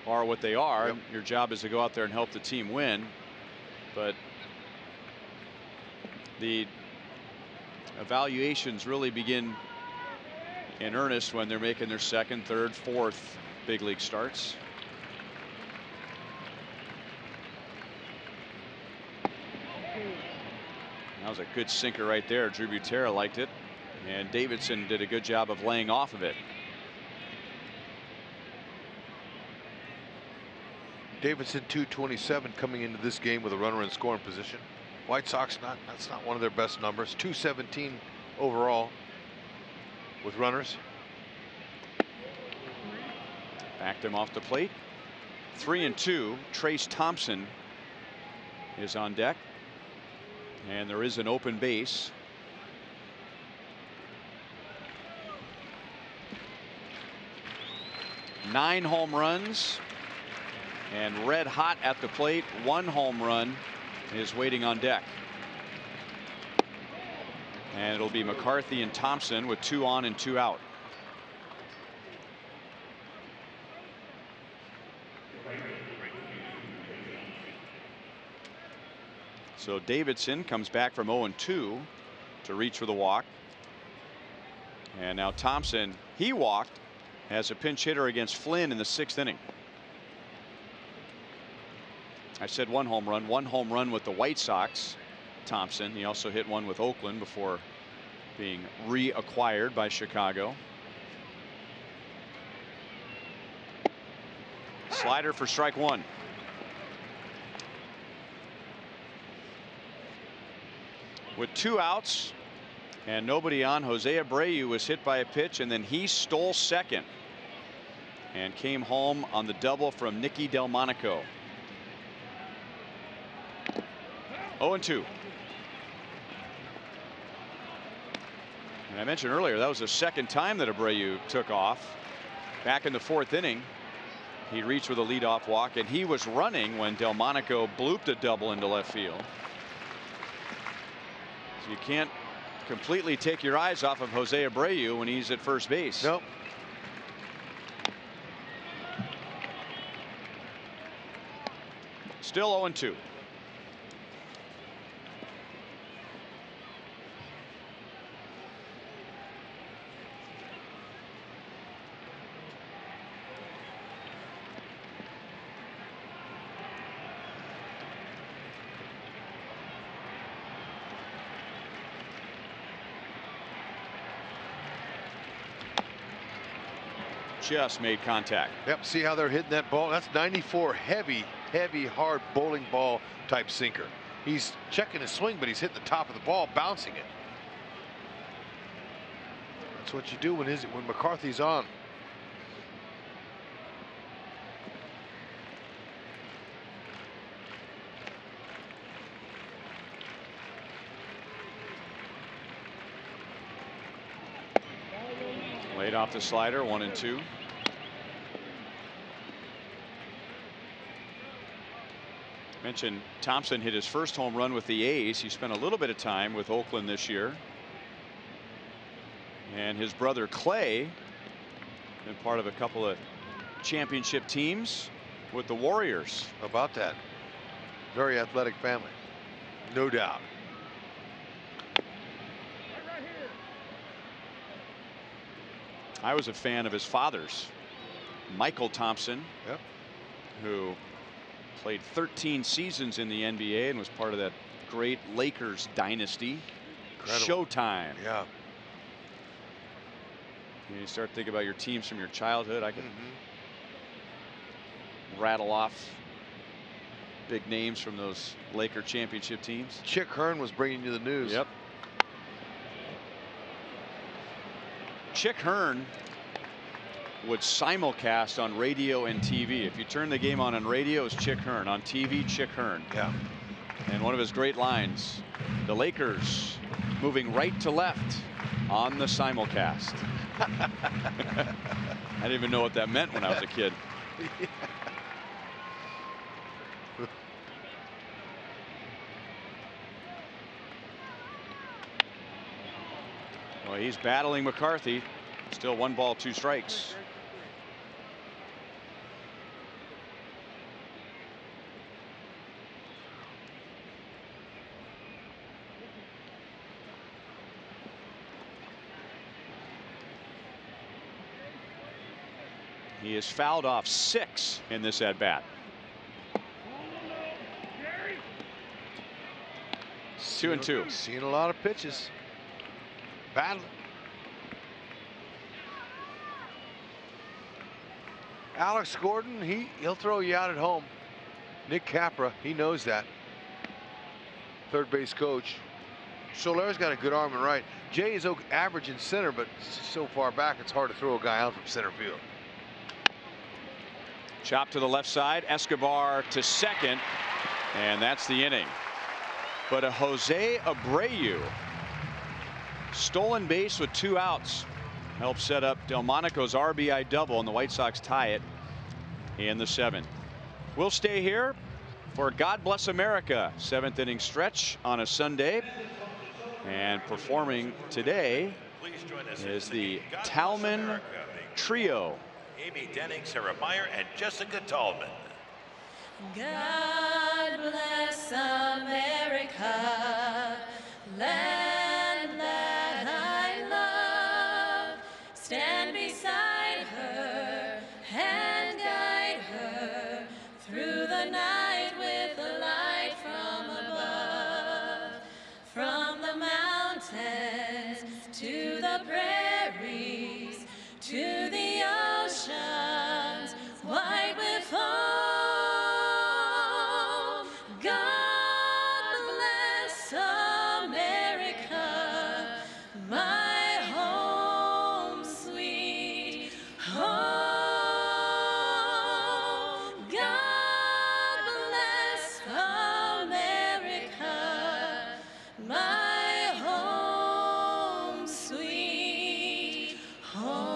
are what they are. Yep. Your job is to go out there and help the team win. But the evaluations really begin in earnest when they're making their second, third, fourth big league starts. That was a good sinker right there. Drew Butera liked it, and Davidson did a good job of laying off of it. Davidson 227 coming into this game with a runner in scoring position. White Sox, that's not one of their best numbers. 217 overall with runners. Backed him off the plate. 3-2. Trace Thompson is on deck, and there is an open base. Nine home runs, and red hot at the plate. 1 home run is waiting on deck, and it'll be McCarthy and Thompson with 2 on and 2 out. So Davidson comes back from 0-2 to reach for the walk, and now Thompson, he walked as a pinch hitter against Flynn in the 6th inning. I said 1 home run. 1 home run with the White Sox. Thompson, he also hit 1 with Oakland before being reacquired by Chicago. Slider for strike 1. With 2 outs and nobody on, Jose Abreu was hit by a pitch, and then he stole second and came home on the double from Nicky Delmonico. 0-2. And I mentioned earlier that was the 2nd time that Abreu took off. Back in the 4th inning, he reached with a leadoff walk, and he was running when Delmonico blooped a double into left field. So you can't completely take your eyes off of Jose Abreu when he's at first base. Nope. Still 0-2. just made contact. Yep, see how they're hitting that ball? That's 94 heavy, hard bowling ball type sinker. He's checking his swing, but he's hitting the top of the ball, bouncing it. That's what you do when McCarthy's on. Laid off the slider, 1-2. Mentioned Thompson hit his first home run with the A's. He spent a little bit of time with Oakland this year. And his brother Clay been part of a couple of championship teams with the Warriors. How about that? Very athletic family, no doubt. I was a fan of his father's, Michael Thompson, Yep. who played 13 seasons in the NBA and was part of that great Lakers dynasty. Incredible. Showtime. Yeah. You start thinking about your teams from your childhood. I can rattle off big names from those Laker championship teams. Chick Hearn was bringing you the news. Yep. Chick Hearn would simulcast on radio and TV. If you turn the game on radio, it's Chick Hearn. On TV, Chick Hearn. Yeah. And one of his great lines, the Lakers moving right to left on the simulcast. I didn't even know what that meant when I was a kid. Well, he's battling McCarthy. Still 1 ball, 2 strikes. He has fouled off 6 in this at bat. 2-2. Seeing a lot of pitches. Battling. Alex Gordon, he'll throw you out at home. Nick Capra, he knows that. Third base coach. Soler's got a good arm and right. Jay is average in center, but so far back it's hard to throw a guy out from center field. Chop to the left side. Escobar to second, and that's the inning. But a Jose Abreu stolen base with 2 outs helped set up Delmonico's RBI double, and the White Sox tie it in the 7th. We'll stay here for God Bless America 7th inning stretch on a Sunday, and performing today is the Talman Trio. Amy Denning, Sarah Meyer, and Jessica Tallman. God bless America, land that I love. Stand beside her and guide her through the night with the light from above. From the mountains to the prairies to the oceans white with foam. God bless America, my home sweet home. God bless America, my home sweet home.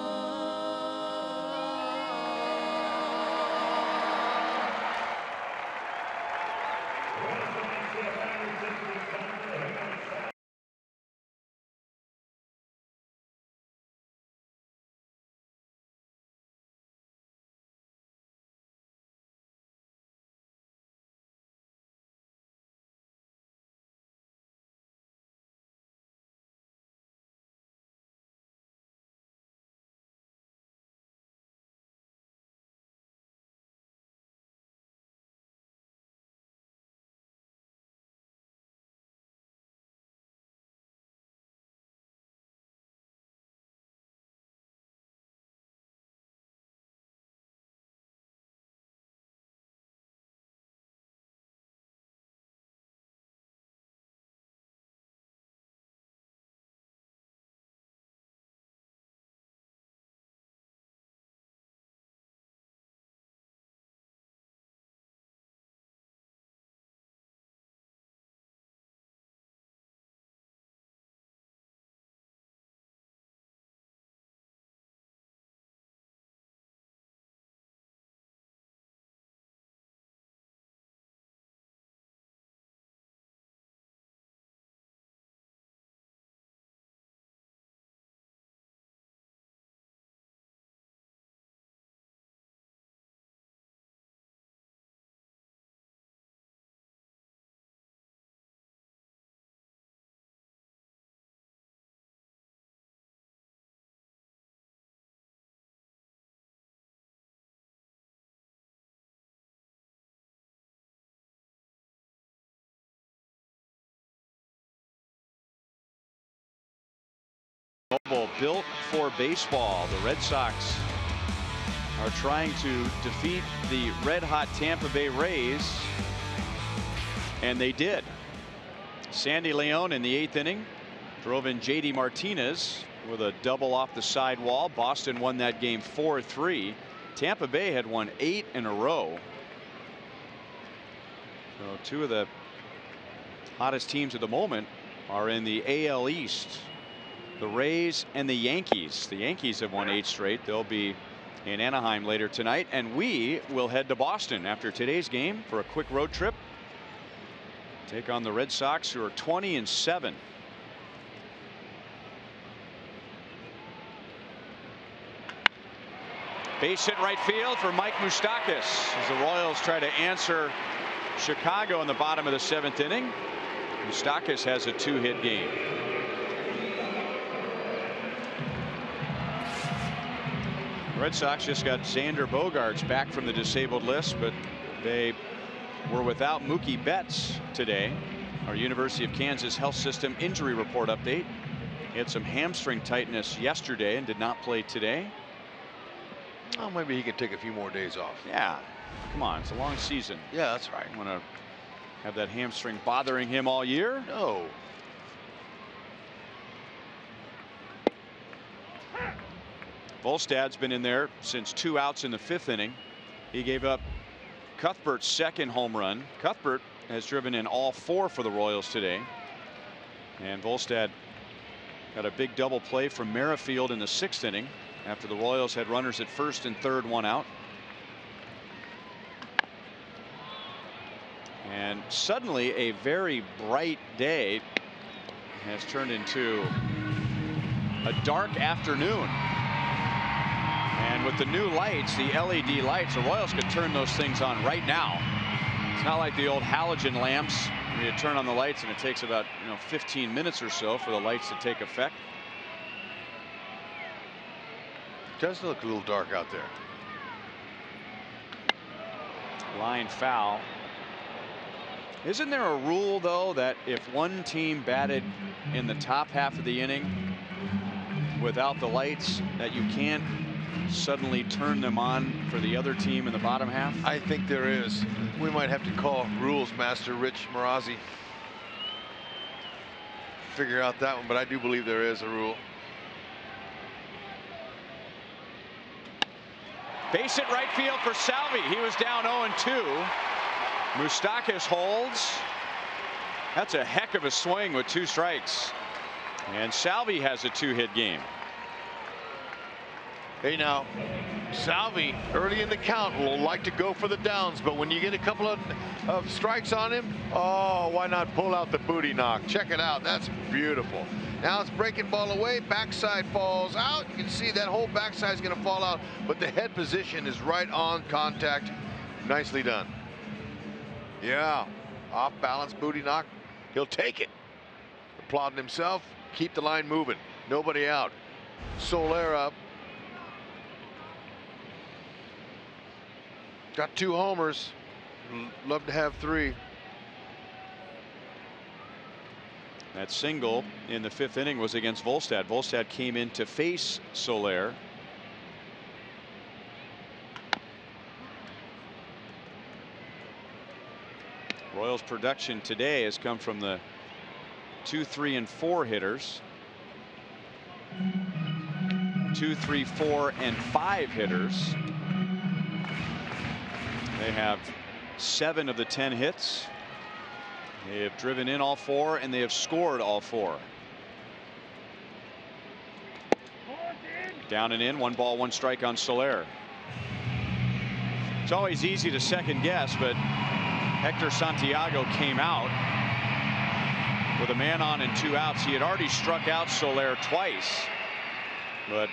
Mobile, built for baseball. The Red Sox are trying to defeat the red-hot Tampa Bay Rays, and they did. Sandy Leon in the 8th inning drove in J.D. Martinez with a double off the side wall. Boston won that game 4-3. Tampa Bay had won 8 in a row. So 2 of the hottest teams at the moment are in the AL East. The Rays and the Yankees. The Yankees have won 8 straight. They'll be in Anaheim later tonight, and we will head to Boston after today's game for a quick road trip. Take on the Red Sox, who are 20-7. Base hit right field for Mike Moustakas as the Royals try to answer Chicago in the bottom of the 7th inning. Moustakas has a 2-hit game. Red Sox just got Xander Bogaerts back from the disabled list, but they were without Mookie Betts today. Our University of Kansas Health System injury report update. He had some hamstring tightness yesterday and did not play today. Oh, maybe he can take a few more days off. Yeah, come on, it's a long season. Yeah, that's right. Want to have that hamstring bothering him all year? No. Volstad's been in there since 2 outs in the 5th inning. He gave up Cuthbert's 2nd home run. Cuthbert has driven in all 4 for the Royals today. And Volstad got a big double play from Merrifield in the 6th inning after the Royals had runners at 1st and 3rd, 1 out. And suddenly a very bright day has turned into a dark afternoon. And with the new lights, the LED lights, the Royals could turn those things on right now. It's not like the old halogen lamps where you turn on the lights and it takes about 15 minutes or so for the lights to take effect. It does look a little dark out there. Line foul. Isn't there a rule, though, that if one team batted in the top half of the inning without the lights, that you can't suddenly turn them on for the other team in the bottom half? I think there is. We might have to call rules master Rich Marazzi. Figure out that one, but I do believe there is a rule. Base hit right field for Salvi. He was down 0-2. Moustakas holds. That's a heck of a swing with 2 strikes. And Salvi has a 2-hit game. Hey, now, Salvi early in the count will like to go for the downs, but when you get a couple of strikes on him, oh, why not pull out the booty knock? Check it out. That's beautiful. Now it's breaking ball away. Backside falls out. You can see that whole backside is going to fall out, but the head position is right on contact. Nicely done. Yeah, off balance booty knock. He'll take it. Applauding himself. Keep the line moving. Nobody out. Soler up. Got 2 homers. Love to have 3. That single in the 5th inning was against Volstad. Volstad came in to face Soler. Royals production today has come from the 2, 3, and 4 hitters. 2, 3, 4, and 5 hitters. They have 7 of the 10 hits. They have driven in all 4, and they have scored all 4. Down and in, 1 ball, 1 strike on Soler. It's always easy to second guess, but Hector Santiago came out with a man on and 2 outs. He had already struck out Soler twice, but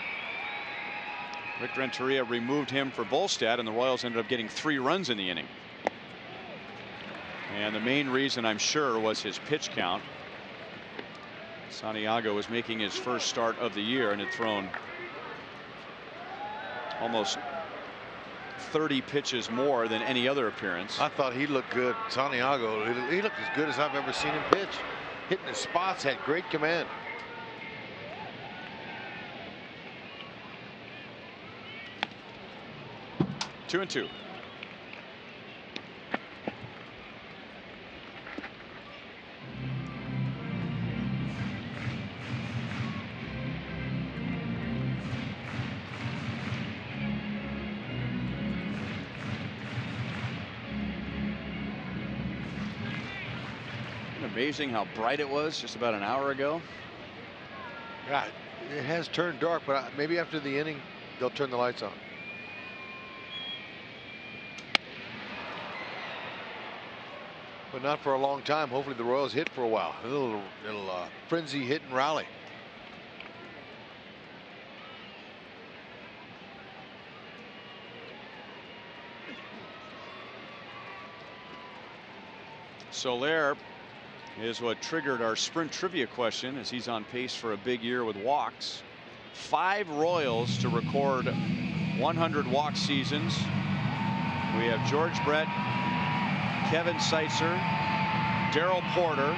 Rick Renteria removed him for Volstad, and the Royals ended up getting 3 runs in the inning. And the main reason, I'm sure, was his pitch count. Santiago was making his first start of the year and had thrown almost 30 pitches more than any other appearance. I thought he looked good. Santiago, he looked as good as I've ever seen him pitch. Hitting his spots, had great command. 2-2. Amazing how bright it was just about an hour ago. Yeah, it has turned dark, but maybe after the inning they'll turn the lights on. But not for a long time. Hopefully the Royals hit for a while. A little frenzy hit and rally. Soler is what triggered our sprint trivia question, as he's on pace for a big year with walks. 5 Royals to record 100 walk seasons. We have George Brett, Kevin Seitzer, Darrell Porter,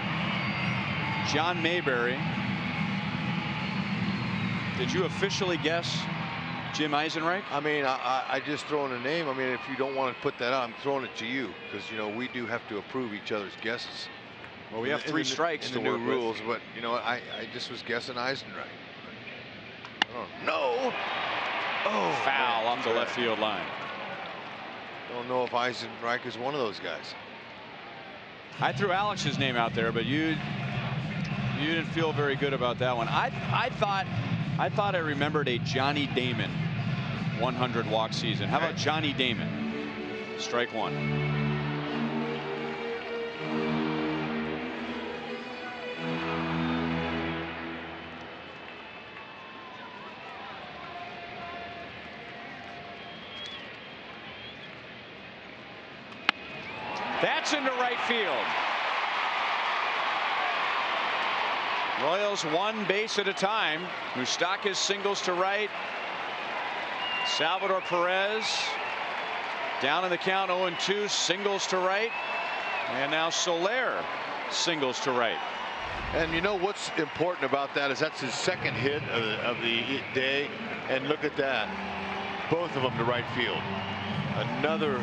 John Mayberry. Did you officially guess Jim Eisenreich? I mean, I just throwing a name. I mean, if you don't want to put that out, I'm throwing it to you, because you know we do have to approve each other's guesses. Well, we have 3 strikes in to the new work rules, with. but you know I just was guessing Eisenreich. Oh, no! Oh, Foul man, off the left field line. Don't know if Eisenreich is one of those guys. I threw Alex's name out there, but you didn't feel very good about that one. I thought I remembered a Johnny Damon 100 walk season. How about Johnny Damon? Strike 1. That's into right field. Royals 1 base at a time. Moustakas singles to right. Salvador Perez down in the count, 0-2, singles to right. And now Soler singles to right. And you know what's important about that is that's his 2nd hit of the day. And look at that. Both of them to right field. Another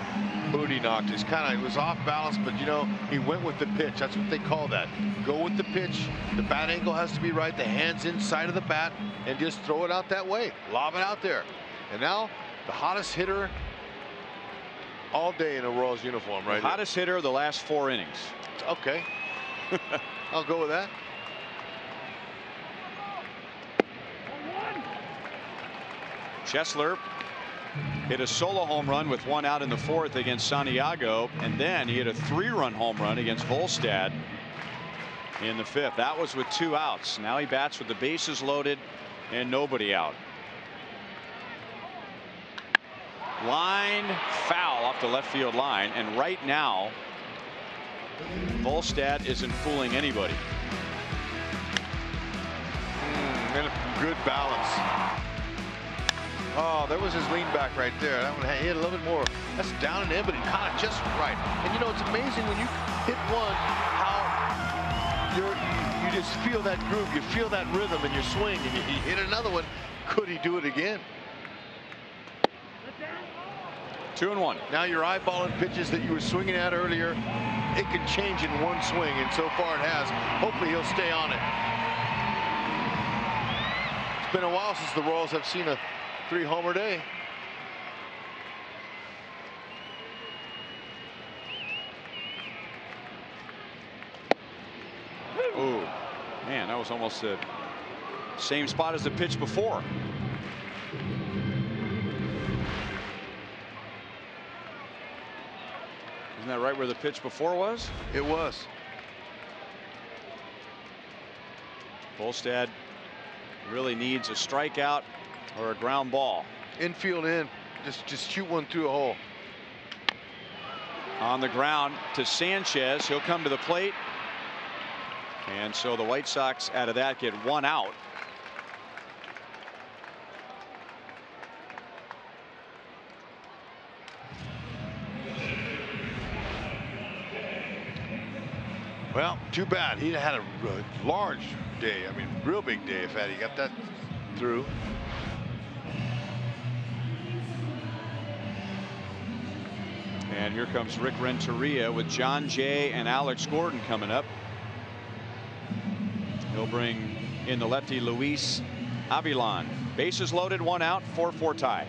booty knocked. It was off balance, but you know, he went with the pitch. That's what they call that. Go with the pitch. The bat angle has to be right. The hands inside of the bat, and just throw it out that way. Lob it out there. And now the hottest hitter all day in a Royals uniform, right? The hottest hitter of the last 4 innings. Okay. I'll go with that. Chesler hit a solo home run with 1 out in the 4th against Santiago, and then he hit a 3-run home run against Volstad in the 5th. That was with 2 outs. Now he bats with the bases loaded and nobody out. Line foul off the left field line, and right now Volstad isn't fooling anybody. Good balance. Oh, there was his lean back right there. That one hit a little bit more. That's down and in, but he caught it just right. And you know, it's amazing when you hit one, how you just feel that groove, you feel that rhythm in your swing, and he hit another one. Could he do it again? 2-1. Now you're eyeballing pitches that you were swinging at earlier. It can change in one swing, and so far it has. Hopefully he'll stay on it. It's been a while since the Royals have seen a 3-homer day. Oh, man, that was almost the same spot as the pitch before. Isn't that right where the pitch before was? It was. Volstad really needs a strikeout or a ground ball. Infield in. Just shoot one through a hole. On the ground to Sanchez. He'll come to the plate. And so the White Sox out of that get 1 out. Well, too bad. He had a large day. I mean, real big day if he got that through. And here comes Rick Renteria with John Jay and Alex Gordon coming up. He'll bring in the lefty Luis Avilan. Bases loaded, 1 out, 4-4 tie.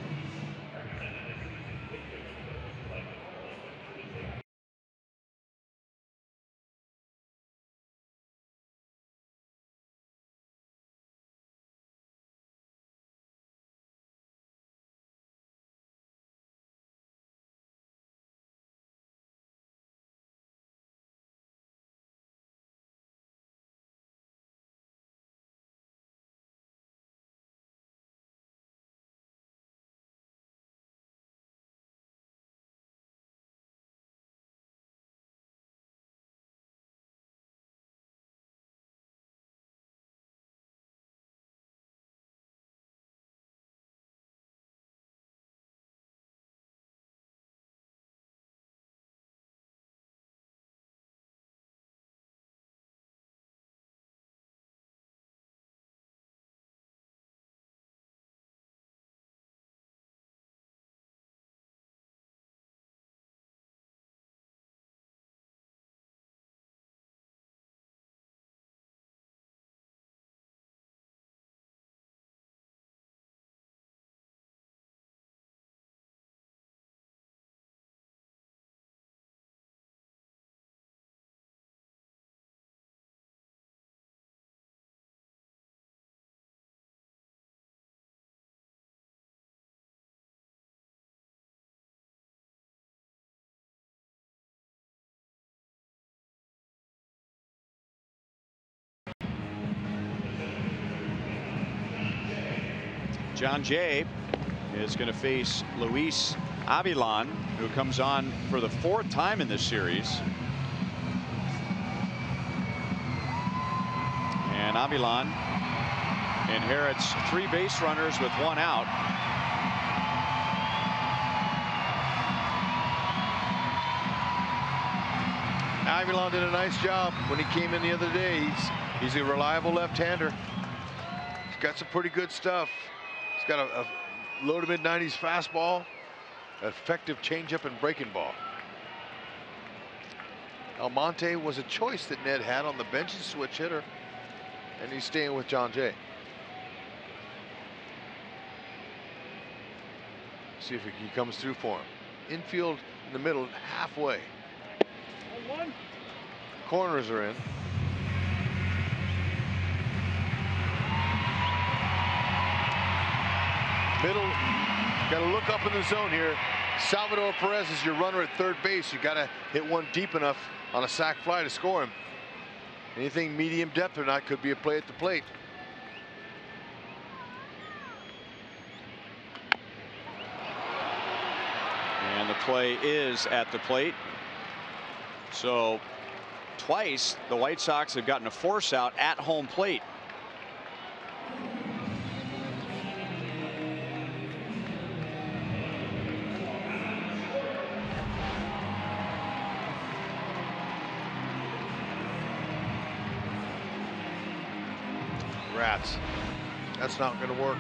John Jay is going to face Luis Avilan, who comes on for the 4th time in this series. And Avilan inherits 3 base runners with 1 out. Avilan did a nice job when he came in the other day. He's a reliable left-hander. He's got some pretty good stuff. He's got a low to mid-90s fastball, effective changeup and breaking ball. Almonte was a choice that Ned had on the bench as switch hitter, and he's staying with John Jay. See if he comes through for him. Infield in the middle, halfway. Corners are in. Middle, got to look up in the zone here. Salvador Perez is your runner at third base. You got to hit one deep enough on a sac fly to score him. Anything medium depth or not could be a play at the plate. And the play is at the plate. So twice the White Sox have gotten a force out at home plate. Rats. That's not going to work.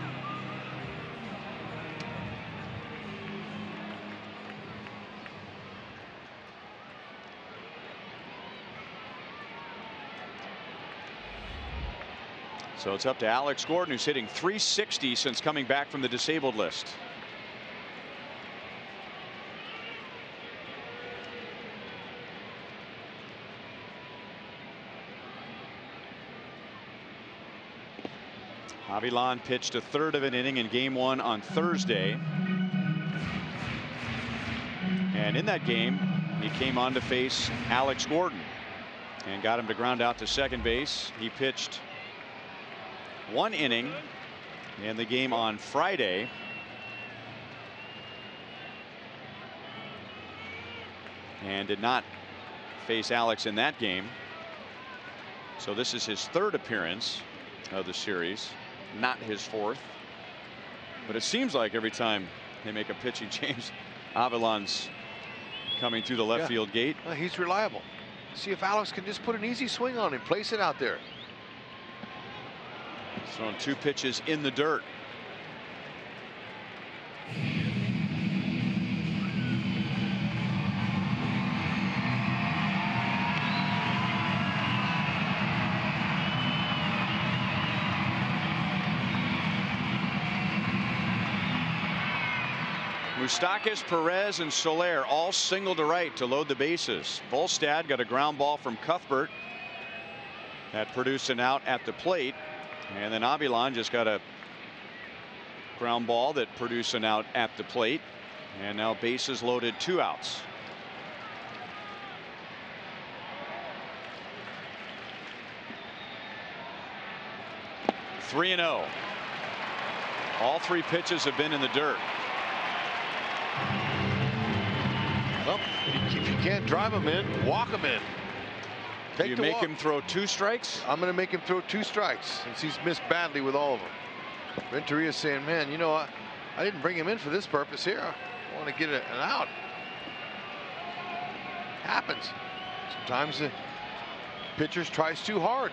So it's up to Alex Gordon, who's hitting .360 since coming back from the disabled list. Avilan pitched a third of an inning in game 1 on Thursday. And in that game, he came on to face Alex Gordon and got him to ground out to second base. He pitched 1 inning in the game on Friday. And did not face Alex in that game. So this is his 3rd appearance of the series, not his 4th. But it seems like every time they make a pitching change, Avilan's coming through the left field gate. He's reliable. See if Alex can just put an easy swing on him, place it out there. He's thrown 2 pitches in the dirt. Moustakas, Perez, and Soler all single to right to load the bases. Volstad got a ground ball from Cuthbert that produced an out at the plate, and then Avilan just got a ground ball that produced an out at the plate, and now bases loaded, 2 outs. Three and 0. All 3 pitches have been in the dirt. Well, if you can't drive him in, walk him in. You make him throw 2 strikes? I'm going to make him throw 2 strikes since he's missed badly with all of them. Renteria's saying, man, you know, I didn't bring him in for this purpose here. I want to get an out. Happens. Sometimes the pitcher tries too hard.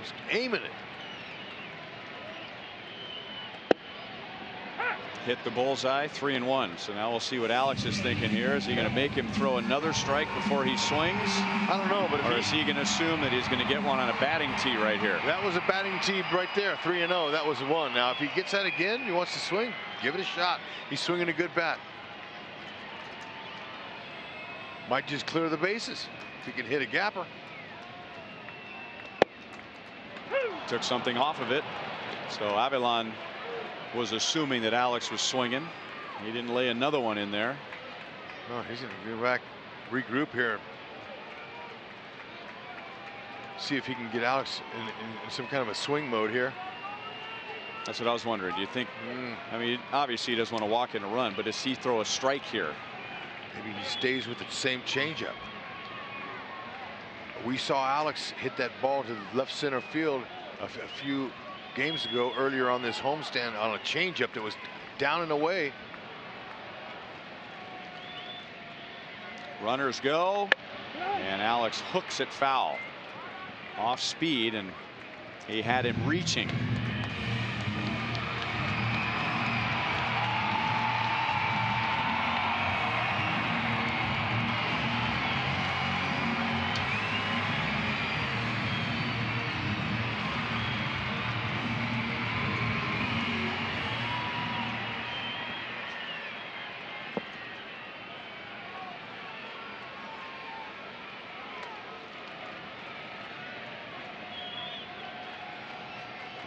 Just aiming it. Hit the bullseye, 3-1. So now we'll see what Alex is thinking here. Is he going to make him throw another strike before he swings? I don't know, but or is he going to assume that he's going to get one on a batting tee right here? That was a batting tee right there, 3-0. That was one. Now, if he gets that again, he wants to swing, give it a shot. He's swinging a good bat. Might just clear the bases if he can hit a gapper. Took something off of it. So Avilan was assuming that Alex was swinging. He didn't lay another one in there. No, he's going to go back, regroup here. See if he can get Alex in some kind of a swing mode here. That's what I was wondering. Do you think, I mean, obviously he doesn't want to walk in a run, but does he throw a strike here? Maybe he stays with the same changeup. We saw Alex hit that ball to the left center field a few games ago, earlier on this homestand, on a changeup that was down and away. Runners go, and Alex hooks it foul. Off speed, and he had him reaching.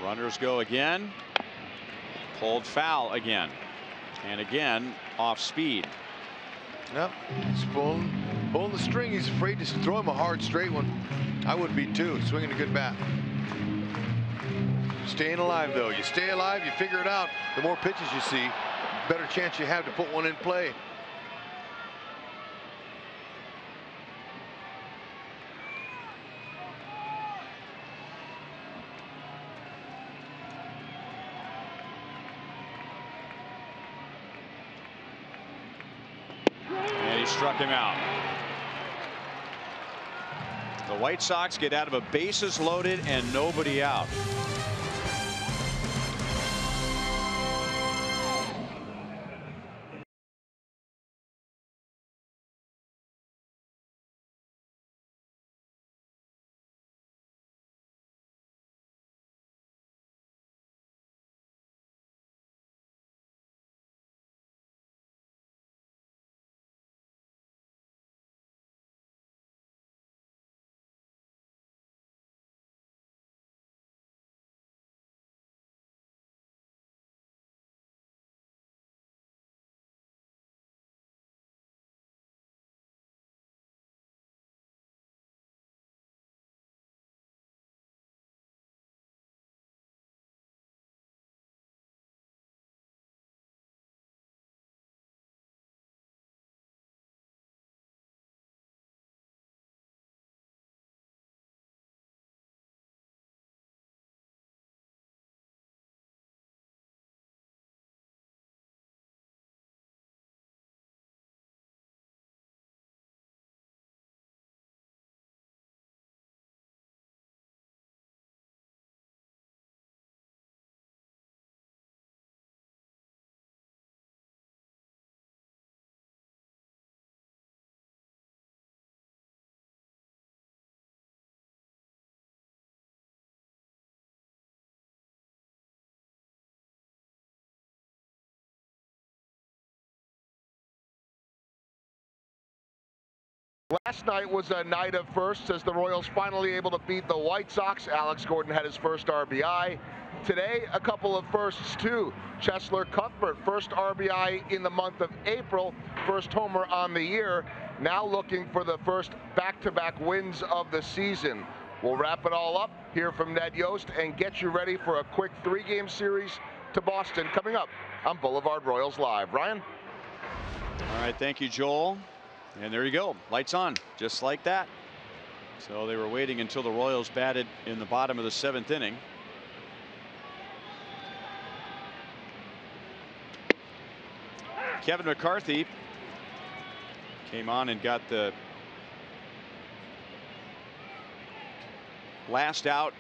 Runners go again. Pulled foul again. And again, off speed. Yep, he's pulling the string. He's afraid to throw him a hard straight one. I would be too, swinging a good bat. Staying alive though. You stay alive, you figure it out. The more pitches you see, the better chance you have to put one in play. Struck him out. The White Sox get out of a bases loaded and nobody out. Last night was a night of firsts as the Royals finally able to beat the White Sox. Alex Gordon had his first RBI. Today, a couple of firsts too. Chesler Cuthbert, first RBI in the month of April, first homer on the year. Now looking for the first back-to-back wins of the season. We'll wrap it all up, hear from Ned Yost, and get you ready for a quick 3-game series to Boston coming up on Boulevard Royals Live. Ryan? All right, thank you, Joel. And there you go, lights on, just like that. So they were waiting until the Royals batted in the bottom of the 7th inning. Kevin McCarthy came on and got the last out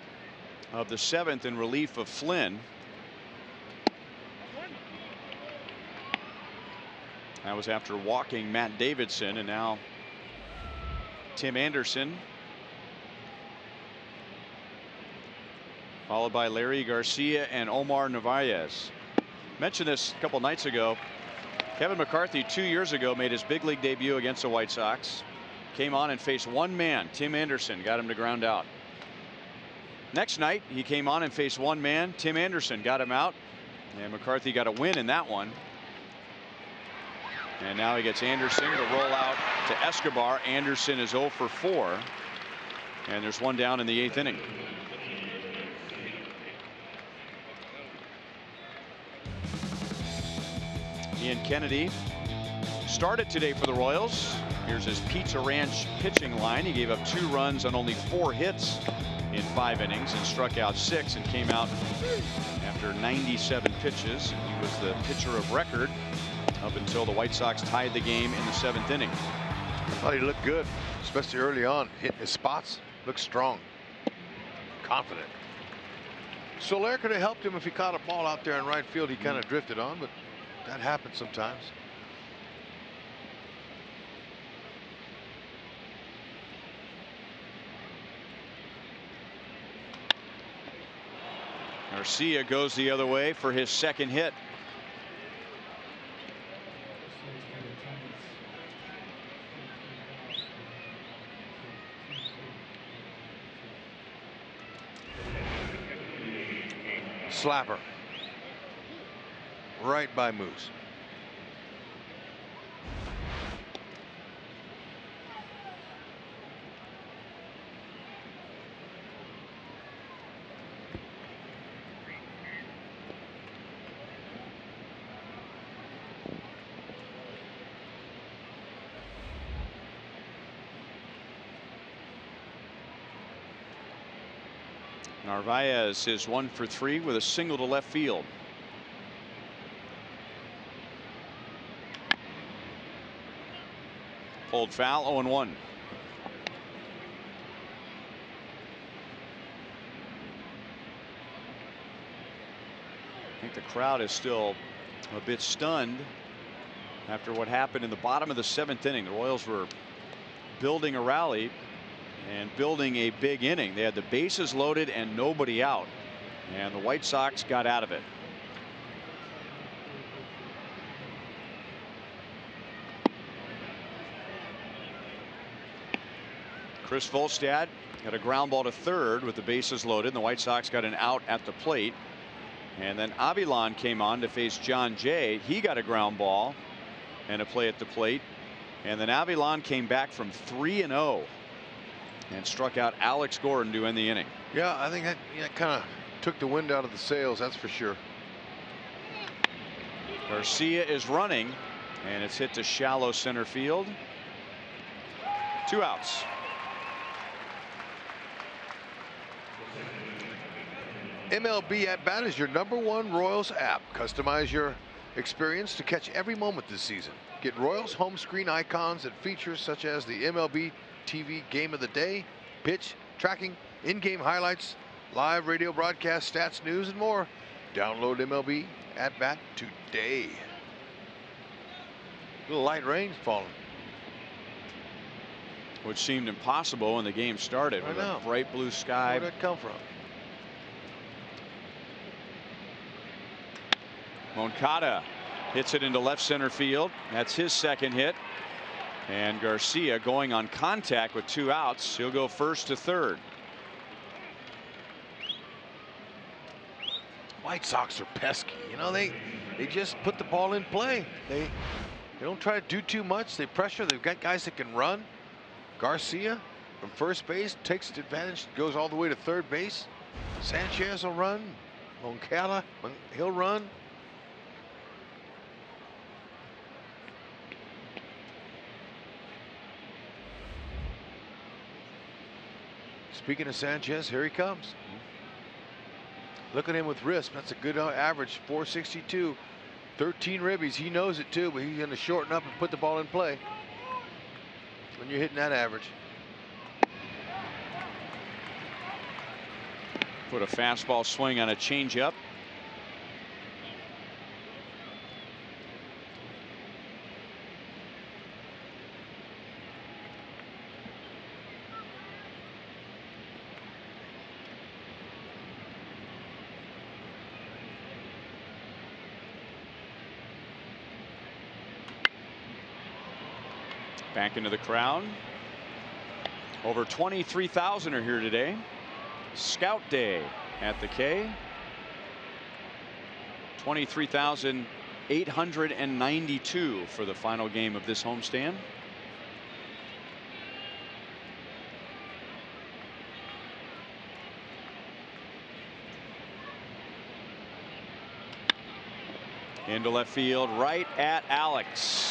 of the 7th in relief of Flynn. That was after walking Matt Davidson, and now Tim Anderson, followed by Larry Garcia and Omar Narvaez. Mentioned this a couple nights ago. Kevin McCarthy 2 years ago made his big league debut against the White Sox. Came on and faced one man, Tim Anderson, got him to ground out. Next night he came on and faced one man, Tim Anderson, got him out, and McCarthy got a win in that one. And now he gets Anderson to roll out to Escobar. Anderson is 0 for 4. And there's one down in the 8th inning. Ian Kennedy started today for the Royals. Here's his Pizza Ranch pitching line. He gave up 2 runs on only 4 hits in 5 innings and struck out 6 and came out after 97 pitches. He was the pitcher of record up until the White Sox tied the game in the 7th inning. I thought he looked good, especially early on. Hitting his spots, looked strong, confident. Soler could have helped him if he caught a ball out there in right field. He kind of drifted on, but that happens sometimes. Garcia goes the other way for his 2nd hit. Slapper right by Moose. Narvaez is 1 for 3 with a single to left field. Pulled foul, 0-1. I think the crowd is still a bit stunned after what happened in the bottom of the 7th inning. The Royals were building a rally and building a big inning. They had the bases loaded and nobody out, and the White Sox got out of it. Chris Volstad got a ground ball to 3rd with the bases loaded, and the White Sox got an out at the plate. And then Avilan came on to face John Jay. He got a ground ball and a play at the plate, and then Avilan came back from 3-0 and struck out Alex Gordon to end the inning. Yeah, I think that kind of took the wind out of the sails, that's for sure. Garcia is running, and it's hit to shallow center field. 2 outs. MLB At Bat is your #1 Royals app. Customize your experience to catch every moment this season. Get Royals home screen icons and features such as the MLB TV Game of the Day, pitch tracking, in-game highlights, live radio broadcast, stats, news, and more. Download MLB At Bat today. Little light rain falling, Which seemed impossible when the game started with a bright blue sky. Where'd that come from? Moncada hits it into left center field. That's his 2nd hit. And Garcia going on contact with 2 outs. He'll go first to third. White Sox are pesky. You know, they just put the ball in play. They don't try to do too much. They pressure. They've got guys that can run. Garcia from first base takes advantage, goes all the way to third base. Sanchez will run. Moncada, he'll run. Speaking of Sanchez, here he comes. Look at him with wrist. That's a good average, 462. 13 ribbies. He knows it too, but he's going to shorten up and put the ball in play when you're hitting that average. Put a fastball swing on a changeup. Back into the crowd. Over 23,000 are here today. Scout Day at the K. 23,892 for the final game of this homestand. Into left field, right at Alex.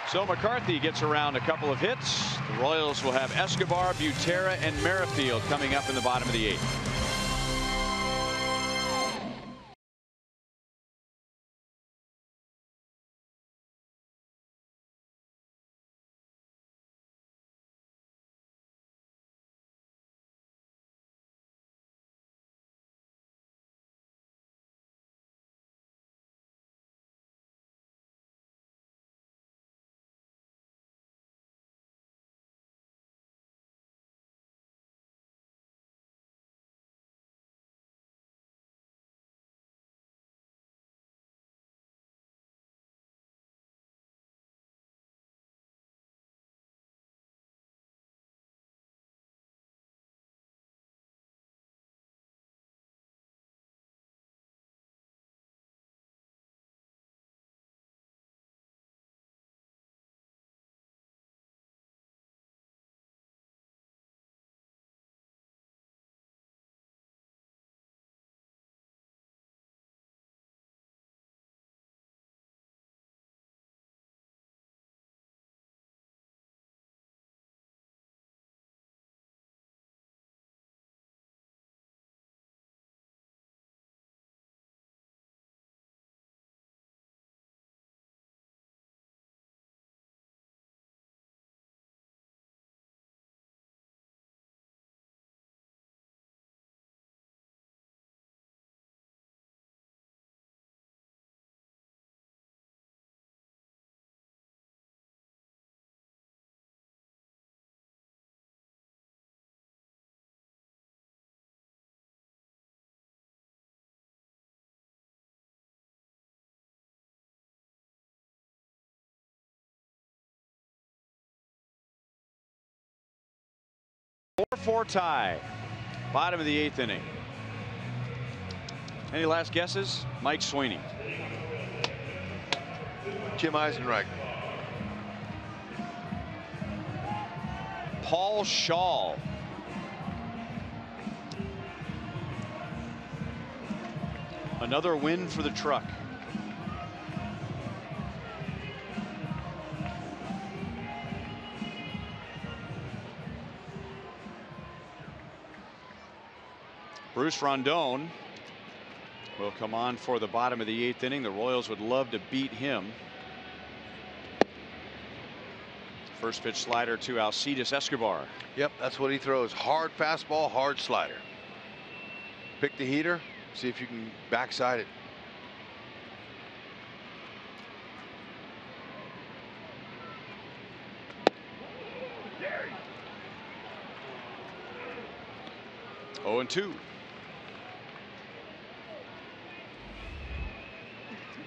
So McCarthy gets around a couple of hits. The Royals will have Escobar, Butera, and Merrifield coming up in the bottom of the 8th. Four tie. Bottom of the 8th inning. Any last guesses? Mike Sweeney. Jim Eisenreich. Paul Shaw. Another win for the Truck. Bruce Rondon will come on for the bottom of the 8th inning. The Royals would love to beat him. First pitch slider to Alcides Escobar. Yep, that's what he throws. Hard fastball, hard slider. Pick the heater, see if you can backside it. Oh, and 2.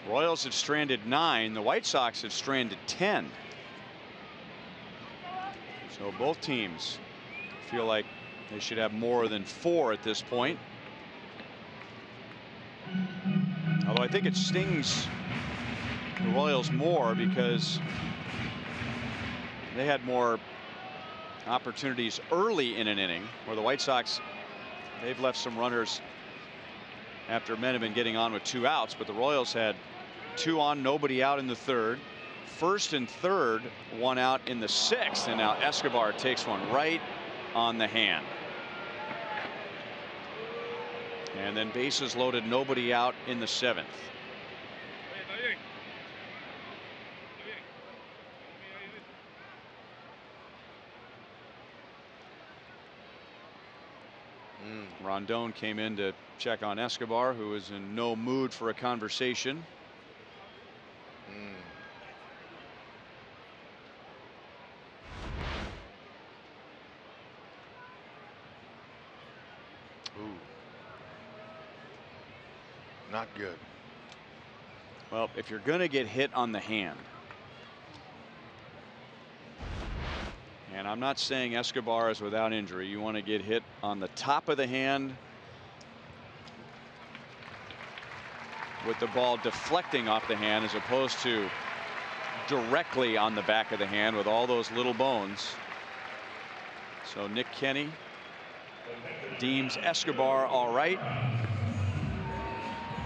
Royals have stranded 9. The White Sox have stranded 10. So both teams feel like they should have more than 4 at this point. Although I think it stings the Royals more because they had more opportunities early in an inning, where the White Sox, they've left some runners after men have been getting on with 2 outs, but the Royals had 2 on, nobody out in the 3rd. 1st and 3rd, 1 out in the 6th, and now Escobar takes one right on the hand. And then bases loaded, nobody out in the 7th. Rondon came in to check on Escobar, who was in no mood for a conversation. Not good. Well, if you're going to get hit on the hand, and I'm not saying Escobar is without injury, you want to get hit on the top of the hand with the ball deflecting off the hand as opposed to directly on the back of the hand with all those little bones. So Nick Kenny deems Escobar all right.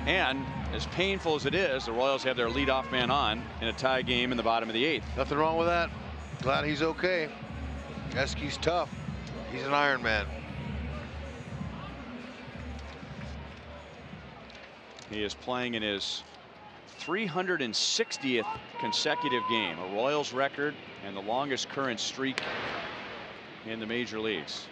And as painful as it is, the Royals have their leadoff man on in a tie game in the bottom of the 8th. Nothing wrong with that. Glad he's okay. Esky's tough. He's an Iron Man. He is playing in his 360th consecutive game, a Royals record and the longest current streak in the major leagues.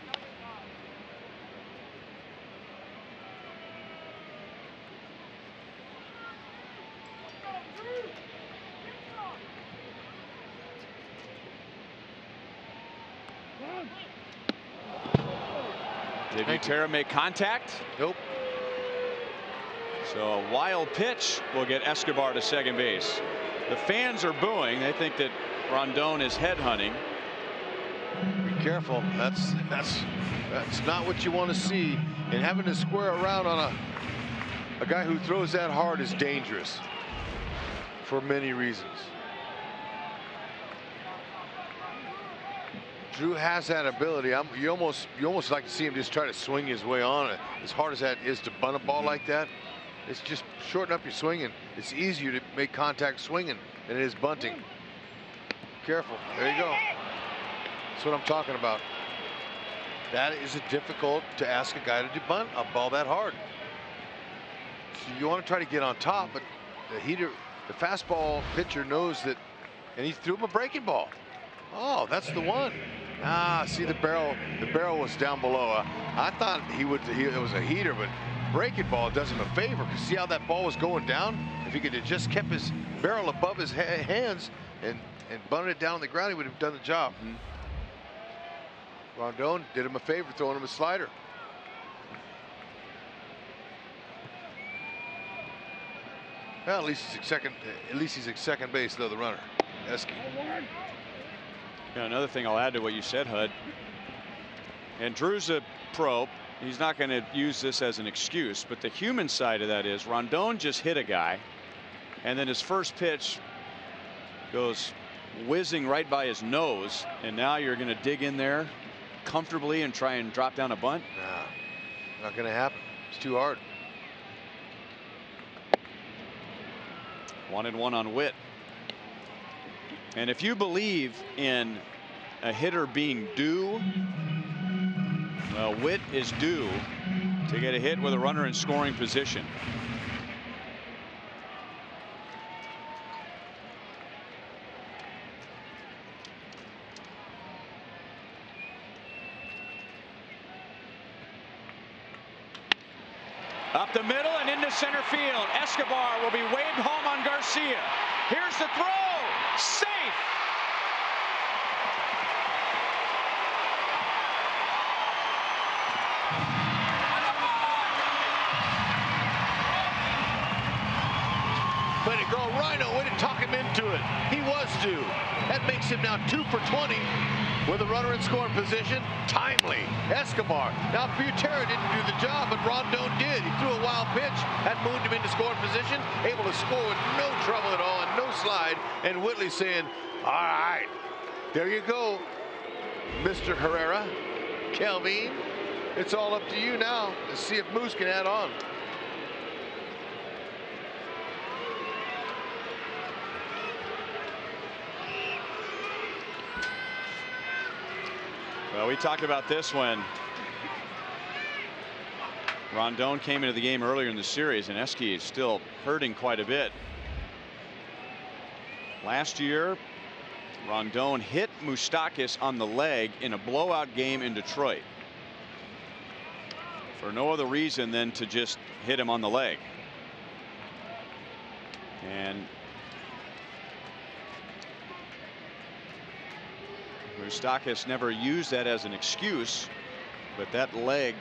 Did Butera make contact? Nope. So a wild pitch will get Escobar to second base. The fans are booing. They think that Rondon is headhunting. Be careful. That's not what you want to see. And having to square around on a guy who throws that hard is dangerous for many reasons. Drew has that ability. You almost like to see him just try to swing his way on it. As hard as that is to bunt a ball like that, it's just shorten up your swing, and it's easier to make contact swinging than it is bunting. Careful. There you go. That's what I'm talking about. That is difficult to ask a guy to bunt a ball that hard. So you want to try to get on top, but the fastball pitcher knows that, and he threw him a breaking ball. Oh, that's the one. See, the barrel was down below. I thought it was a heater, but breaking ball does him a favor, because see how that ball was going down? If he could have just kept his barrel above his hands and bunted it down on the ground, he would have done the job. Rondon did him a favor, throwing him a slider. Well, at least he's at second base, though, the runner. Esky. Yeah, another thing I'll add to what you said, Hud. And Drew's a pro. He's not going to use this as an excuse, but the human side of that is Rondon just hit a guy, and then his first pitch goes whizzing right by his nose, and now you're going to dig in there comfortably and try and drop down a bunt? Nah, not going to happen. It's too hard. 1-1 on Witt. And if you believe in a hitter being due, well, Witt is due to get a hit with a runner in scoring position. Up the middle and into center field. Escobar will be waved home on Garcia. Here's the throw. Safe. Way to go, Rhino, way to talk him into it. He was due. That makes him now 2 for 20 with a runner in scoring position. Timely. Escobar. Now Butera didn't do the job, but Rondon did. He threw a wild pitch, that moved him into scoring position, able to score with no trouble at all and no slide. And Whitley saying, all right, there you go, Mr. Herrera. Kelvin, it's all up to you now. Let's see if Moose can add on. Well, we talked about this when Rondon came into the game earlier in the series, and Eski is still hurting quite a bit. Last year, Rondon hit Moustakas on the leg in a blowout game in Detroit for no other reason than to just hit him on the leg. And Moustakas never used that as an excuse, but that leg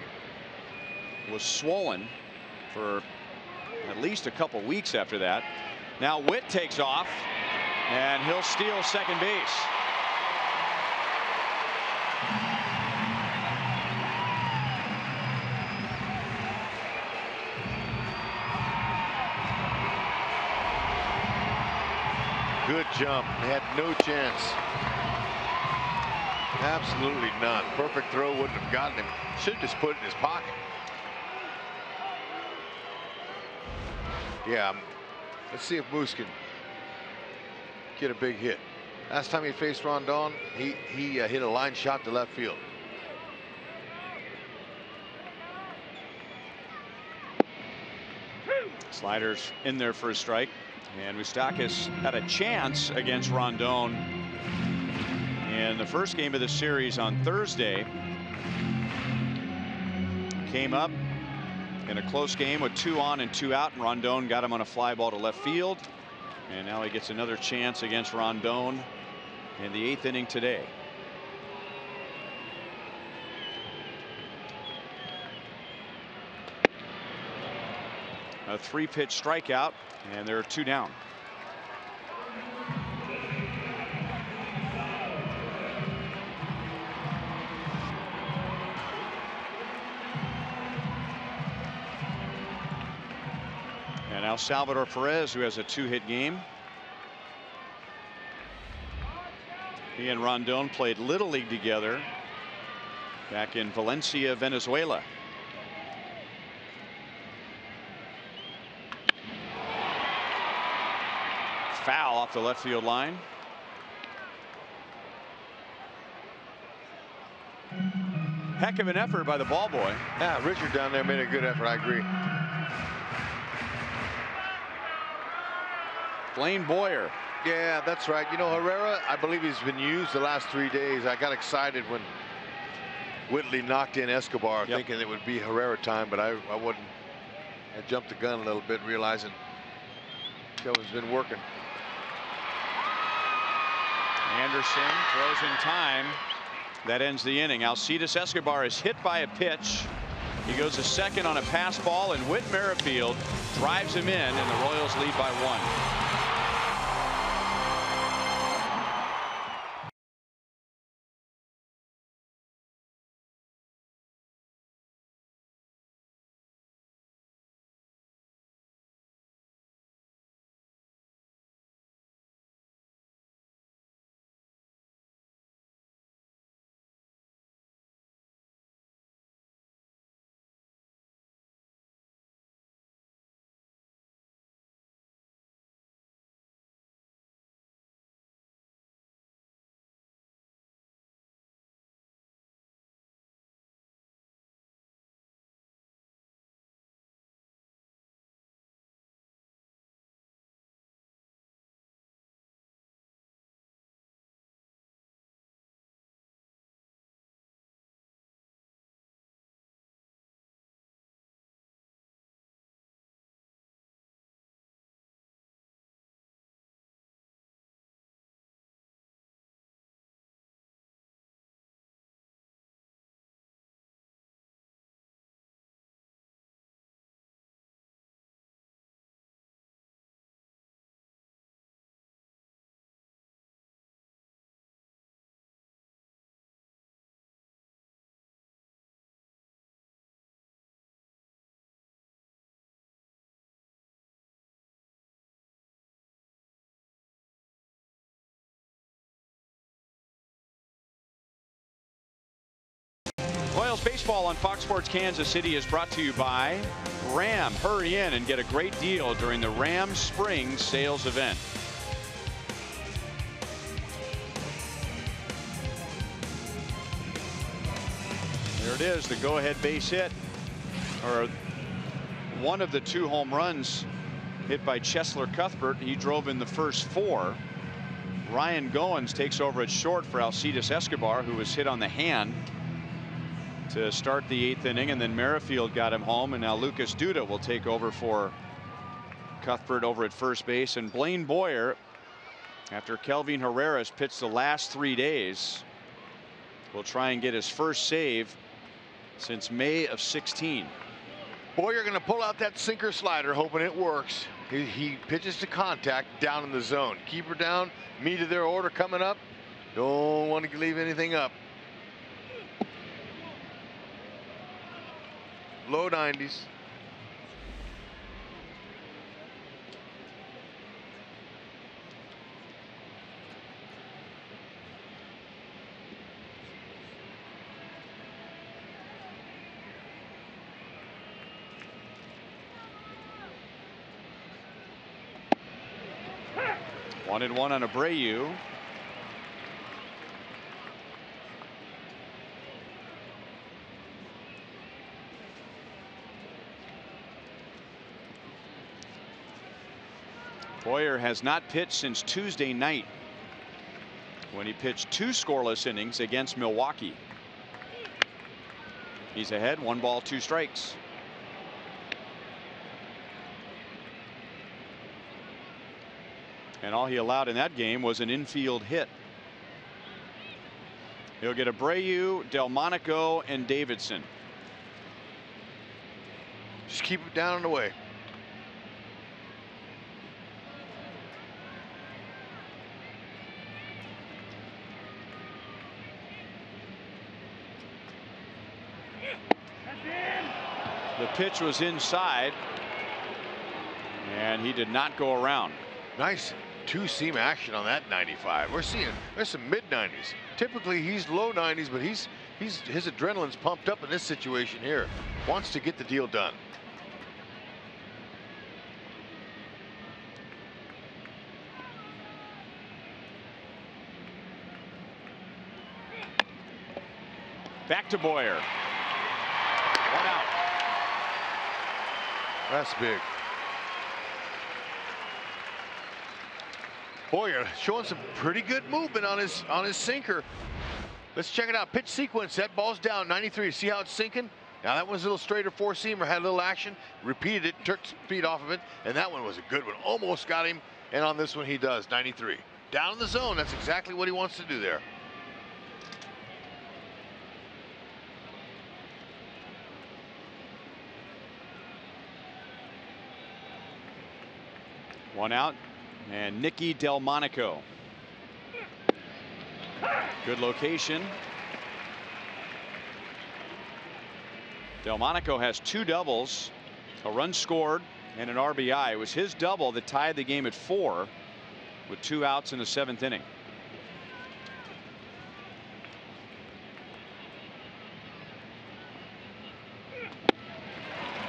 was swollen for at least a couple weeks after that. Now Witt takes off, and he'll steal second base. Good jump. Had no chance. Absolutely none. Perfect throw wouldn't have gotten him. Should have just put it in his pocket. Yeah. Let's see if Moose can get a big hit. Last time he faced Rondon, he hit a line shot to left field. Sliders in there for a strike, and Moustakas had a chance against Rondon in the first game of the series on Thursday. Came up in a close game with 2 on and 2 out, and Rondon got him on a fly ball to left field, and now he gets another chance against Rondon in the 8th inning today. A 3-pitch strikeout, and there are 2 down. And now Salvador Perez, who has a 2-hit game. He and Rondon played Little League together back in Valencia, Venezuela. Foul off the left field line. Heck of an effort by the ball boy. Yeah, Richard down there made a good effort. I agree. Blaine Boyer. Yeah, that's right. You know, Herrera, I believe he's been used the last 3 days. I got excited when Whitley knocked in Escobar, thinking it would be Herrera time, but I wouldn't. I jumped the gun a little bit, realizing Kelvin's been working. Anderson throws in time. That ends the inning. Alcides Escobar is hit by a pitch. He goes to second on a pass ball, and Whit Merrifield drives him in, and the Royals lead by 1. Royals baseball on Fox Sports Kansas City is brought to you by Ram. Hurry in and get a great deal during the Ram Spring Sales Event. There it is, the go-ahead base hit, or one of the 2 home runs hit by Cheslor Cuthbert. He drove in the first 4. Ryan Goins takes over at short for Alcides Escobar, who was hit on the hand to start the 8th inning, and then Merrifield got him home, and now Lucas Duda will take over for Cuthbert over at first base. And Blaine Boyer, after Kelvin Herrera's pitched the last 3 days, will try and get his first save since May of 16. Boyer going to pull out that sinker slider, hoping it works. He pitches to contact down in the zone. Keeper down, me to their order coming up. Don't want to leave anything up. Low 90s. One and one on Abreu. Boyer has not pitched since Tuesday night, when he pitched 2 scoreless innings against Milwaukee. He's ahead, 1 ball, 2 strikes. And all he allowed in that game was an infield hit. He'll get Abreu, Delmonico, and Davidson. Just keep it down and away. The pitch was inside, and he did not go around. Nice 2-seam action on that 95. We're seeing there's some mid-90s. Typically he's low 90s, but his adrenaline's pumped up in this situation here. Wants to get the deal done. Back to Boyer. 1 out. That's big. Boyer showing some pretty good movement on his sinker. Let's check it out. Pitch sequence. That ball's down 93. See how it's sinking? Now that one's a little straighter 4-seamer. Had a little action. Repeated it. Took speed off of it. And that one was a good one. Almost got him. And on this one he does. 93. Down in the zone. That's exactly what he wants to do there. One out. And Nicky Delmonico. Good location. Delmonico has 2 doubles, a run scored, and an RBI. It was his double that tied the game at 4 with 2 outs in the 7th inning.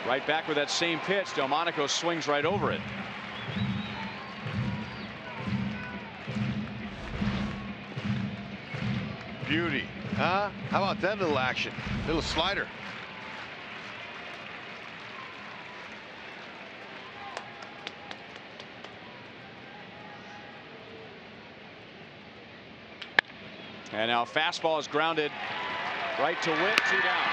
Right back with that same pitch. Delmonico swings right over it. Beauty, huh? How about that little action? Little slider. And now fastball is grounded right to Witt, 2 down.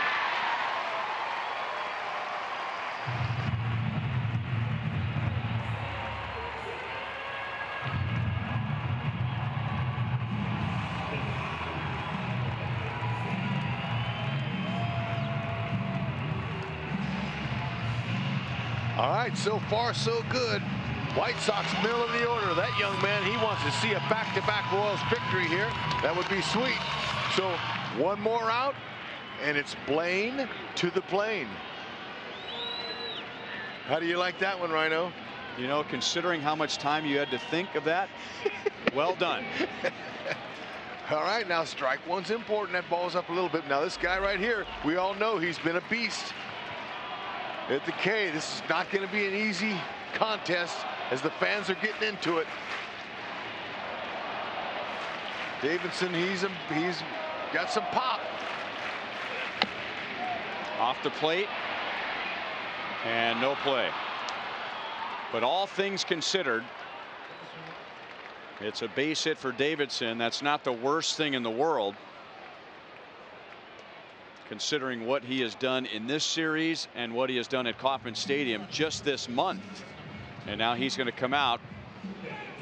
All right, so far so good. White Sox middle of the order. That young man, he wants to see a back-to-back Royals victory here. That would be sweet. So 1 more out, and it's Blaine to the plane. How do you like that one, Rhino? You know, considering how much time you had to think of that, well done. All right, now strike one's important. That ball's up a little bit. Now this guy right here, we all know he's been a beast at the K. This is not going to be an easy contest as the fans are getting into it. Davidson, he's got some pop. Off the plate and no play. But all things considered, it's a base hit for Davidson. That's not the worst thing in the world, considering what he has done in this series and what he has done at Kauffman Stadium just this month. And now he's going to come out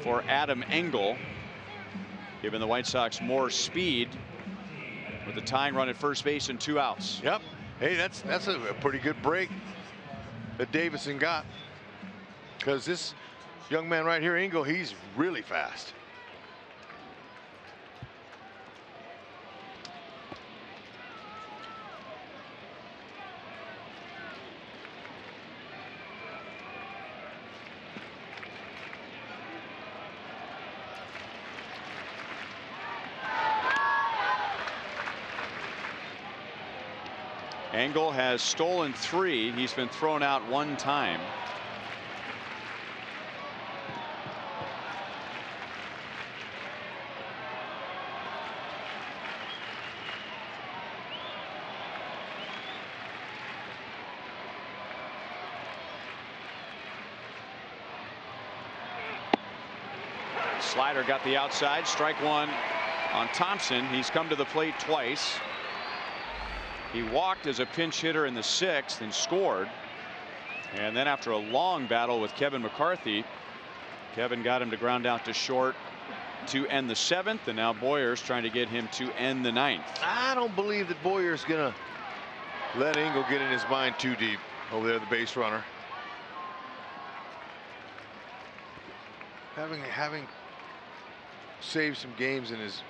for Adam Engel, giving the White Sox more speed with the tying run at first base and 2 outs. Yep. Hey, that's a pretty good break that Davidson got, because this young man right here, Engel, he's really fast. Engel has stolen 3. He's been thrown out 1 time. Slider got the outside. Strike 1 on Thompson. He's come to the plate twice. He walked as a pinch hitter in the 6th and scored. And then after a long battle with Kevin McCarthy, Kevin got him to ground out to short to end the 7th. And now Boyer's trying to get him to end the 9th. I don't believe that Boyer's going to let Engel get in his mind too deep over there, the base runner. Having saved some games in his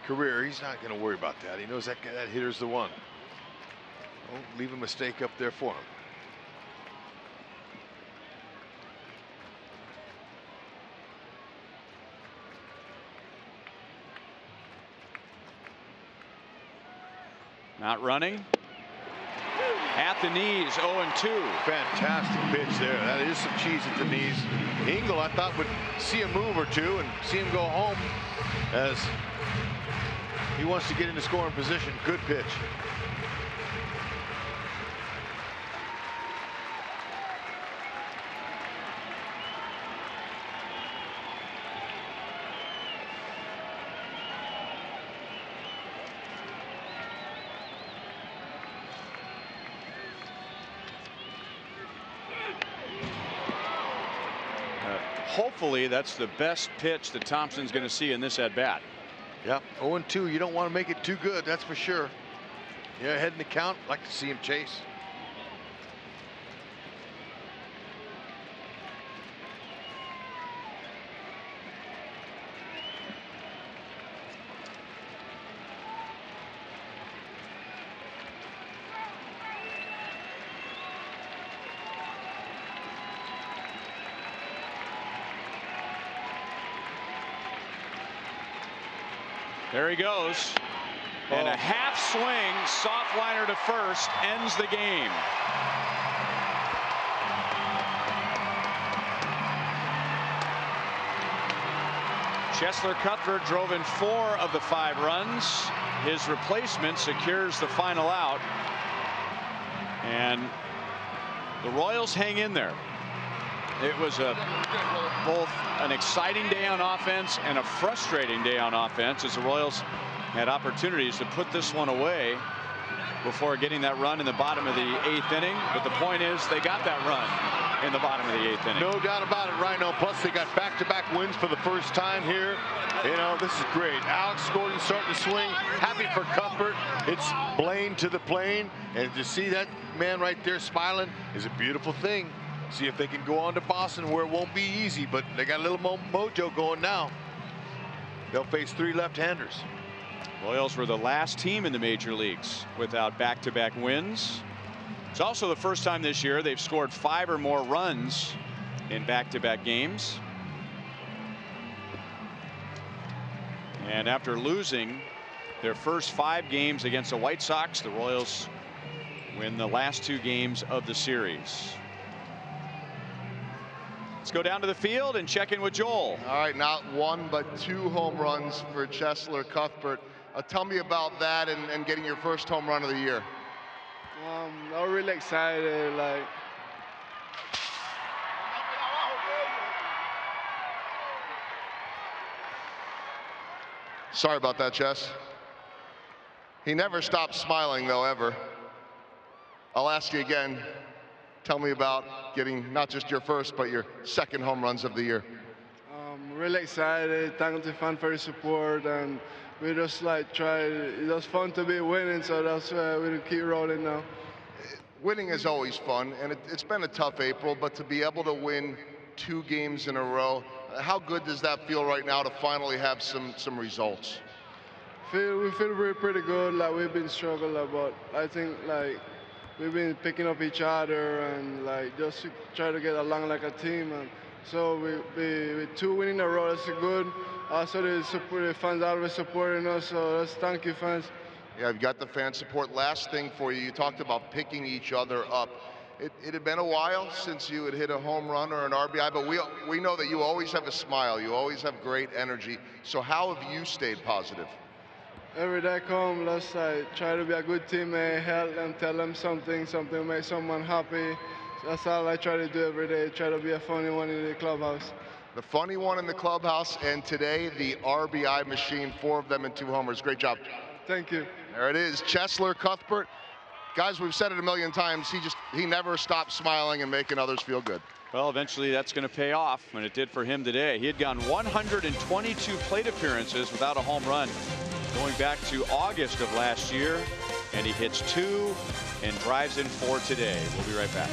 career, he's not going to worry about that. He knows that hitter's the one. Don't leave a mistake up there for him. Not running. At the knees, 0-2. Fantastic pitch there. That is some cheese at the knees. Engel, I thought, would see a move or two and see him go home, as he wants to get into scoring position. Good pitch. Hopefully that's the best pitch that Thompson's going to see in this at bat. Yep, 0-2. You don't want to make it too good, that's for sure. Yeah, ahead in the count. Like to see him chase. There he goes. And a half swing, soft liner to first, ends the game. Chesler Cuthbert drove in 4 of the 5 runs. His replacement secures the final out. And the Royals hang in there. It was both an exciting day on offense and a frustrating day on offense, as the Royals had opportunities to put this one away before getting that run in the bottom of the 8th inning. But the point is, they got that run in the bottom of the 8th inning. No doubt about it, Rhino. Plus, they got back-to-back wins for the first time here. You know, this is great. Alex Gordon starting to swing. Happy for Cuthbert. It's Blaine to the plane. And to see that man right there smiling is a beautiful thing. See if they can go on to Boston, where it won't be easy, but they got a little mojo going now. They'll face 3 left-handers. Royals were the last team in the major leagues without back-to-back wins. It's also the first time this year they've scored 5 or more runs in back-to-back games. And after losing their first 5 games against the White Sox, the Royals win the last 2 games of the series. Let's go down to the field and check in with Joel. All right, not 1 but 2 home runs for Cheslor Cuthbert. Tell me about that and getting your first home run of the year. I'm really excited. Sorry about that, Chess. He never stopped smiling, though, ever. I'll ask you again. Tell me about getting not just your first, but your second home runs of the year. I'm really excited. Thank the fans for the support, and we just it was fun to be winning, so that's why we keep rolling now. Winning is always fun, and it's been a tough April, but to be able to win 2 games in a row, how good does that feel right now to finally have some results? We feel pretty good. We've been struggling, but I think we've been picking up each other and just try to get along like a team. And so with 2 wins in a row, that's good. Also, the fans always supporting us, so let's thank you, fans. Yeah, I've got the fan support. Last thing for you talked about picking each other up. It had been a while since you had hit a home run or an RBI, but we know that you always have a smile. You always have great energy. So how have you stayed positive? Every day I come, let's try to be a good teammate, help them, tell them something to make someone happy. That's all I try to do every day, try to be a funny one in the clubhouse. The funny one in the clubhouse, and today the RBI machine, 4 of them and 2 homers. Great job. Thank you. There it is, Cheslor Cuthbert. Guys, we've said it a million times, he never stopped smiling and making others feel good. Well, eventually that's going to pay off, and it did for him today. He had gone 122 plate appearances without a home run going back to August of last year, and he hits 2 and drives in 4 today. We'll be right back.